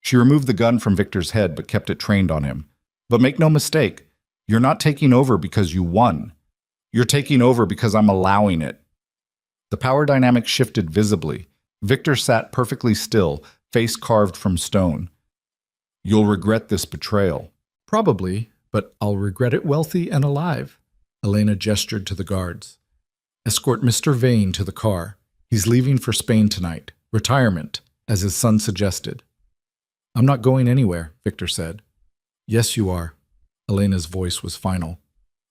She removed the gun from Victor's head but kept it trained on him. But make no mistake, you're not taking over because you won. You're taking over because I'm allowing it. The power dynamic shifted visibly. Victor sat perfectly still, face carved from stone. You'll regret this betrayal. Probably, but I'll regret it wealthy and alive. Elena gestured to the guards. Escort Mr. Vane to the car. He's leaving for Spain tonight. Retirement, as his son suggested. I'm not going anywhere, Victor said. Yes, you are. Elena's voice was final.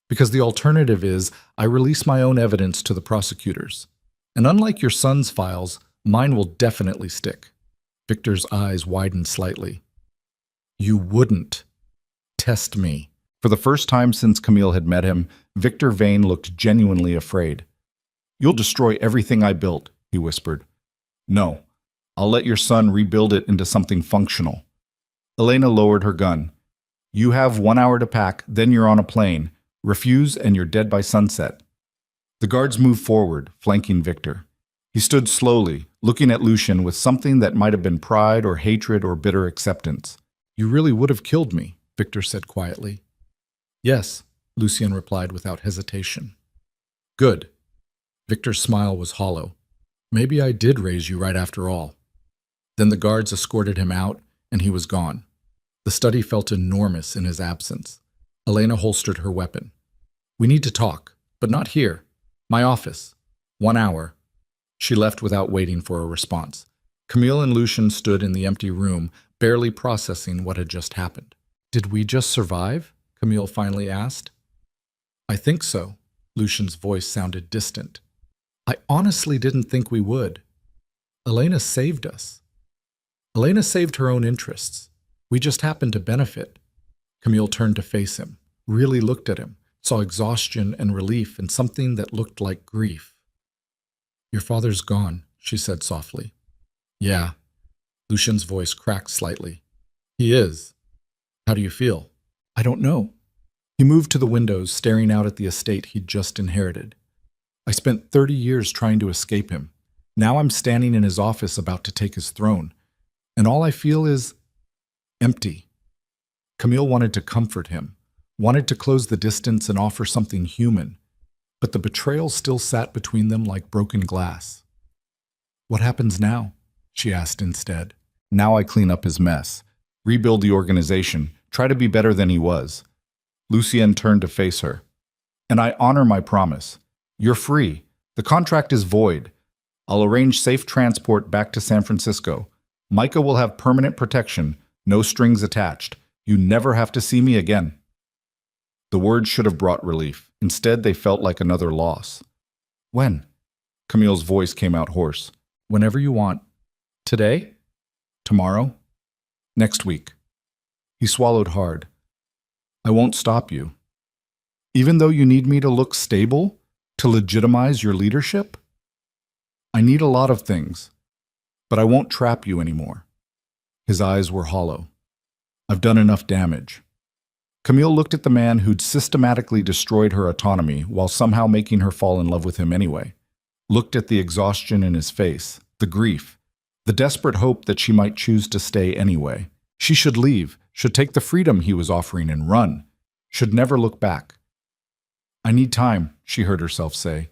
Because the alternative is I release my own evidence to the prosecutors. And unlike your son's files, mine will definitely stick. Victor's eyes widened slightly. You wouldn't test me. For the first time since Camille had met him, Victor Vane looked genuinely afraid. You'll destroy everything I built, he whispered. No, I'll let your son rebuild it into something functional. Elena lowered her gun. You have 1 hour to pack, then you're on a plane. Refuse and you're dead by sunset. The guards moved forward, flanking Victor. He stood slowly, looking at Lucien with something that might have been pride or hatred or bitter acceptance. You really would have killed me, Victor said quietly. Yes, Lucien replied without hesitation. Good. Victor's smile was hollow. Maybe I did raise you right after all. Then the guards escorted him out, and he was gone. The study felt enormous in his absence. Elena holstered her weapon. We need to talk, but not here. My office. 1 hour. She left without waiting for a response. Camille and Lucien stood in the empty room, barely processing what had just happened. Did we just survive? Camille finally asked. I think so. Lucien's voice sounded distant. I honestly didn't think we would. Elena saved us. Elena saved her own interests. We just happened to benefit. Camille turned to face him, really looked at him, saw exhaustion and relief and something that looked like grief. Your father's gone, she said softly. Yeah. Lucien's voice cracked slightly. He is. How do you feel? I don't know. He moved to the windows, staring out at the estate he'd just inherited. I spent 30 years trying to escape him. Now I'm standing in his office about to take his throne. And all I feel is empty. Camille wanted to comfort him, wanted to close the distance and offer something human. But the betrayal still sat between them like broken glass. What happens now? She asked instead. Now I clean up his mess, rebuild the organization, try to be better than he was. Lucien turned to face her. And I honor my promise. You're free. The contract is void. I'll arrange safe transport back to San Francisco. Micah will have permanent protection, no strings attached. You never have to see me again. The words should have brought relief. Instead, they felt like another loss. When? Camille's voice came out hoarse. Whenever you want. Today? Tomorrow? Next week. He swallowed hard. I won't stop you. Even though you need me to look stable, to legitimize your leadership? I need a lot of things, but I won't trap you anymore. His eyes were hollow. I've done enough damage. Camille looked at the man who'd systematically destroyed her autonomy while somehow making her fall in love with him anyway. Looked at the exhaustion in his face, the grief, the desperate hope that she might choose to stay anyway. She should leave, should take the freedom he was offering and run, should never look back. I need time, she heard herself say.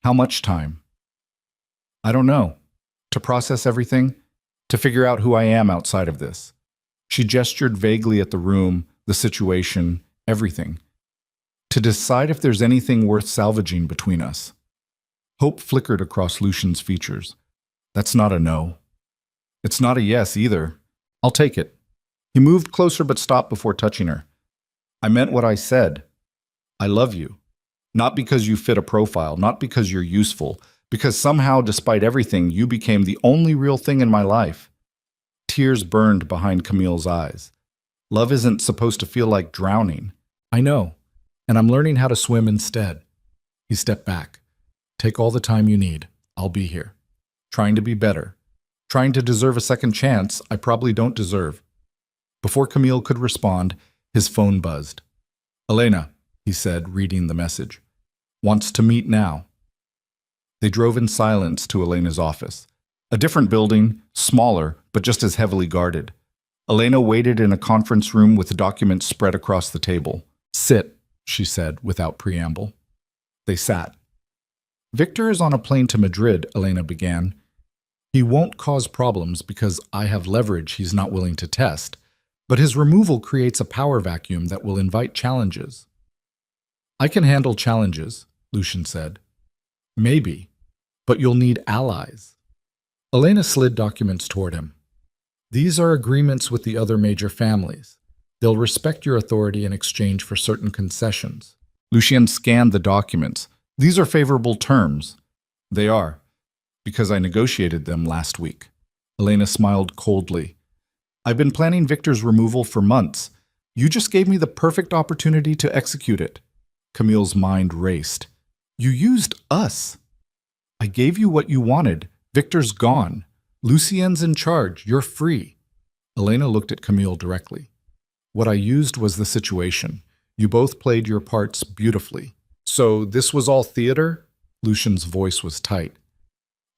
How much time? I don't know. To process everything, to figure out who I am outside of this. She gestured vaguely at the room, the situation, everything. To decide if there's anything worth salvaging between us. Hope flickered across Lucian's features. That's not a no. It's not a yes either. I'll take it. He moved closer but stopped before touching her. I meant what I said. I love you. Not because you fit a profile, not because you're useful, because somehow, despite everything, you became the only real thing in my life. Tears burned behind Camille's eyes. Love isn't supposed to feel like drowning. I know, and I'm learning how to swim instead. He stepped back. Take all the time you need. I'll be here. Trying to be better. Trying to deserve a second chance I probably don't deserve. Before Camille could respond, his phone buzzed. Elena, he said, reading the message. Wants to meet now. They drove in silence to Elena's office. A different building, smaller, but just as heavily guarded. Elena waited in a conference room with documents spread across the table. Sit, she said, without preamble. They sat. Victor is on a plane to Madrid, Elena began. He won't cause problems because I have leverage he's not willing to test, but his removal creates a power vacuum that will invite challenges. I can handle challenges, Lucian said. Maybe, but you'll need allies. Elena slid documents toward him. These are agreements with the other major families. They'll respect your authority in exchange for certain concessions. Lucien scanned the documents. These are favorable terms. They are, because I negotiated them last week. Elena smiled coldly. I've been planning Victor's removal for months. You just gave me the perfect opportunity to execute it. Camille's mind raced. You used us. I gave you what you wanted. Victor's gone. Lucien's in charge. You're free. Elena looked at Camille directly. What I used was the situation. You both played your parts beautifully. So this was all theater? Lucian's voice was tight.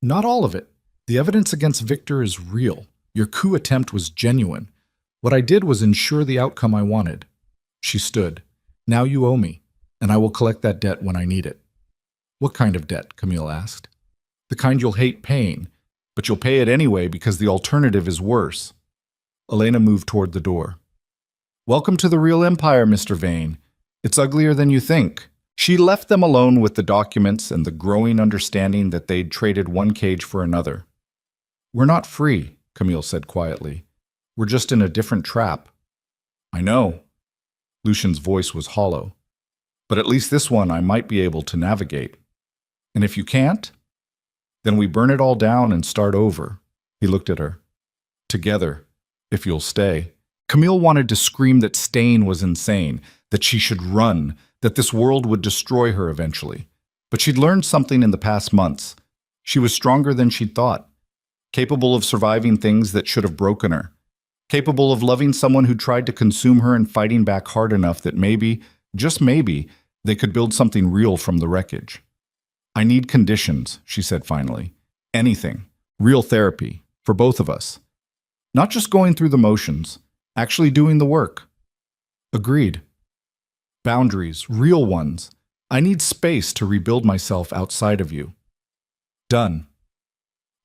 Not all of it. The evidence against Victor is real. Your coup attempt was genuine. What I did was ensure the outcome I wanted. She stood. Now you owe me, and I will collect that debt when I need it. What kind of debt? Camille asked. The kind you'll hate paying, but you'll pay it anyway because the alternative is worse. Elena moved toward the door. Welcome to the real empire, Mr. Vane. It's uglier than you think. She left them alone with the documents and the growing understanding that they'd traded one cage for another. We're not free, Camille said quietly. We're just in a different trap. I know. Lucian's voice was hollow. But at least this one I might be able to navigate. And if you can't, then we burn it all down and start over. He looked at her. Together, if you'll stay. Camille wanted to scream that staying was insane, that she should run, that this world would destroy her eventually. But she'd learned something in the past months. She was stronger than she'd thought, capable of surviving things that should have broken her, capable of loving someone who tried to consume her and fighting back hard enough that maybe, just maybe, they could build something real from the wreckage. I need conditions, she said finally. Anything. Real therapy. For both of us. Not just going through the motions. Actually doing the work. Agreed. Boundaries. Real ones. I need space to rebuild myself outside of you. Done.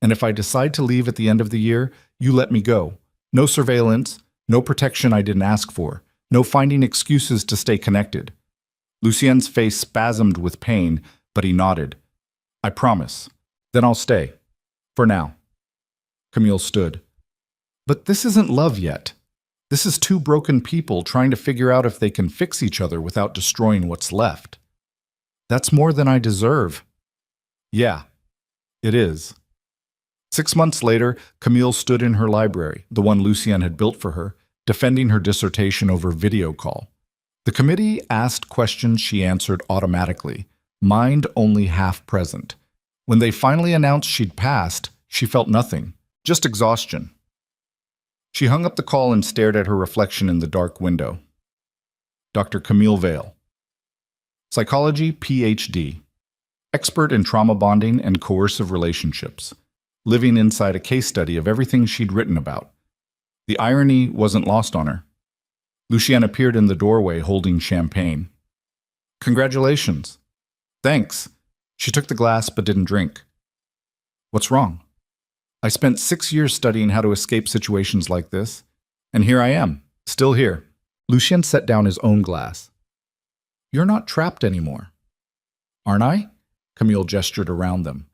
And if I decide to leave at the end of the year, you let me go. No surveillance. No protection I didn't ask for. No finding excuses to stay connected. Lucien's face spasmed with pain, but he nodded. I promise. Then I'll stay. For now. Camille stood. But this isn't love yet. This is two broken people trying to figure out if they can fix each other without destroying what's left. That's more than I deserve. Yeah, it is. 6 months later, Camille stood in her library, the one Lucien had built for her, defending her dissertation over video call. The committee asked questions she answered automatically, mind only half present. When they finally announced she'd passed, she felt nothing, just exhaustion. She hung up the call and stared at her reflection in the dark window. Dr. Camille Vale. Psychology, PhD. Expert in trauma bonding and coercive relationships. Living inside a case study of everything she'd written about. The irony wasn't lost on her. Lucien appeared in the doorway holding champagne. Congratulations. Thanks. She took the glass but didn't drink. What's wrong? I spent 6 years studying how to escape situations like this, and here I am, still here. Lucien set down his own glass. You're not trapped anymore. Aren't I? Camille gestured around them.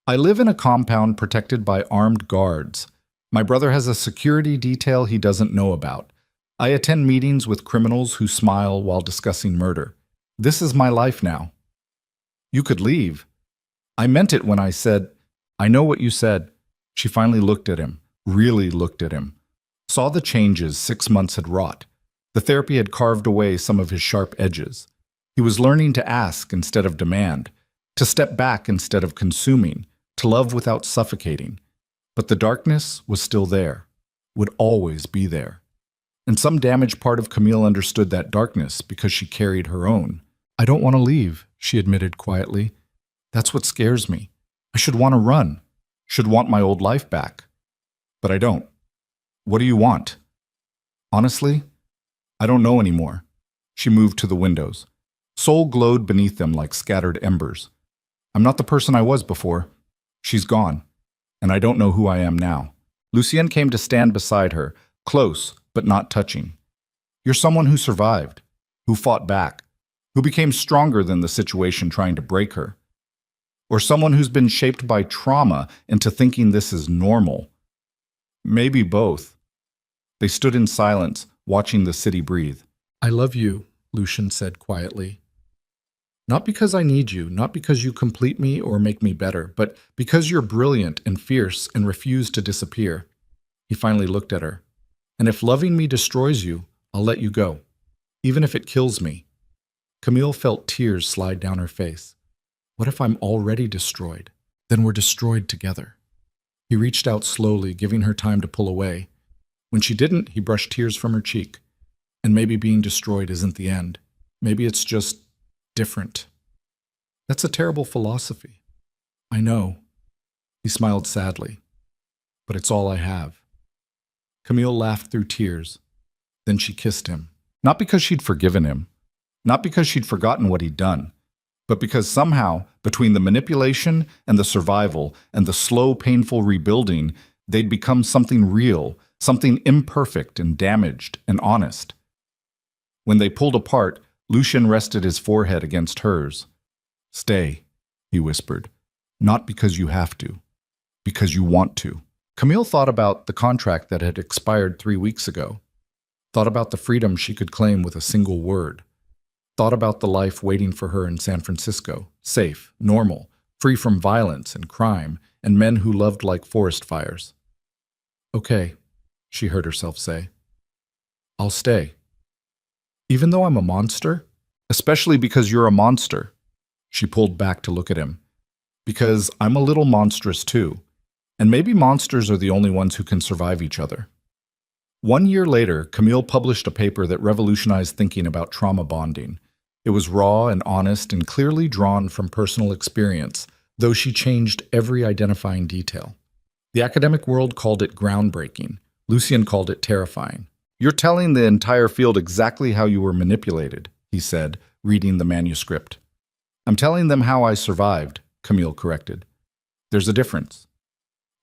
I live in a compound protected by armed guards. My brother has a security detail he doesn't know about. I attend meetings with criminals who smile while discussing murder. This is my life now. You could leave. I meant it when I said, I know what you said. She finally looked at him, really looked at him. Saw the changes 6 months had wrought. The therapy had carved away some of his sharp edges. He was learning to ask instead of demand, to step back instead of consuming, to love without suffocating. But the darkness was still there, would always be there. And some damaged part of Camille understood that darkness because she carried her own. I don't want to leave, she admitted quietly. That's what scares me. I should want to run, should want my old life back. But I don't. What do you want? Honestly, I don't know anymore. She moved to the windows. Soul glowed beneath them like scattered embers. I'm not the person I was before. She's gone, and I don't know who I am now. Lucien came to stand beside her, close but not touching. You're someone who survived, who fought back, who became stronger than the situation trying to break her. Or someone who's been shaped by trauma into thinking this is normal. Maybe both. They stood in silence, watching the city breathe. I love you, Lucien said quietly. Not because I need you, not because you complete me or make me better, but because you're brilliant and fierce and refuse to disappear. He finally looked at her. And if loving me destroys you, I'll let you go, even if it kills me. Camille felt tears slide down her face. What if I'm already destroyed? Then we're destroyed together. He reached out slowly, giving her time to pull away. When she didn't, he brushed tears from her cheek. And maybe being destroyed isn't the end. Maybe it's just different. That's a terrible philosophy. I know. He smiled sadly. But it's all I have. Camille laughed through tears. Then she kissed him. Not because she'd forgiven him. Not because she'd forgotten what he'd done. But because somehow, between the manipulation and the survival and the slow, painful rebuilding, they'd become something real, something imperfect and damaged and honest. When they pulled apart, Lucien rested his forehead against hers. Stay, he whispered. Not because you have to. Because you want to. Camille thought about the contract that had expired 3 weeks ago. Thought about the freedom she could claim with a single word. Thought about the life waiting for her in San Francisco, safe, normal, free from violence and crime, and men who loved like forest fires. Okay, she heard herself say. I'll stay. Even though I'm a monster? Especially because you're a monster. She pulled back to look at him. Because I'm a little monstrous too. And maybe monsters are the only ones who can survive each other. 1 year later, Camille published a paper that revolutionized thinking about trauma bonding. It was raw and honest and clearly drawn from personal experience, though she changed every identifying detail. The academic world called it groundbreaking. Lucien called it terrifying. You're telling the entire field exactly how you were manipulated, he said, reading the manuscript. I'm telling them how I survived, Camille corrected. There's a difference.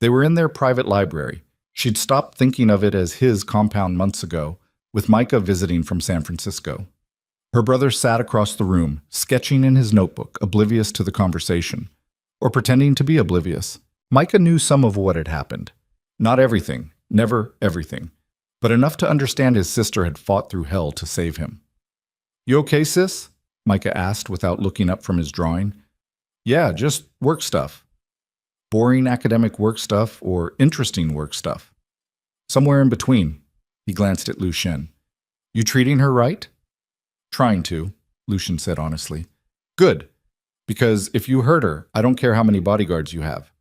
They were in their private library. She'd stopped thinking of it as his compound months ago, with Micah visiting from San Francisco. Her brother sat across the room, sketching in his notebook, oblivious to the conversation, or pretending to be oblivious. Micah knew some of what had happened. Not everything, never everything, but enough to understand his sister had fought through hell to save him. You okay, sis? Micah asked without looking up from his drawing. Yeah, just work stuff. Boring academic work stuff or interesting work stuff? Somewhere in between. He glanced at Lucien. You treating her right? Trying to, Lucien said honestly. Good, because if you hurt her, I don't care how many bodyguards you have.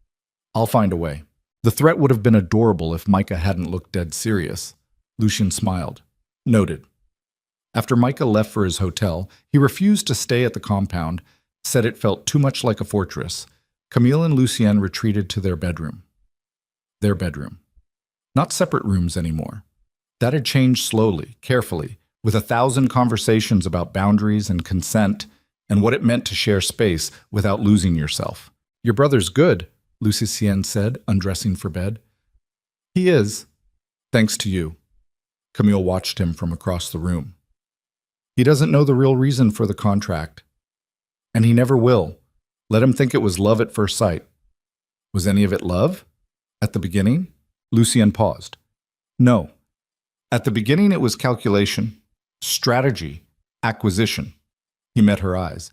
I'll find a way. The threat would have been adorable if Micah hadn't looked dead serious. Lucien smiled. Noted. After Micah left for his hotel, he refused to stay at the compound, said it felt too much like a fortress. Camille and Lucien retreated to their bedroom. Their bedroom. Not separate rooms anymore. That had changed slowly, carefully, with 1,000 conversations about boundaries and consent and what it meant to share space without losing yourself. Your brother's good, Lucien said, undressing for bed. He is, thanks to you. Camille watched him from across the room. He doesn't know the real reason for the contract. And he never will. Let him think it was love at first sight. Was any of it love? At the beginning? Lucien paused. No. At the beginning it was calculation, strategy, acquisition. He met her eyes.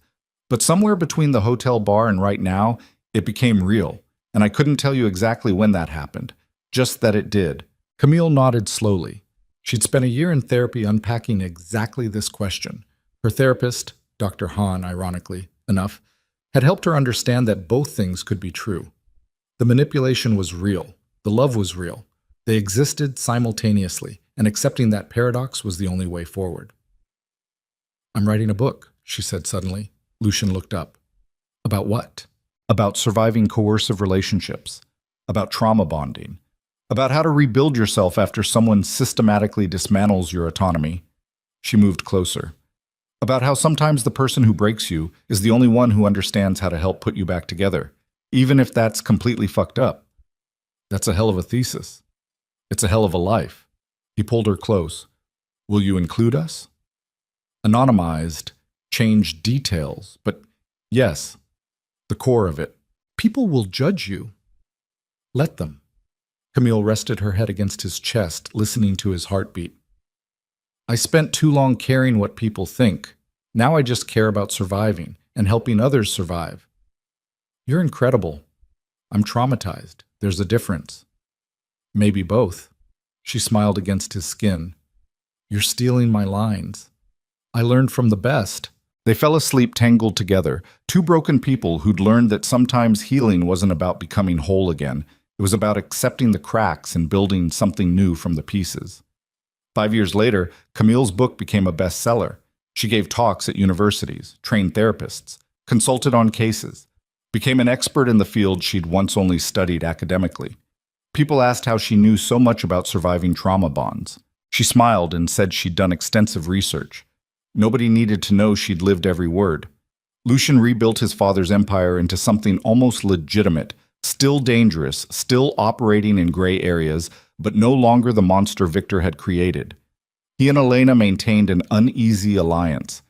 But somewhere between the hotel bar and right now, it became real, and I couldn't tell you exactly when that happened, just that it did. Camille nodded slowly. She'd spent a year in therapy unpacking exactly this question. Her therapist, Dr. Hahn, ironically enough, had helped her understand that both things could be true. The manipulation was real. The love was real. They existed simultaneously, and accepting that paradox was the only way forward. I'm writing a book, she said suddenly. Lucien looked up. About what? About surviving coercive relationships. About trauma bonding. About how to rebuild yourself after someone systematically dismantles your autonomy. She moved closer. About how sometimes the person who breaks you is the only one who understands how to help put you back together, even if that's completely fucked up. That's a hell of a thesis. It's a hell of a life. He pulled her close. Will you include us? Anonymized, change details, but yes, the core of it. People will judge you. Let them. Camille rested her head against his chest, listening to his heartbeat. I spent too long caring what people think. Now I just care about surviving and helping others survive. You're incredible. I'm traumatized. There's a difference. Maybe both. She smiled against his skin. You're stealing my lines. I learned from the best. They fell asleep tangled together, two broken people who'd learned that sometimes healing wasn't about becoming whole again. It was about accepting the cracks and building something new from the pieces. 5 years later, Camille's book became a bestseller. She gave talks at universities, trained therapists, consulted on cases, became an expert in the field she'd once only studied academically. People asked how she knew so much about surviving trauma bonds. She smiled and said she'd done extensive research. Nobody needed to know she'd lived every word. Lucien rebuilt his father's empire into something almost legitimate, still dangerous, still operating in gray areas, but no longer the monster Victor had created. He and Elena maintained an uneasy alliance.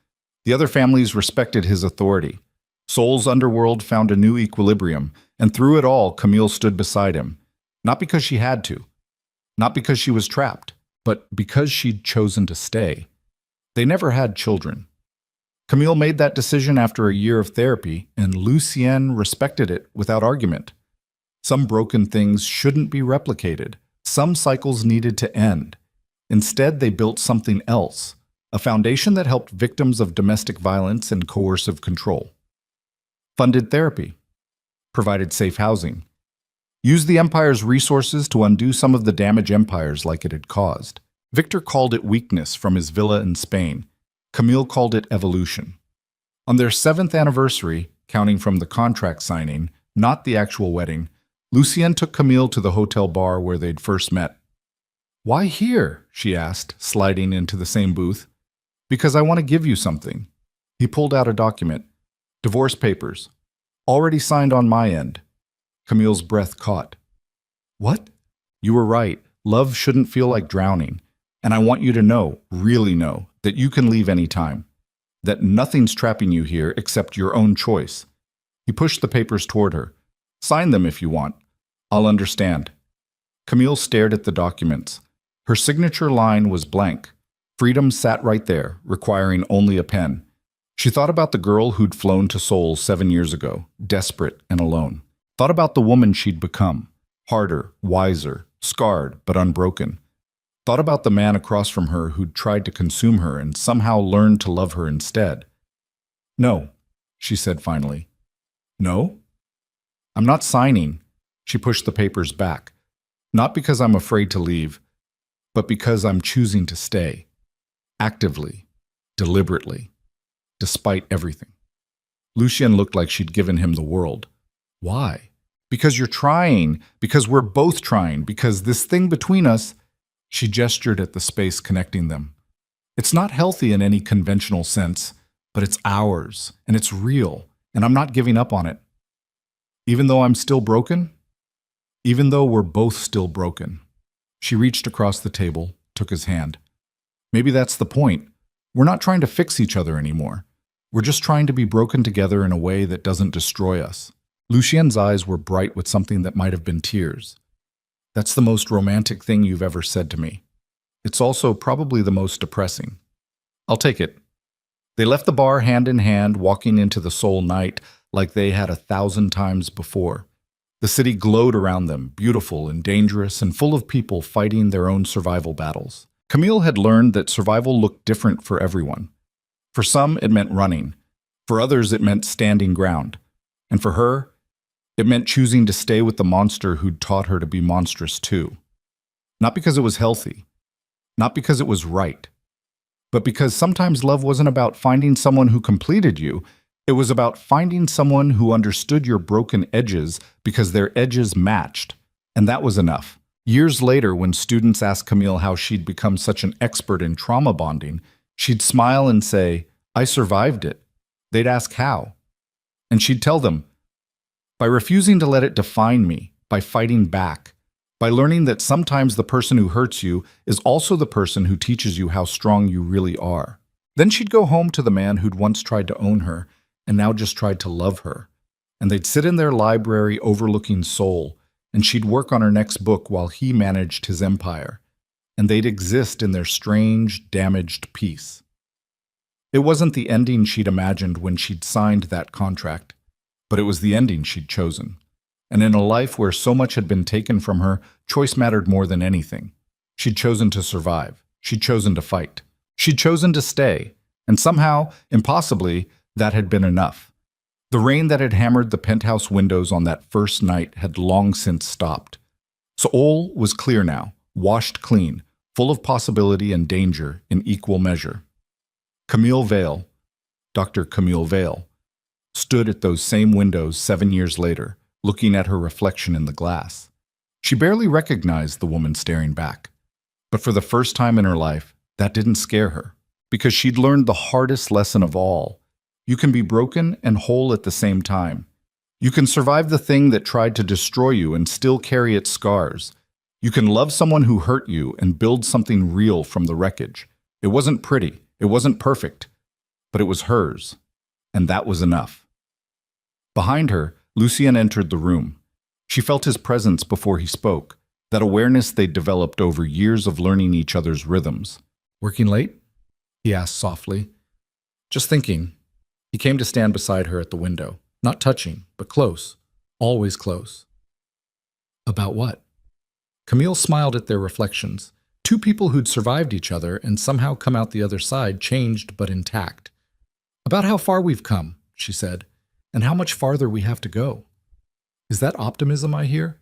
The other families respected his authority. Soul's underworld found a new equilibrium, and through it all, Camille stood beside him. Not because she had to, not because she was trapped, but because she'd chosen to stay. They never had children. Camille made that decision after a year of therapy, and Lucien respected it without argument. Some broken things shouldn't be replicated. Some cycles needed to end. Instead, they built something else, a foundation that helped victims of domestic violence and coercive control. Funded therapy, provided safe housing, used the empire's resources to undo some of the damage empires like it had caused. Victor called it weakness from his villa in Spain. Camille called it evolution. On their 7th anniversary, counting from the contract signing, not the actual wedding, Lucien took Camille to the hotel bar where they'd first met. Why here? She asked, sliding into the same booth. Because I want to give you something. He pulled out a document. Divorce papers. Already signed on my end. Camille's breath caught. What? You were right. Love shouldn't feel like drowning. And I want you to know, really know, that you can leave any time. That nothing's trapping you here except your own choice. He pushed the papers toward her. Sign them if you want. I'll understand. Camille stared at the documents. Her signature line was blank. Freedom sat right there, requiring only a pen. She thought about the girl who'd flown to Seoul 7 years ago, desperate and alone. Thought about the woman she'd become, harder, wiser, scarred, but unbroken. Thought about the man across from her who'd tried to consume her and somehow learned to love her instead. "No," she said finally. "No? I'm not signing." She pushed the papers back. "Not because I'm afraid to leave, but because I'm choosing to stay. Actively, deliberately, despite everything." Lucien looked like she'd given him the world. "Why?" "Because you're trying, because we're both trying, because this thing between us," she gestured at the space connecting them. "It's not healthy in any conventional sense, but it's ours, and it's real, and I'm not giving up on it. Even though I'm still broken? Even though we're both still broken." She reached across the table, took his hand. "Maybe that's the point. We're not trying to fix each other anymore. We're just trying to be broken together in a way that doesn't destroy us." Lucien's eyes were bright with something that might have been tears. "That's the most romantic thing you've ever said to me. It's also probably the most depressing. I'll take it." They left the bar hand in hand, walking into the Seoul night like they had 1,000 times before. The city glowed around them, beautiful and dangerous and full of people fighting their own survival battles. Camille had learned that survival looked different for everyone. For some, it meant running. For others, it meant standing ground. And for her, it meant choosing to stay with the monster who'd taught her to be monstrous too. Not because it was healthy, not because it was right, but because sometimes love wasn't about finding someone who completed you. It was about finding someone who understood your broken edges because their edges matched. And that was enough. Years later, when students asked Camille how she'd become such an expert in trauma bonding, she'd smile and say, "I survived it." They'd ask how. And she'd tell them, "By refusing to let it define me, by fighting back, by learning that sometimes the person who hurts you is also the person who teaches you how strong you really are." Then she'd go home to the man who'd once tried to own her and now just tried to love her. And they'd sit in their library overlooking Seoul, and she'd work on her next book while he managed his empire. And they'd exist in their strange, damaged peace. It wasn't the ending she'd imagined when she'd signed that contract, but it was the ending she'd chosen. And in a life where so much had been taken from her, choice mattered more than anything. She'd chosen to survive. She'd chosen to fight. She'd chosen to stay. And somehow, impossibly, that had been enough. The rain that had hammered the penthouse windows on that first night had long since stopped. Seoul was clear now, washed clean, full of possibility and danger in equal measure. Camille Vale, Dr. Camille Vale, stood at those same windows 7 years later, looking at her reflection in the glass. She barely recognized the woman staring back. But for the first time in her life, that didn't scare her, because she'd learned the hardest lesson of all. You can be broken and whole at the same time. You can survive the thing that tried to destroy you and still carry its scars. You can love someone who hurt you and build something real from the wreckage. It wasn't pretty, it wasn't perfect, but it was hers, and that was enough. Behind her, Lucien entered the room. She felt his presence before he spoke, that awareness they'd developed over years of learning each other's rhythms. "Working late?" he asked softly. "Just thinking." He came to stand beside her at the window, not touching, but close, always close. "About what?" Camille smiled at their reflections. Two people who'd survived each other and somehow come out the other side, changed but intact. "About how far we've come," she said, "and how much farther we have to go." "Is that optimism I hear?"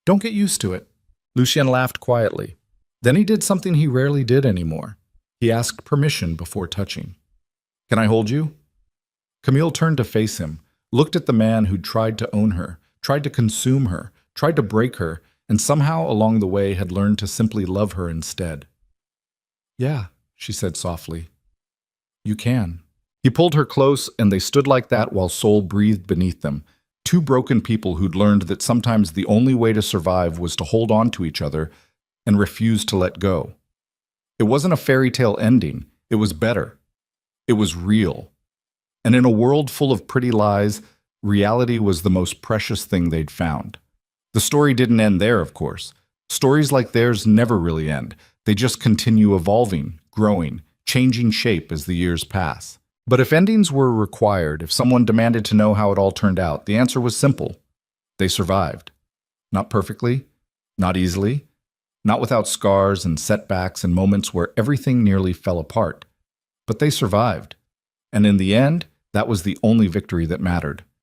"Don't get used to it." Lucien laughed quietly. Then he did something he rarely did anymore. He asked permission before touching. "Can I hold you?" Camille turned to face him, looked at the man who'd tried to own her, tried to consume her, tried to break her, and somehow along the way had learned to simply love her instead. "Yeah," she said softly. "You can." He pulled her close, and they stood like that while Seoul breathed beneath them, two broken people who'd learned that sometimes the only way to survive was to hold on to each other and refuse to let go. It wasn't a fairy tale ending. It was better. It was real. And in a world full of pretty lies, reality was the most precious thing they'd found. The story didn't end there, of course. Stories like theirs never really end. They just continue evolving, growing, changing shape as the years pass. But if endings were required, if someone demanded to know how it all turned out, the answer was simple. They survived. Not perfectly, not easily, not without scars and setbacks and moments where everything nearly fell apart. But they survived. And in the end, that was the only victory that mattered.